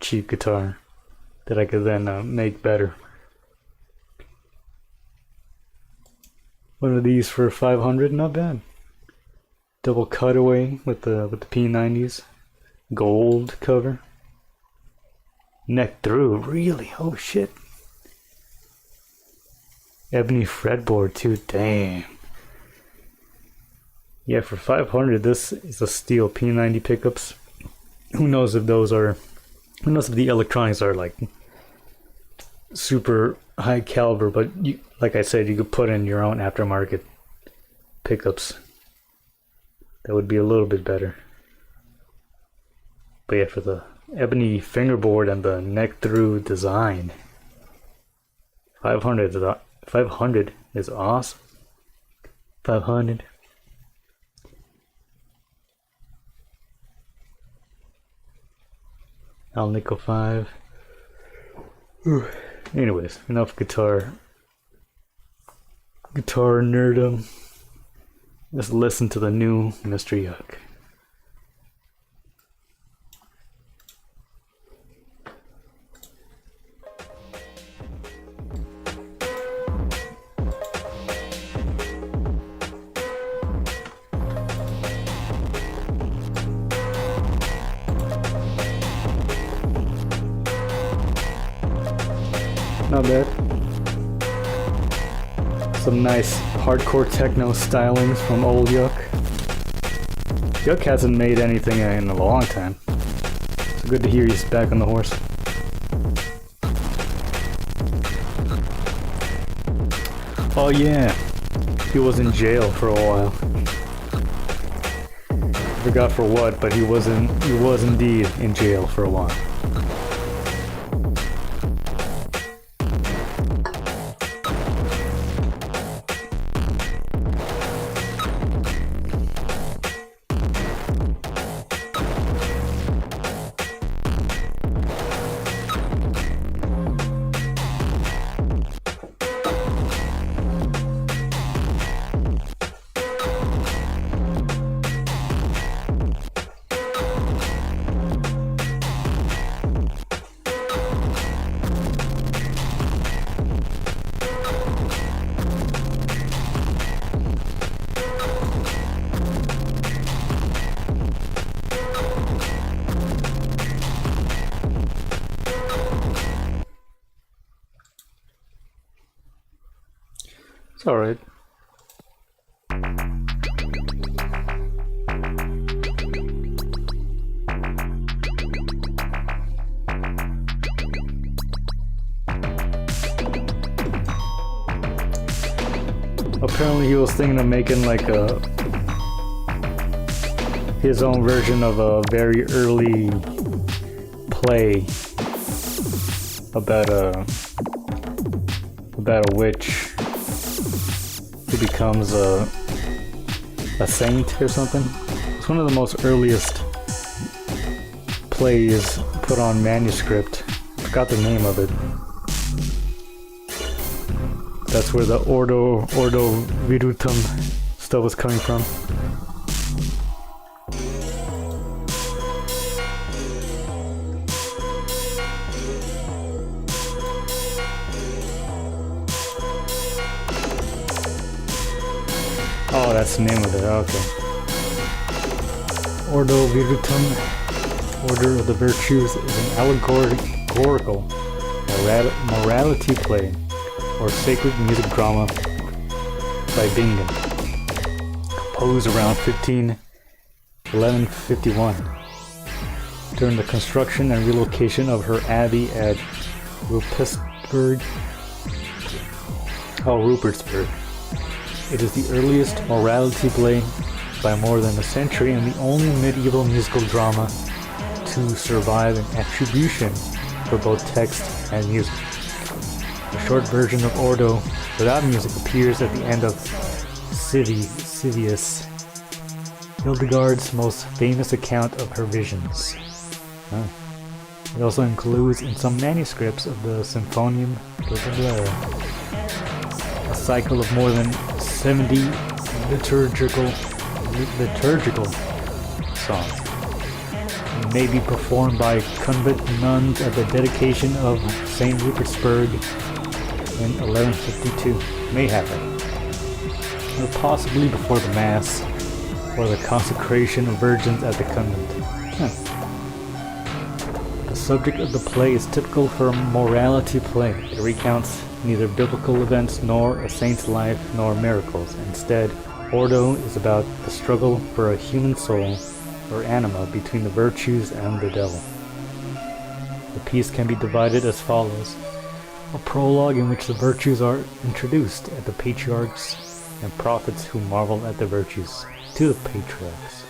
cheap guitar that I could then make better. One of these for 500, not bad. Double cutaway with the P90s. Gold cover. Neck through, really? Oh shit. Ebony fretboard too, damn. Yeah, for 500, this is a steel P90 pickups. Who knows if those are, who knows if the electronics are like super high caliber, but you, like I said, you could put in your own aftermarket pickups. That would be a little bit better. But yeah, for the ebony fingerboard and the neck through design, 500 is awesome. 500. Alnico 5. Whew. Anyways, enough guitar nerdum. Let's listen to the new Mr. Yuck. Not bad. Some nice hardcore techno stylings from old Yuck. Yuck hasn't made anything in a long time. It's good to hear he's back on the horse. Oh yeah, he was in jail for a while. Forgot for what, but he was indeed in jail for a while. It's alright. Apparently he was thinking of making like his own version of a very early play about a witch who becomes a saint or something. It's one of the most earliest plays put on manuscript. I forgot the name of it. That's where the Ordo Virutum stuff was coming from. Oh, that's the name of it, okay. Ordo Virutum, Order of the Virtues, is an allegorical morality play or sacred music drama by Bingen, composed around 1151 during the construction and relocation of her abbey at Rupertsburg. It is the earliest morality play by more than a century and the only medieval musical drama to survive an attribution for both text and music. A short version of Ordo without music appears at the end of Civius, Hildegard's most famous account of her visions. Oh. It also includes in some manuscripts of the Symphonium a cycle of more than 70 liturgical songs. It may be performed by convent nuns at the dedication of St. Rupertsburg in 1152. May happen. or possibly before the Mass, or the consecration of virgins at the convent. The subject of the play is typical for a morality play. It recounts neither biblical events nor a saint's life nor miracles. Instead, Ordo is about the struggle for a human soul, or anima, between the virtues and the devil. The piece can be divided as follows. A prologue in which the virtues are introduced at the patriarchs and prophets who marvel at the virtues to the patriarchs.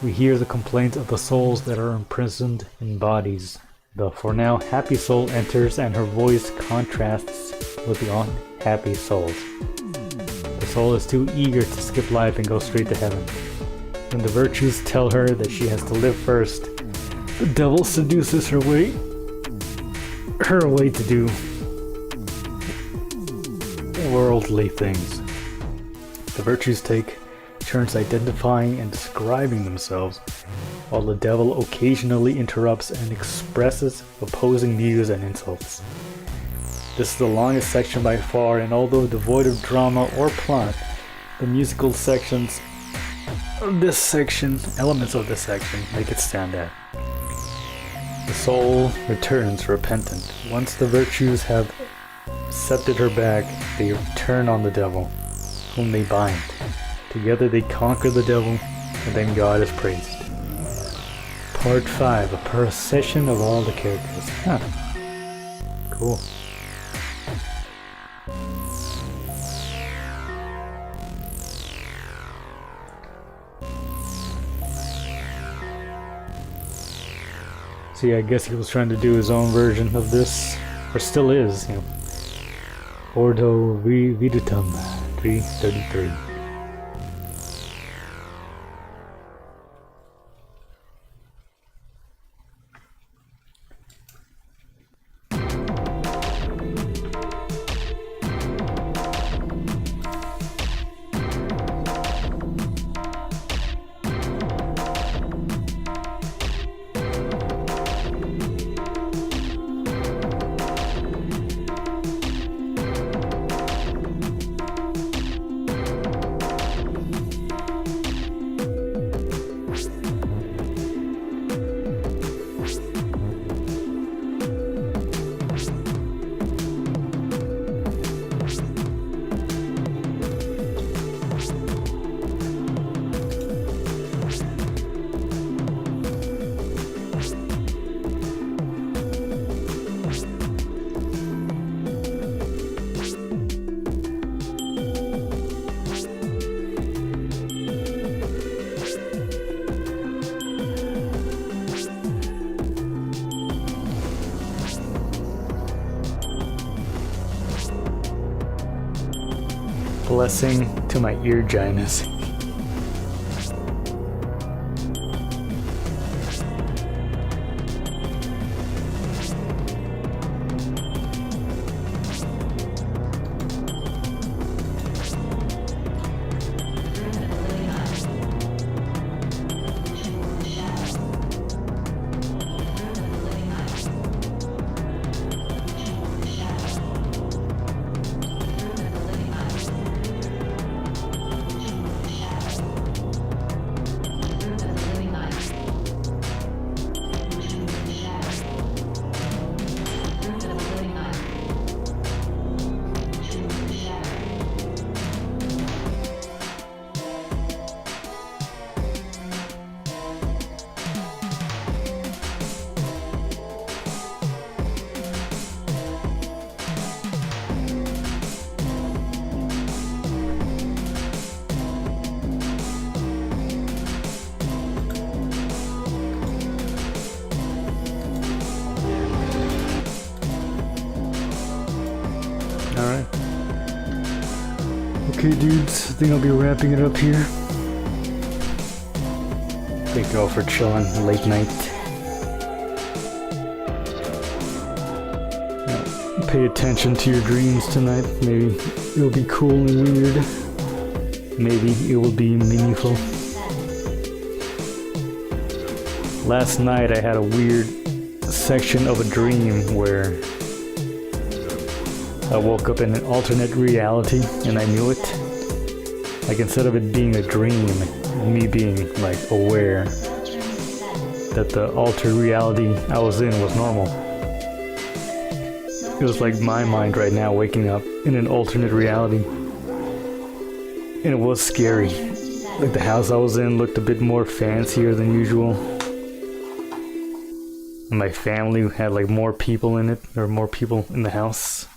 We hear the complaints of the souls that are imprisoned in bodies. The for now happy soul enters and her voice contrasts with the unhappy souls. The soul is too eager to skip life and go straight to heaven. When the virtues tell her that she has to live first, the devil seduces her away to do worldly things. The virtues take turns identifying and describing themselves, while the devil occasionally interrupts and expresses opposing views and insults. This is the longest section by far, and although devoid of drama or plot, the musical sections of this section, elements of this section, make it stand out. The soul returns repentant. Once the virtues have accepted her back, they turn on the devil, whom they bind. Together they conquer the devil, and then God is praised. Part 5, a procession of all the characters. Cool. See, I guess he was trying to do his own version of this, or still is, you know. Ordo Viditum 333. Blessing to my ear gynus. Alright. Okay, dudes, I think I'll be wrapping it up here. Thank you all for chilling late night. Pay attention to your dreams tonight. Maybe it'll be cool and weird. Maybe it will be meaningful. Last night I had a weird section of a dream where I woke up in an alternate reality and I knew it. Like instead of it being a dream, me being like aware that the altered reality I was in was normal. It was like my mind right now waking up in an alternate reality. And it was scary. Like the house I was in looked a bit more fancier than usual. And my family had like more people in it. There were more people in the house.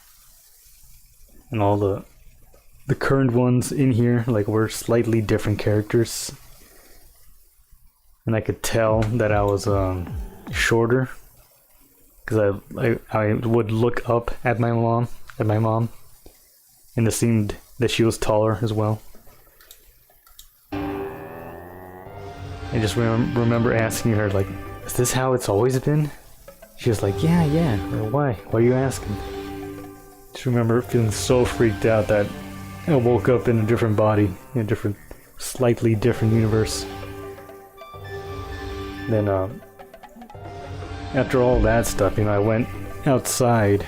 And all the current ones in here like were slightly different characters. And I could tell that I was shorter. Because I would look up at my mom. And it seemed that she was taller as well. I just remember asking her, like, is this how it's always been? She was like, yeah. Why? Why are you asking? Just remember feeling so freaked out that I woke up in a different body, in a different, slightly different universe. Then, after all that stuff, I went outside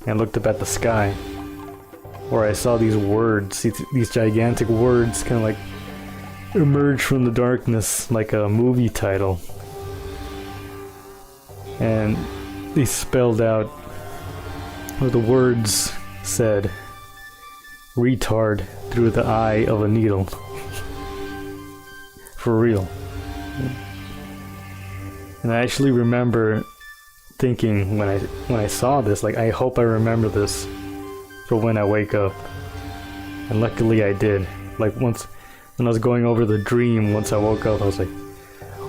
and looked up at the sky, where I saw these words, these gigantic words, kind of like emerge from the darkness like a movie title. And they spelled out, or the words said, retard through the eye of a needle. For real. And I actually remember thinking when I saw this, like, I hope I remember this for when I wake up. And luckily I did. Like once when I was going over the dream, once I woke up, I was like,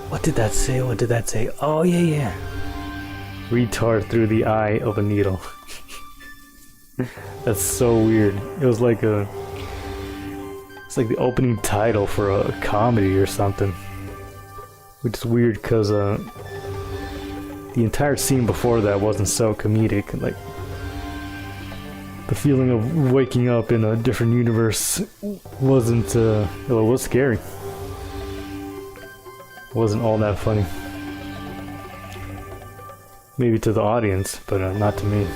what did that say? What did that say? Oh yeah. Retard through the eye of a needle. That's so weird. It was like it's like the opening title for a comedy or something. Which is weird because the entire scene before that wasn't so comedic. Like the feeling of waking up in a different universe wasn't, well, it was scary. It wasn't all that funny. Maybe to the audience, but not to me.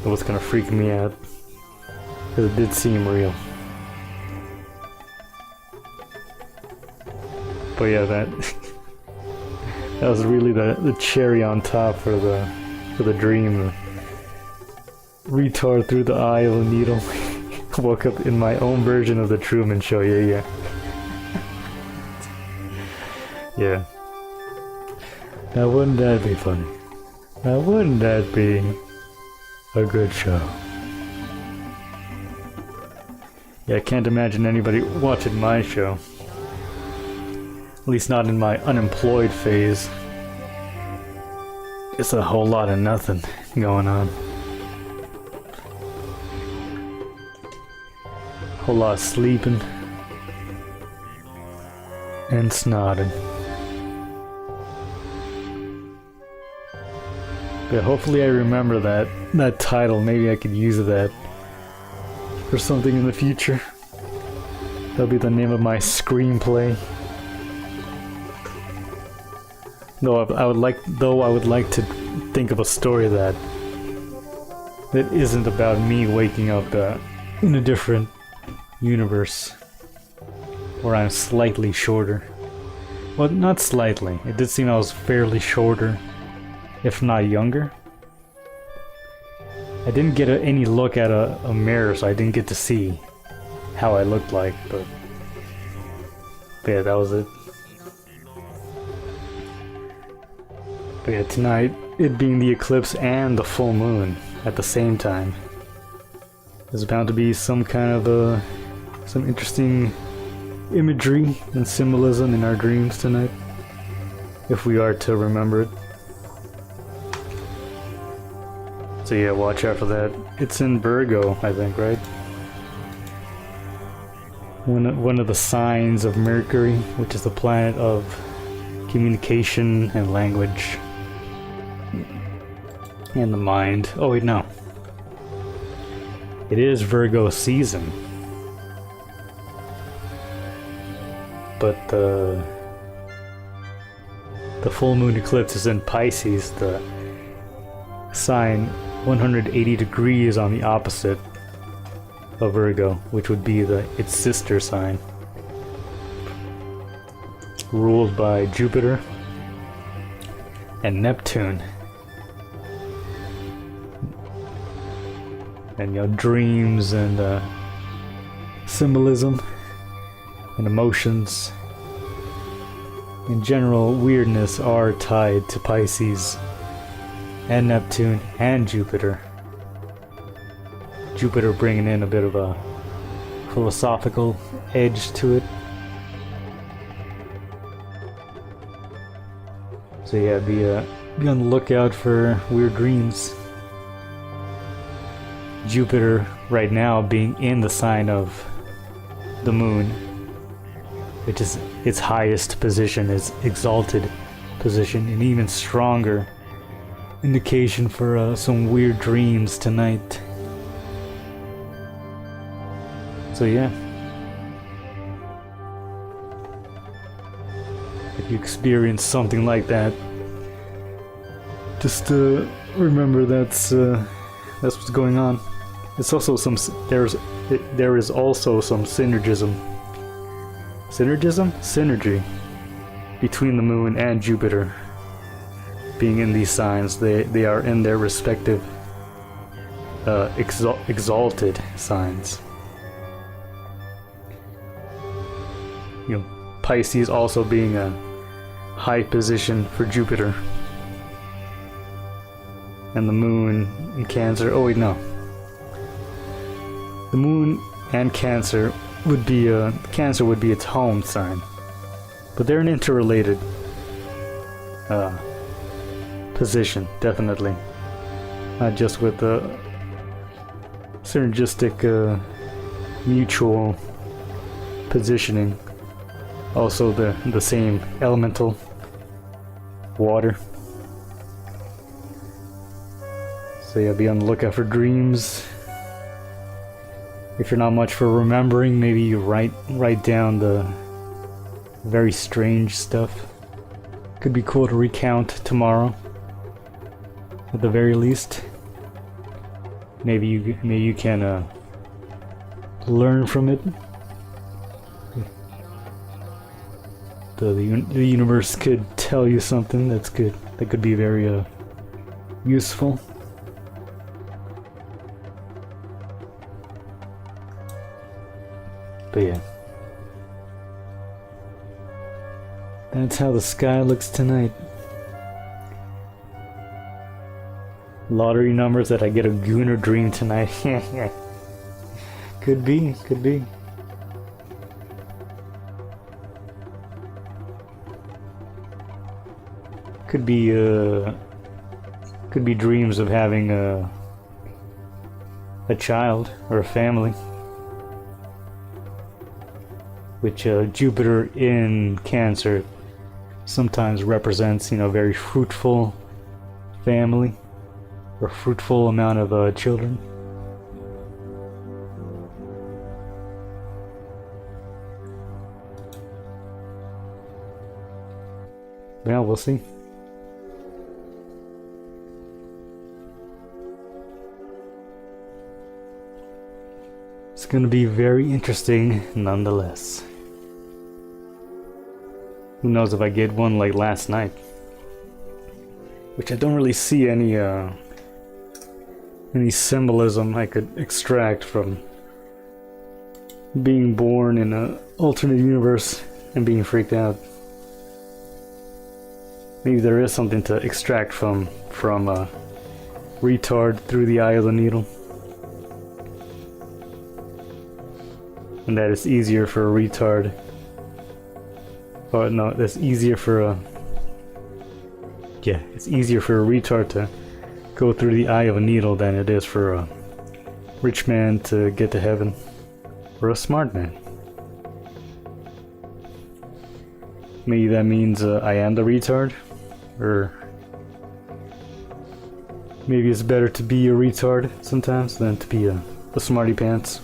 It was kind of freaking me out. Because it did seem real. But yeah, that was really the cherry on top for the dream. Retard through the eye of a needle. Woke up in my own version of the Truman Show. Yeah. Yeah. Now wouldn't that be funny? Now wouldn't that be a good show? Yeah, I can't imagine anybody watching my show. At least not in my unemployed phase. It's a whole lot of nothing going on. A lot of sleeping and snodding. But hopefully I remember that title. Maybe I could use that for something in the future. That'll be the name of my screenplay. Though I would like to think of a story that isn't about me waking up in a different universe where I'm slightly shorter. Well, not slightly. It did seem I was fairly shorter, if not younger. I didn't get any look at a mirror, so I didn't get to see how I looked like, but yeah, that was it. But yeah, tonight, it being the eclipse and the full moon at the same time, there's bound to be some kind of some interesting imagery and symbolism in our dreams tonight, if we are to remember it. So yeah, watch out for that. It's in Virgo, I think, right? One of the signs of Mercury, which is the planet of communication and language and the mind. Oh wait, no. It is Virgo season. But the full moon eclipse is in Pisces, the sign 180 degrees on the opposite of Virgo, which would be its sister sign. Ruled by Jupiter and Neptune. And dreams and symbolism and emotions in general weirdness are tied to Pisces and Neptune and Jupiter. Jupiter bringing in a bit of a philosophical edge to it. So yeah, be on the lookout for weird dreams. Jupiter right now being in the sign of the moon, which is its highest position, its exalted position, an even stronger indication for some weird dreams tonight. So yeah, if you experience something like that, just remember that's what's going on. It's also there is also some synergy between the moon and Jupiter being in these signs. They are in their respective exalted signs. Pisces also being a high position for Jupiter, and the moon in Cancer. Oh wait, no. The moon and Cancer would be its home sign, but they're an interrelated position, definitely. Not just with the synergistic mutual positioning, also the same elemental, water. So yeah, be on the lookout for dreams. If you're not much for remembering, maybe you write down the very strange stuff. Could be cool to recount tomorrow, at the very least. Maybe you can learn from it. The universe could tell you something that's good. That could be very useful. But yeah, that's how the sky looks tonight. Lottery numbers that I get a Gooner dream tonight. Could be. Could be dreams of having a child or a family. Which Jupiter in Cancer sometimes represents, very fruitful family or fruitful amount of children. Well, we'll see. It's going to be very interesting nonetheless. Who knows if I get one like last night, which I don't really see any symbolism I could extract from being born in an alternate universe and being freaked out. Maybe there is something to extract from retard through the eye of the needle. And that it's easier for a retard. Oh no, that's easier for it's easier for a retard to go through the eye of a needle than it is for a rich man to get to heaven. Or a smart man. Maybe that means I am the retard? Or maybe it's better to be a retard sometimes than to be a smarty pants.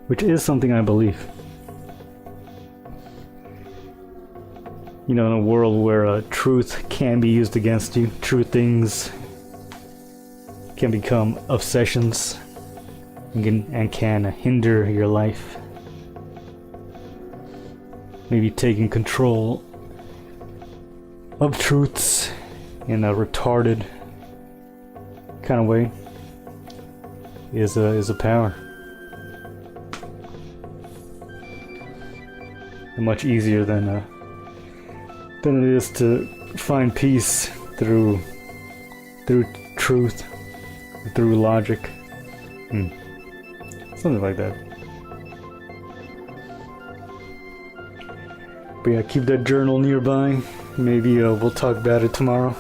Which is something I believe. In a world where truth can be used against you, true things can become obsessions and can hinder your life. Maybe taking control of truths in a retarded kind of way is a power. Much easier than it is to find peace through truth, through logic, something like that. But yeah, keep that journal nearby. Maybe we'll talk about it tomorrow.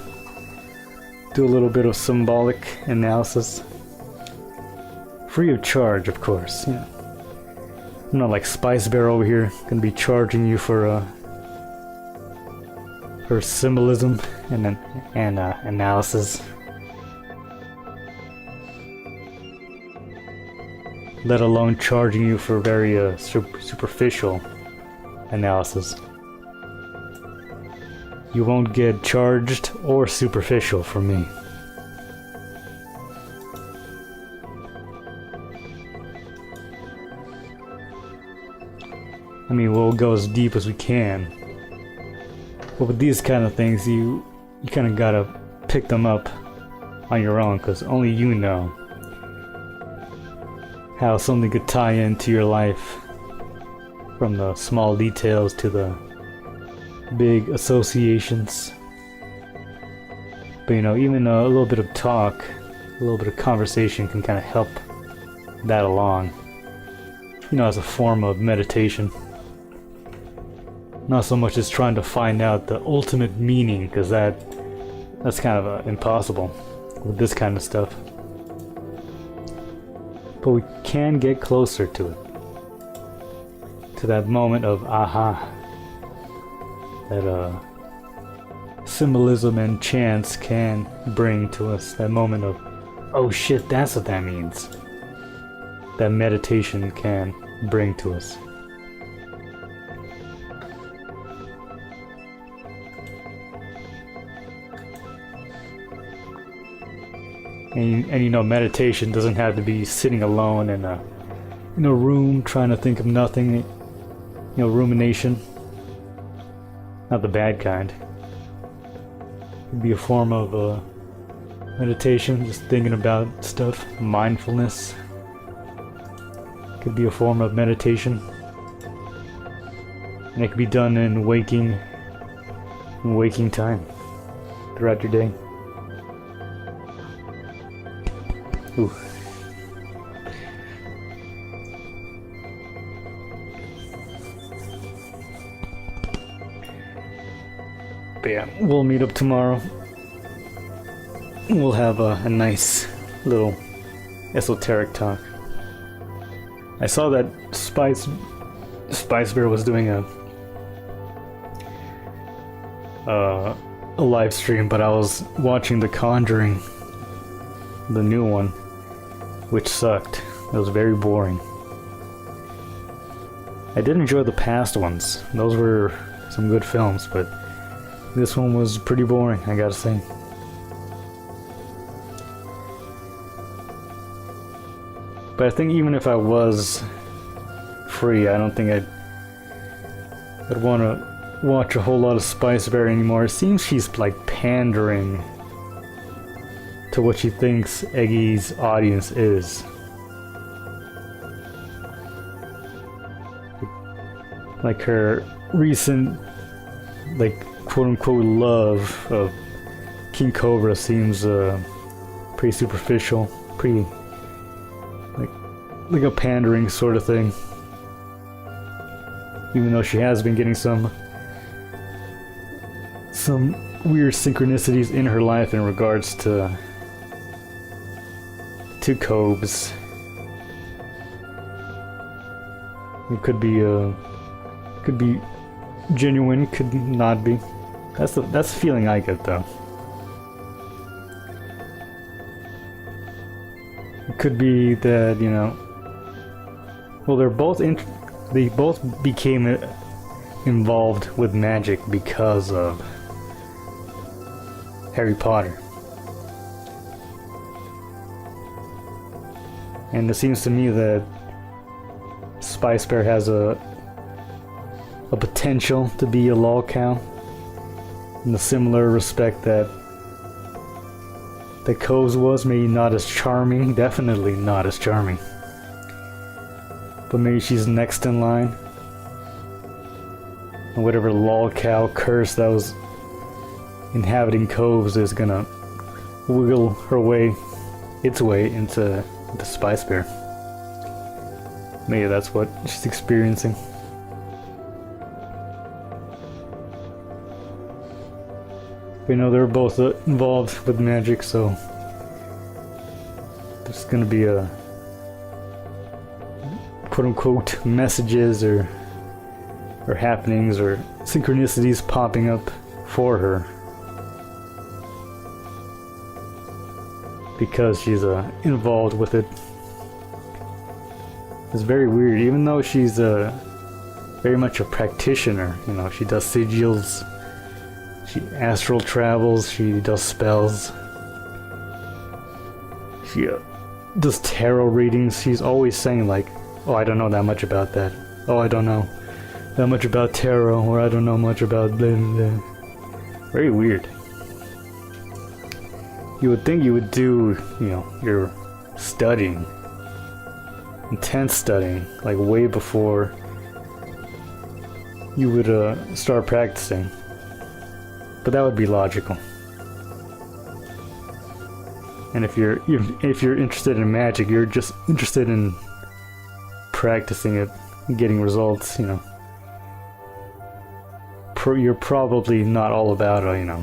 Do a little bit of symbolic analysis. Free of charge, of course. Yeah. I'm not like Spice Bear over here, gonna be charging you for symbolism and analysis. Let alone charging you for very superficial analysis. You won't get charged or superficial from me. I mean, we'll go as deep as we can. But with these kind of things, you kind of gotta pick them up on your own, because only you know how something could tie into your life, from the small details to the big associations. But you know, even a little bit of talk, a little bit of conversation can kind of help that along. You know, as a form of meditation. Not so much as trying to find out the ultimate meaning, because that's kind of impossible with this kind of stuff. But we can get closer to it. To that moment of aha. That symbolism and chance can bring to us. That moment of, oh shit, that's what that means. That meditation can bring to us. And you know, meditation doesn't have to be sitting alone in a room trying to think of nothing. You know, rumination. Not the bad kind. It could be a form of meditation, just thinking about stuff. Mindfulness could be a form of meditation. And it can be done in waking time throughout your day. Ooh. But yeah, we'll meet up tomorrow. We'll have a nice little esoteric talk. I saw that Spice Bear was doing a live stream, but I was watching The Conjuring, the new one, which sucked. It was very boring. I did enjoy the past ones. Those were some good films, but this one was pretty boring, I gotta say. But I think even if I was free, I don't think I'd want to watch a whole lot of Spice Bear anymore. It seems she's like pandering to what she thinks Eggy's audience is. Like her recent, like, quote-unquote love of King Cobra seems pretty superficial, pretty like a pandering sort of thing. Even though she has been getting some weird synchronicities in her life in regards to Cobes. It could be genuine, could not be. That's the feeling I get, though. It could be that, you know, well, they both became involved with magic because of Harry Potter. And it seems to me that Spice Bear has a potential to be a lolcow in the similar respect that Coves was. Maybe not as charming, definitely not as charming, but maybe she's next in line. And whatever lolcow curse that was inhabiting Coves is gonna wiggle its way into Spice Bear. Maybe that's what she's experiencing. We know they're both involved with magic, so there's gonna be a quote-unquote messages or happenings or synchronicities popping up for her because she's involved with it. It's very weird, even though she's very much a practitioner. You know, she does sigils, she astral travels, she does spells, she does tarot readings. She's always saying like, oh, I don't know that much about that. Oh, I don't know that much about tarot, or I don't know much about blah blah blah. Very weird. You would think you would do, you know, your studying, intense studying, like way before you would start practicing. But that would be logical. And if you're interested in magic, you're just interested in practicing it, getting results, you know. You're probably not all about, you know,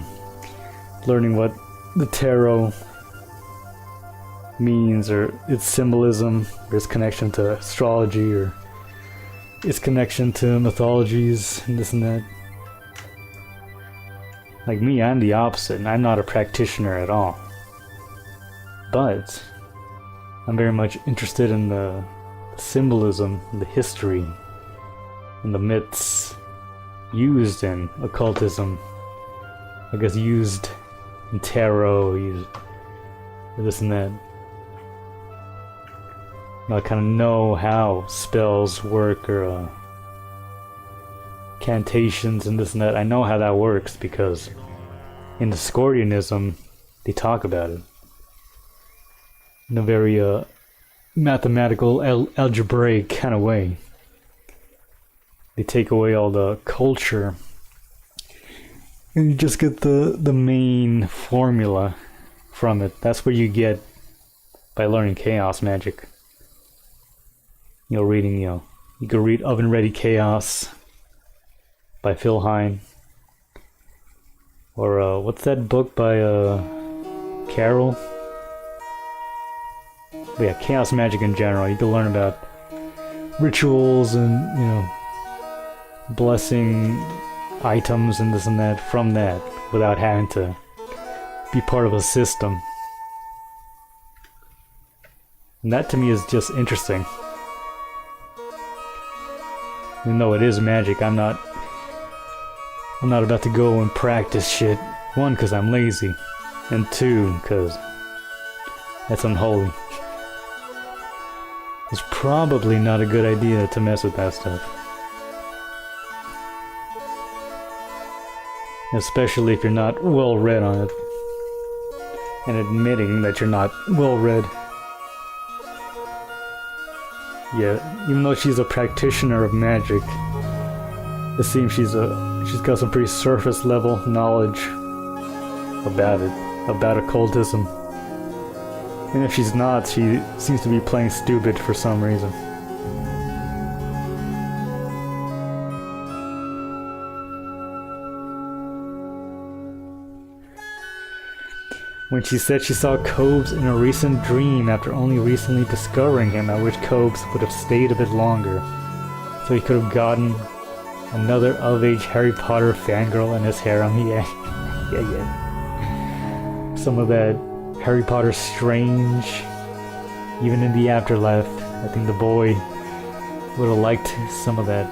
learning what the tarot means or its symbolism or its connection to astrology or its connection to mythologies and this and that. Like me, I'm the opposite, and I'm not a practitioner at all. But I'm very much interested in the symbolism, the history, and the myths used in occultism. I guess used in tarot, used this and that. I kind of know how spells work or cantations and this and that. I know how that works because in the Discordianism they talk about it in a very mathematical, algebraic kind of way. They take away all the culture and you just get the main formula from it. That's what you get by learning chaos magic. You know, reading, you know, you can read Oven Ready Chaos by Phil Hine. Or what's that book by Carol? But yeah, chaos magic in general. You can learn about rituals and, you know, blessing items and this and that from that without having to be part of a system. And that to me is just interesting. Even though it is magic, I'm not about to go and practice shit. One, because I'm lazy, and two, because that's unholy. It's probably not a good idea to mess with that stuff. Especially if you're not well read on it. And admitting that you're not well read. Yeah, even though she's a practitioner of magic, it seems she's got some pretty surface level knowledge about it, about occultism. And if she's not, she seems to be playing stupid for some reason. When she said she saw Cobes in a recent dream after only recently discovering him, I wish Cobes would have stayed a bit longer, so he could have gotten another of-age Harry Potter fangirl in his harem. Yeah. Some of that Harry Potter strange, even in the afterlife. I think the boy would have liked some of that.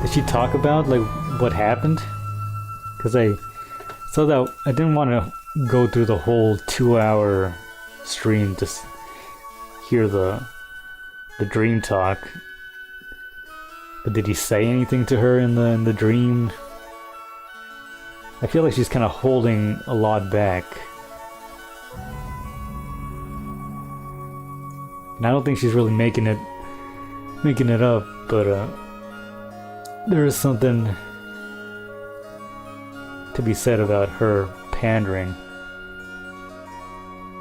Did she talk about like what happened? Because I didn't want to go through the whole 2-hour stream just hear the dream talk. But did he say anything to her in the dream? I feel like she's kind of holding a lot back. And I don't think she's really making it up, but there is something to be said about her pandering.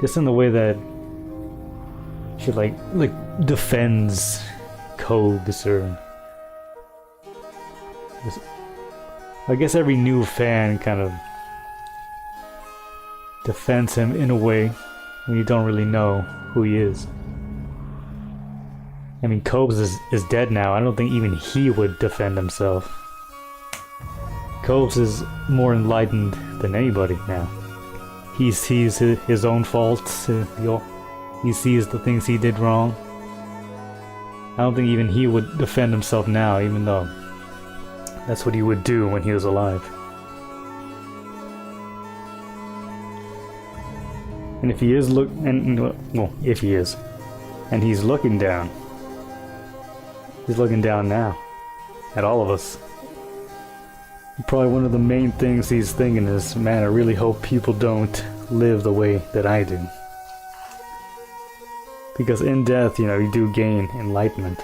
Just in the way that she like defends Cobes, or I guess every new fan kind of defends him in a way when you don't really know who he is. I mean, Cobes is dead now. I don't think even he would defend himself. Cobes is more enlightened than anybody now. He sees his own faults. He sees the things he did wrong. I don't think even he would defend himself now, even though that's what he would do when he was alive. And if he is if he is, and he's looking down now at all of us. Probably one of the main things he's thinking is, man, I really hope people don't live the way that I do. Because in death, you do gain enlightenment.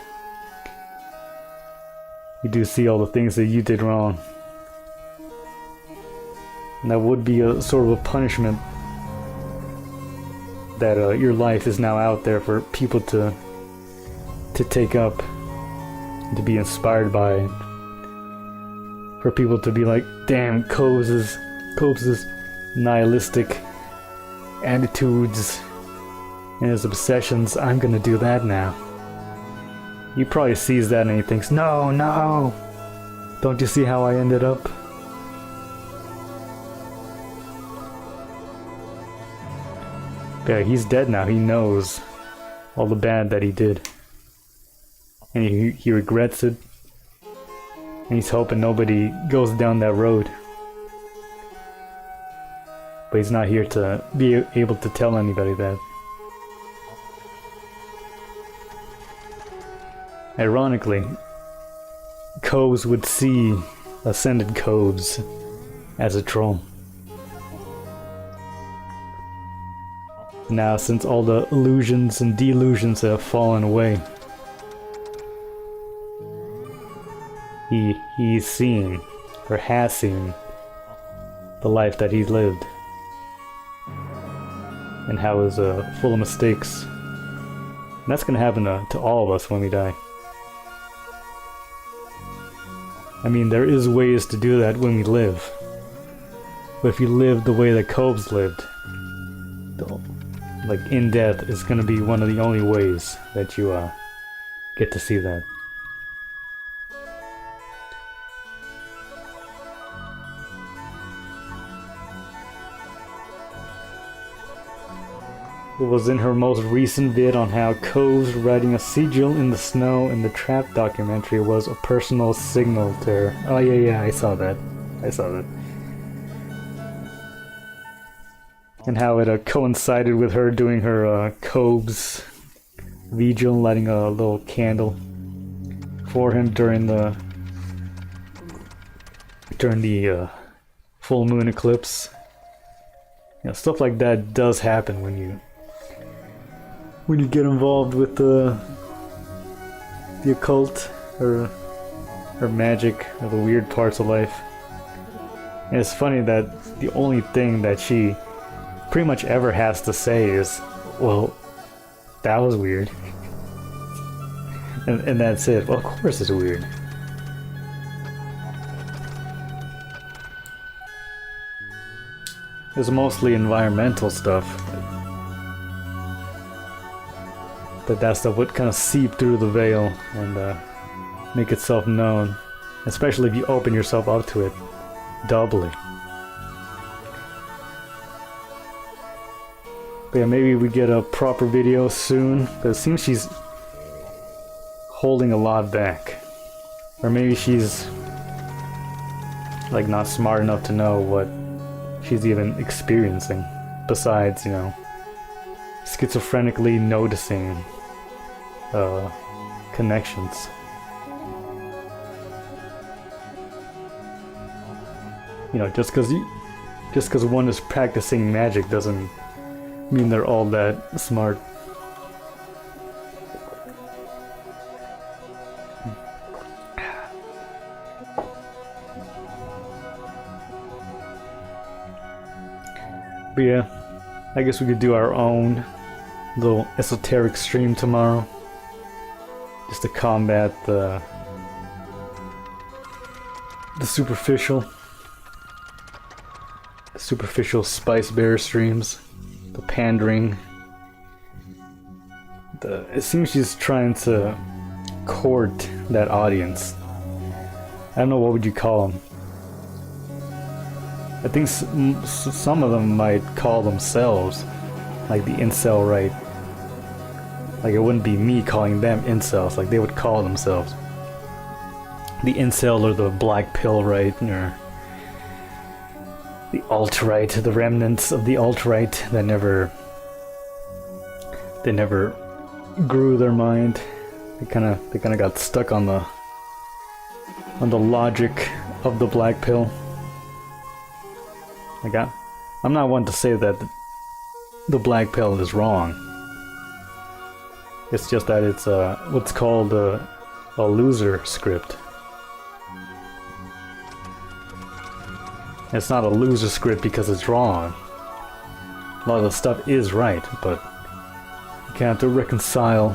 You do see all the things that you did wrong. And that would be a sort of a punishment that your life is now out there for people to take up, to be inspired by. For people to be like, damn, Cobes' nihilistic attitudes and his obsessions, I'm gonna do that now. He probably sees that and he thinks, no, don't you see how I ended up? Yeah, he's dead now. He knows all the bad that he did. And he regrets it. And he's hoping nobody goes down that road. But he's not here to be able to tell anybody that. Ironically, Cobes would see Ascended Cobes as a troll. Now, since all the illusions and delusions have fallen away, he's seeing, or has seen, the life that he's lived. And how it's full of mistakes. And that's gonna happen to all of us when we die. I mean, there is ways to do that when we live. But if you live the way that Cobes lived, like in death, is gonna be one of the only ways that you get to see that. It was in her most recent vid on how Cobes writing a sigil in the snow in the Trap documentary was a personal signal to her. Oh yeah, I saw that. And how it coincided with her doing her Cobes vigil, lighting a little candle for him during the full moon eclipse. Stuff like that does happen when you get involved with the occult or magic or the weird parts of life. And it's funny that the only thing that she pretty much ever has to say is, well, that was weird. and that's it. Well, of course it's weird. It's mostly environmental stuff. That stuff would kind of seep through the veil and make itself known. Especially if you open yourself up to it doubly. But yeah, maybe we get a proper video soon. But it seems she's holding a lot back. Or maybe she's like not smart enough to know what she's even experiencing. Besides, schizophrenically noticing connections. You know, just because one is practicing magic doesn't mean they're all that smart. But yeah, I guess we could do our own little esoteric stream tomorrow, just to combat the superficial Spice Bear streams, the pandering. It seems she's trying to court that audience. I don't know, what would you call them? I think some of them might call themselves like the incel right. Like, it wouldn't be me calling them incels, like they would call themselves the incel or the black pill right, or the alt-right, the remnants of the alt-right that never grew their mind. They kind of got stuck on the logic of the black pill. Like, I'm not one to say that the black pill is wrong. It's just that it's what's called a loser script. It's not a loser script because it's wrong. A lot of the stuff is right, but you can't have to reconcile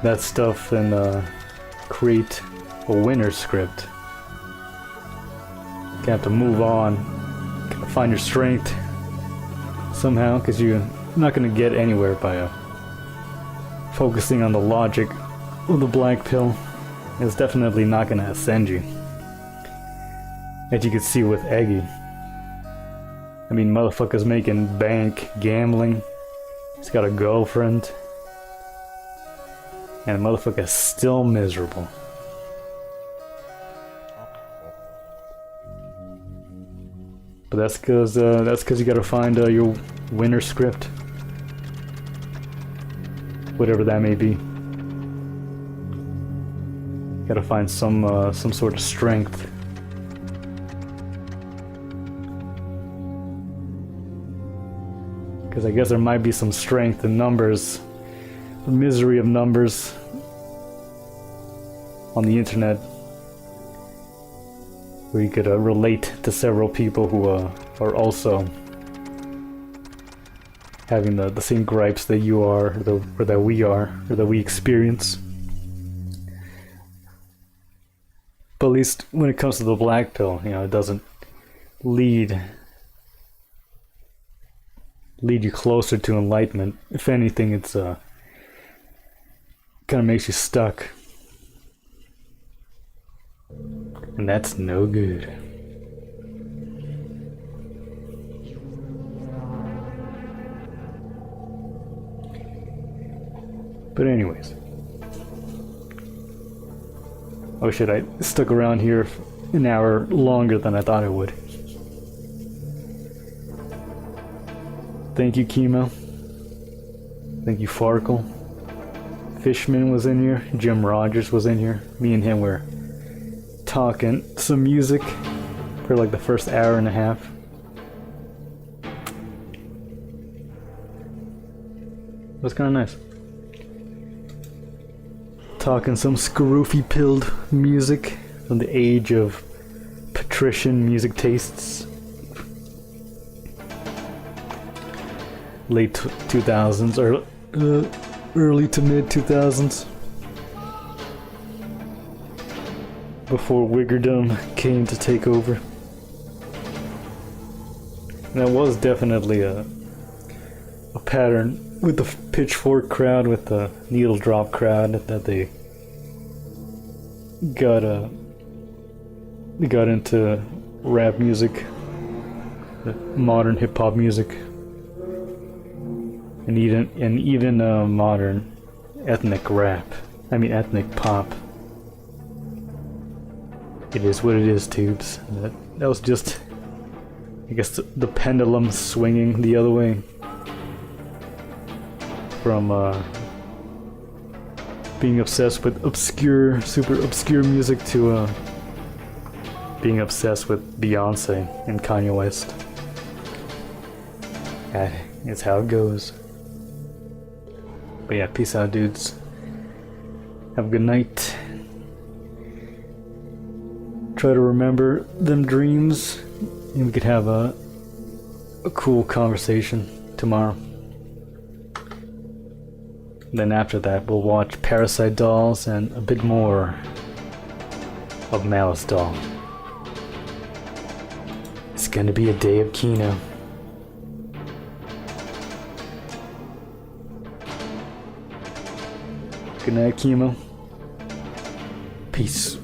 that stuff and create a winner script. You have to move on, find your strength somehow, because you're not going to get anywhere by focusing on the logic of the black pill. It's definitely not going to ascend you. As you can see with Eggy. I mean, motherfucker's making bank gambling. He's got a girlfriend. And the motherfucker's still miserable. But that's cause you gotta find your winner script. Whatever that may be. Gotta find some sort of strength. Because I guess there might be some strength in numbers, the misery of numbers on the internet, where you could relate to several people who are also having the same gripes that you are, or that we are, or that we experience. But at least when it comes to the black pill, you know, it doesn't lead you closer to enlightenment. If anything, it's kind of makes you stuck, and that's no good. But anyways, oh shit, I stuck around here an hour longer than I thought I would. Thank you, Chemo. Thank you, Farkle. Fishman was in here. Jim Rogers was in here. Me and him were talking some music for like the first hour and a half. It was kind of nice. Talking some scroofy-pilled music from the age of patrician music tastes. Late 2000s, or early to mid 2000s, before Wiggerdom came to take over. And that was definitely a pattern with the pitchfork crowd, with the needle drop crowd, that they got into rap music, modern hip hop music. And even modern ethnic rap. I mean ethnic pop. It is what it is, Tubes. That was just, I guess, the pendulum swinging the other way. from being obsessed with obscure, super obscure music to being obsessed with Beyonce and Kanye West. That is how it goes. But yeah, peace out, dudes. Have a good night. Try to remember them dreams, and we could have a cool conversation tomorrow. Then after that, we'll watch Parasite Dolls and a bit more of Malice Doll. It's gonna be a day of Kino. Good night, Kimo. Peace.